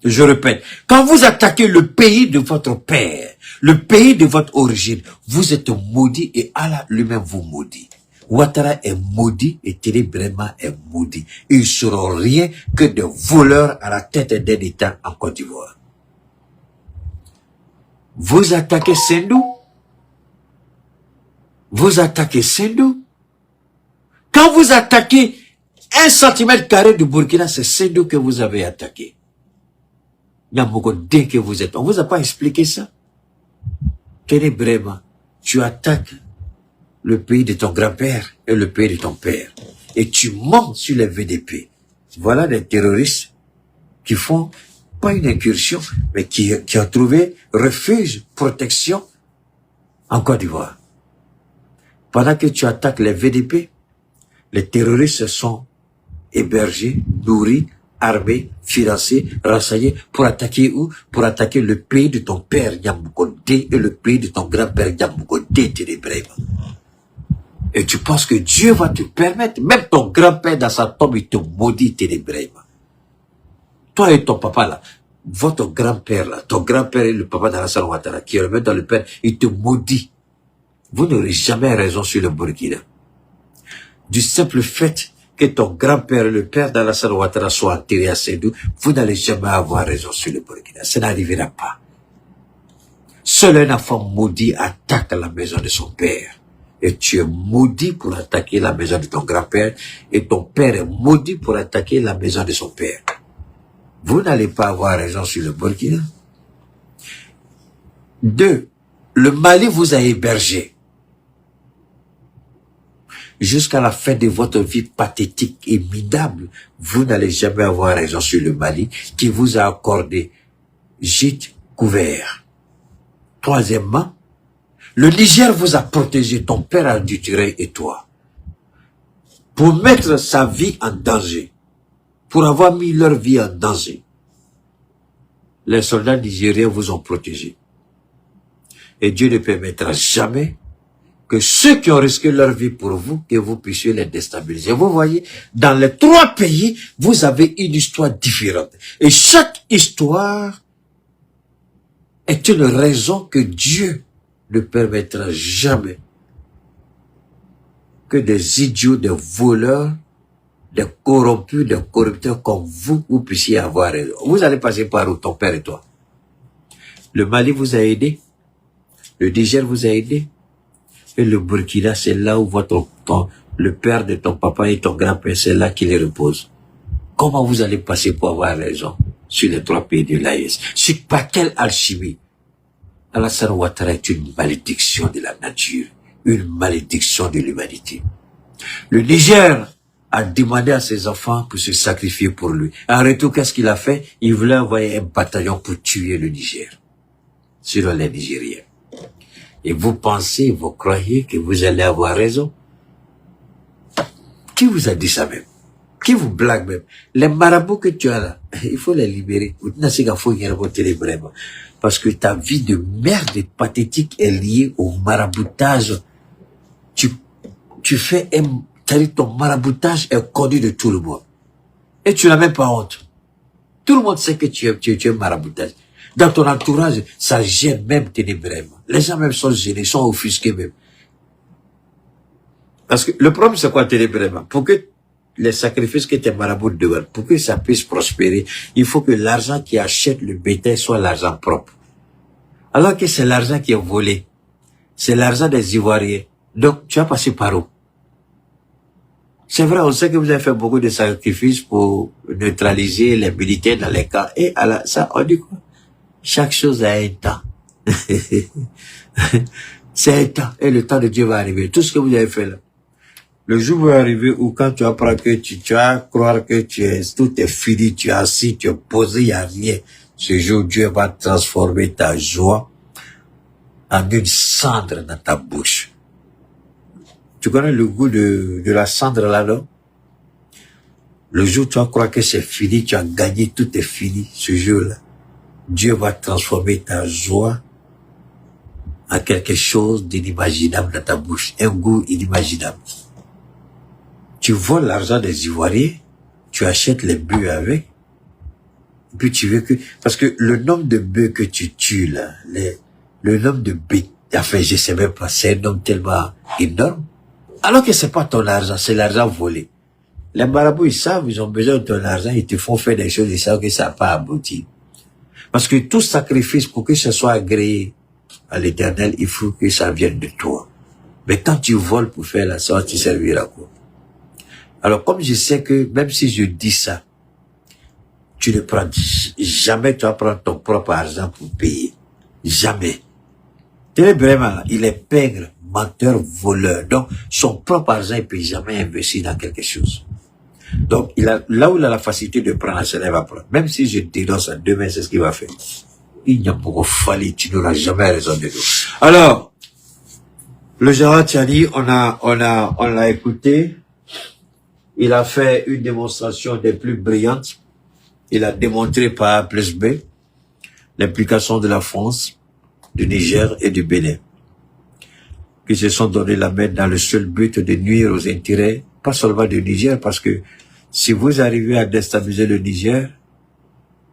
Je répète, quand vous attaquez le pays de votre père, le pays de votre origine, vous êtes maudit et Allah lui-même vous maudit. Ouattara est maudit et Télébrema est maudit. Ils seront rien que des voleurs à la tête d'un État en Côte d'Ivoire. Vous attaquez Sendou? Vous attaquez Sendou? Quand vous attaquez 1 centimètre carré du Burkina, c'est Sendou que vous avez attaqué. Nyamouko, dès que vous êtes, on vous a pas expliqué ça. Tenez Brema, tu attaques le pays de ton grand-père et le pays de ton père. Et tu mens sur les VDP. Voilà des terroristes qui font pas une incursion, mais qui ont trouvé refuge, protection en Côte d'Ivoire. Pendant que tu attaques les VDP, les terroristes se sont hébergés, nourris, armés, financés, renseignés pour attaquer où? Pour attaquer le pays de ton père Nyamouko et le pays de ton grand-père Nyamouko Ténébrema. Et tu penses que Dieu va te permettre, même ton grand-père dans sa tombe, il te maudit Ténébrema. Toi et ton papa là, votre grand-père là, ton grand-père et le papa d'Alassane Ouattara, qui remet dans le père, il te maudit. Vous n'aurez jamais raison sur le Burkina. Du simple fait que ton grand-père et le père d'Alassane Ouattara soient enterrés à Sendou, vous n'allez jamais avoir raison sur le Burkina. Ça n'arrivera pas. Seul un enfant maudit attaque la maison de son père. Et tu es maudit pour attaquer la maison de ton grand-père, et ton père est maudit pour attaquer la maison de son père. Vous n'allez pas avoir raison sur le Burkina. 2. Le Mali vous a hébergé. Jusqu'à la fin de votre vie pathétique et minable, vous n'allez jamais avoir raison sur le Mali qui vous a accordé gîte couvert. 3. Le Niger vous a protégé, ton père a dû tirer et toi. Pour mettre sa vie en danger, pour avoir mis leur vie en danger, les soldats nigériens vous ont protégé. Et Dieu ne permettra jamais que ceux qui ont risqué leur vie pour vous, que vous puissiez les déstabiliser. Vous voyez, dans les 3 pays, vous avez une histoire différente. Et chaque histoire est une raison que Dieu ne permettra jamais que des idiots, des voleurs, des corrompus, des corrupteurs comme vous puissiez avoir raison. Vous allez passer par où, ton père et toi? Le Mali vous a aidé, le Niger vous a aidé, et le Burkina, c'est là où le père de ton papa et ton grand-père, c'est là qu'il repose. Comment vous allez passer pour avoir raison sur les 3 pays de l'AES? Par quelle alchimie? Alassane Ouattara est une malédiction de la nature, une malédiction de l'humanité. Le Niger a demandé à ses enfants pour se sacrifier pour lui. En retour, qu'est-ce qu'il a fait? Il voulait envoyer un bataillon pour tuer le Niger, selon les Nigériens. Et vous pensez, vous croyez que vous allez avoir raison? Qui vous a dit ça même? Qui vous blague même? Les marabouts que tu as là, il faut les libérer. Parce que ta vie de merde et pathétique est liée au maraboutage. Tu fais ton maraboutage est connu de tout le monde. Et tu n'as même pas honte. Tout le monde sait que tu es maraboutage. Dans ton entourage, ça gêne même Ténébrema. Les gens même sont gênés, sont offusqués même. Parce que le problème, c'est quoi Ténébrema? Pour que les sacrifices que tes marabouts demandent, pour que ça puisse prospérer, il faut que l'argent qui achète le bétail soit l'argent propre. Alors que c'est l'argent qui est volé. C'est l'argent des Ivoiriens. Donc, tu as passé par où? C'est vrai, on sait que vous avez fait beaucoup de sacrifices pour neutraliser les militaires dans les camps. Et ça, on dit quoi? Chaque chose a un temps. C'est un temps. Et le temps de Dieu va arriver. Tout ce que vous avez fait là. Le jour va arriver où quand tu apprends que tu vas croire que tout est fini, tu es assis, tu es posé, il n'y a rien. Ce jour, Dieu va transformer ta joie en une cendre dans ta bouche. Tu connais le goût de la cendre là, non? Le jour où tu vas croire que c'est fini, tu as gagné, tout est fini, ce jour-là. Dieu va transformer ta joie en quelque chose d'inimaginable dans ta bouche, un goût inimaginable. Tu voles l'argent des Ivoiriens, tu achètes les bœufs avec, et puis tu veux que... Parce que le nombre de bœufs que tu tues là, le nombre de bêtes, enfin je sais même pas, c'est un nombre tellement énorme. Alors que c'est pas ton argent, c'est l'argent volé. Les marabouts, ils savent, ils ont besoin de ton argent, ils te font faire des choses, ils savent que ça n'a pas abouti. Parce que tout sacrifice, pour que ce soit agréé à l'Éternel, il faut que ça vienne de toi. Mais quand tu voles pour faire la sorte, tu serviras quoi? Alors, comme je sais que même si je dis ça, tu ne prends jamais, tu vas prendre ton propre argent pour payer. Jamais. Vraiment, il est pègre, menteur, voleur. Donc, son propre argent, il ne peut jamais investir dans quelque chose. Donc, là où il a la facilité de prendre l'argent, il va prendre. Même si je dénonce à demain, c'est ce qu'il va faire. Il n'y a pas de folie, tu n'auras jamais raison de nous. Alors, le général Tchani, on l'a écouté. Il a fait une démonstration des plus brillantes. Il a démontré par A plus B l'implication de la France, du Niger et du Bénin, qui se sont donné la main dans le seul but de nuire aux intérêts, pas seulement du Niger, parce que si vous arrivez à déstabiliser le Niger,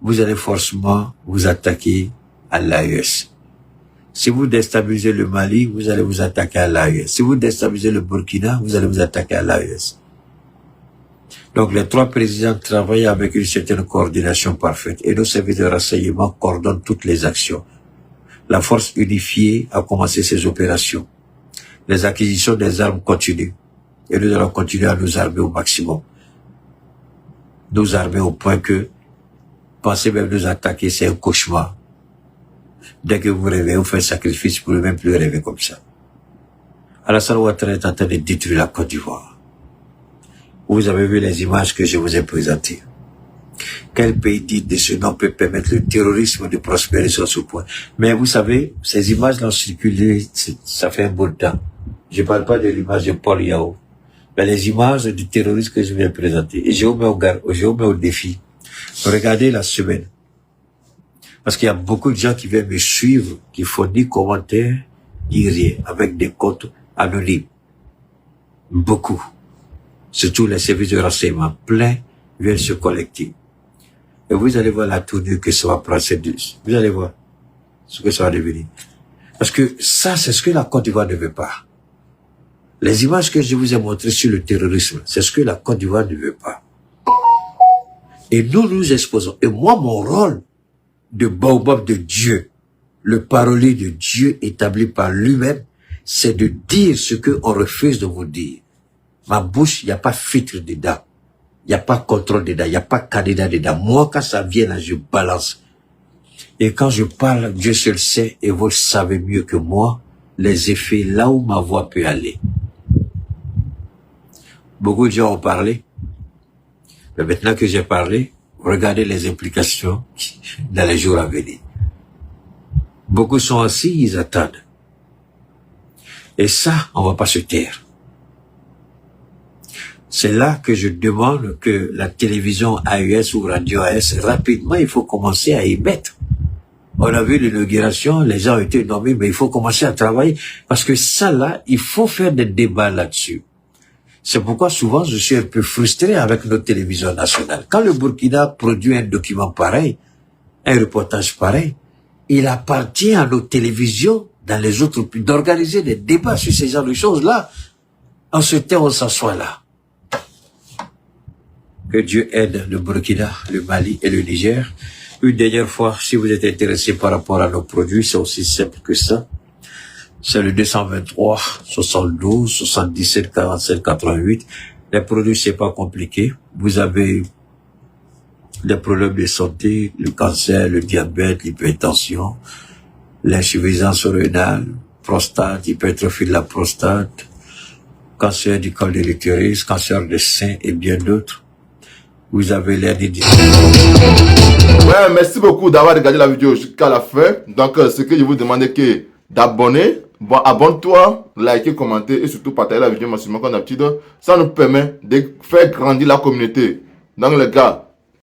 vous allez forcément vous attaquer à l'AES. Si vous déstabilisez le Mali, vous allez vous attaquer à l'AES. Si vous déstabilisez le Burkina, vous allez vous attaquer à l'AES. Donc les trois présidents travaillent avec une certaine coordination parfaite et nos services de renseignement coordonnent toutes les actions. La force unifiée a commencé ses opérations. Les acquisitions des armes continuent et nous allons continuer à nous armer au maximum. Nous armer au point que penser même nous attaquer, c'est un cauchemar. Dès que vous rêvez, vous faites sacrifice pour ne même plus rêver comme ça. Alassane Ouattara est en train de détruire la Côte d'Ivoire. Vous avez vu les images que je vous ai présentées. Quel pays dit de ce nom peut permettre le terrorisme de prospérer sur ce point? Mais vous savez, ces images-là ont circulé, ça fait un bout de temps. Je ne parle pas de l'image de Paul Yao, mais les images du terrorisme que je viens de présenter. Et je vous mets au défi. Regardez la semaine. Parce qu'il y a beaucoup de gens qui viennent me suivre, qui font ni commentaires, ni rien, avec des comptes anonymes. Beaucoup. Surtout les services de renseignement pleins viennent se collecter. Et vous allez voir la tournure que ça va prendre. Vous allez voir ce que ça va devenir. Parce que ça, c'est ce que la Côte d'Ivoire ne veut pas. Les images que je vous ai montrées sur le terrorisme, c'est ce que la Côte d'Ivoire ne veut pas. Et nous nous exposons. Et moi, mon rôle de baobab de Dieu, le parolier de Dieu établi par lui-même, c'est de dire ce qu'on refuse de vous dire. Ma bouche, il n'y a pas filtre dedans. Il n'y a pas contrôle dedans. Il n'y a pas candidat dedans. Moi, quand ça vient là, je balance. Et quand je parle, Dieu seul sait, et vous le savez mieux que moi, les effets là où ma voix peut aller. Beaucoup de gens ont parlé. Mais maintenant que j'ai parlé, regardez les implications dans les jours à venir. Beaucoup sont assis, ils attendent. Et ça, on va pas se taire. C'est là que je demande que la télévision AES ou radio AES, rapidement, il faut commencer à y mettre. On a vu l'inauguration, les gens ont été nommés, mais il faut commencer à travailler. Parce que ça là, il faut faire des débats là-dessus. C'est pourquoi souvent je suis un peu frustré avec notre télévision nationale. Quand le Burkina produit un document pareil, un reportage pareil, il appartient à nos télévisions dans les autres pays d'organiser des débats sur ces genres de choses-là. En ce temps, on s'assoit là. Que Dieu aide le Burkina, le Mali et le Niger. Une dernière fois, si vous êtes intéressé par rapport à nos produits, c'est aussi simple que ça. C'est le 223 72 77 47 88. Les produits, c'est pas compliqué. Vous avez des problèmes de santé, le cancer, le diabète, l'hypertension, l'insuffisance rénale, prostate, hypertrophie de la prostate, cancer du col de l'utérus, cancer des seins et bien d'autres. Vous avez l'hernie discale. Ouais, merci beaucoup d'avoir regardé la vidéo jusqu'à la fin. Donc, ce que je vous demande est que d'abonner. Bon, abonne-toi, likez, commentez et surtout partagez la vidéo massivement comme d'habitude. Ça nous permet de faire grandir la communauté. Donc les gars,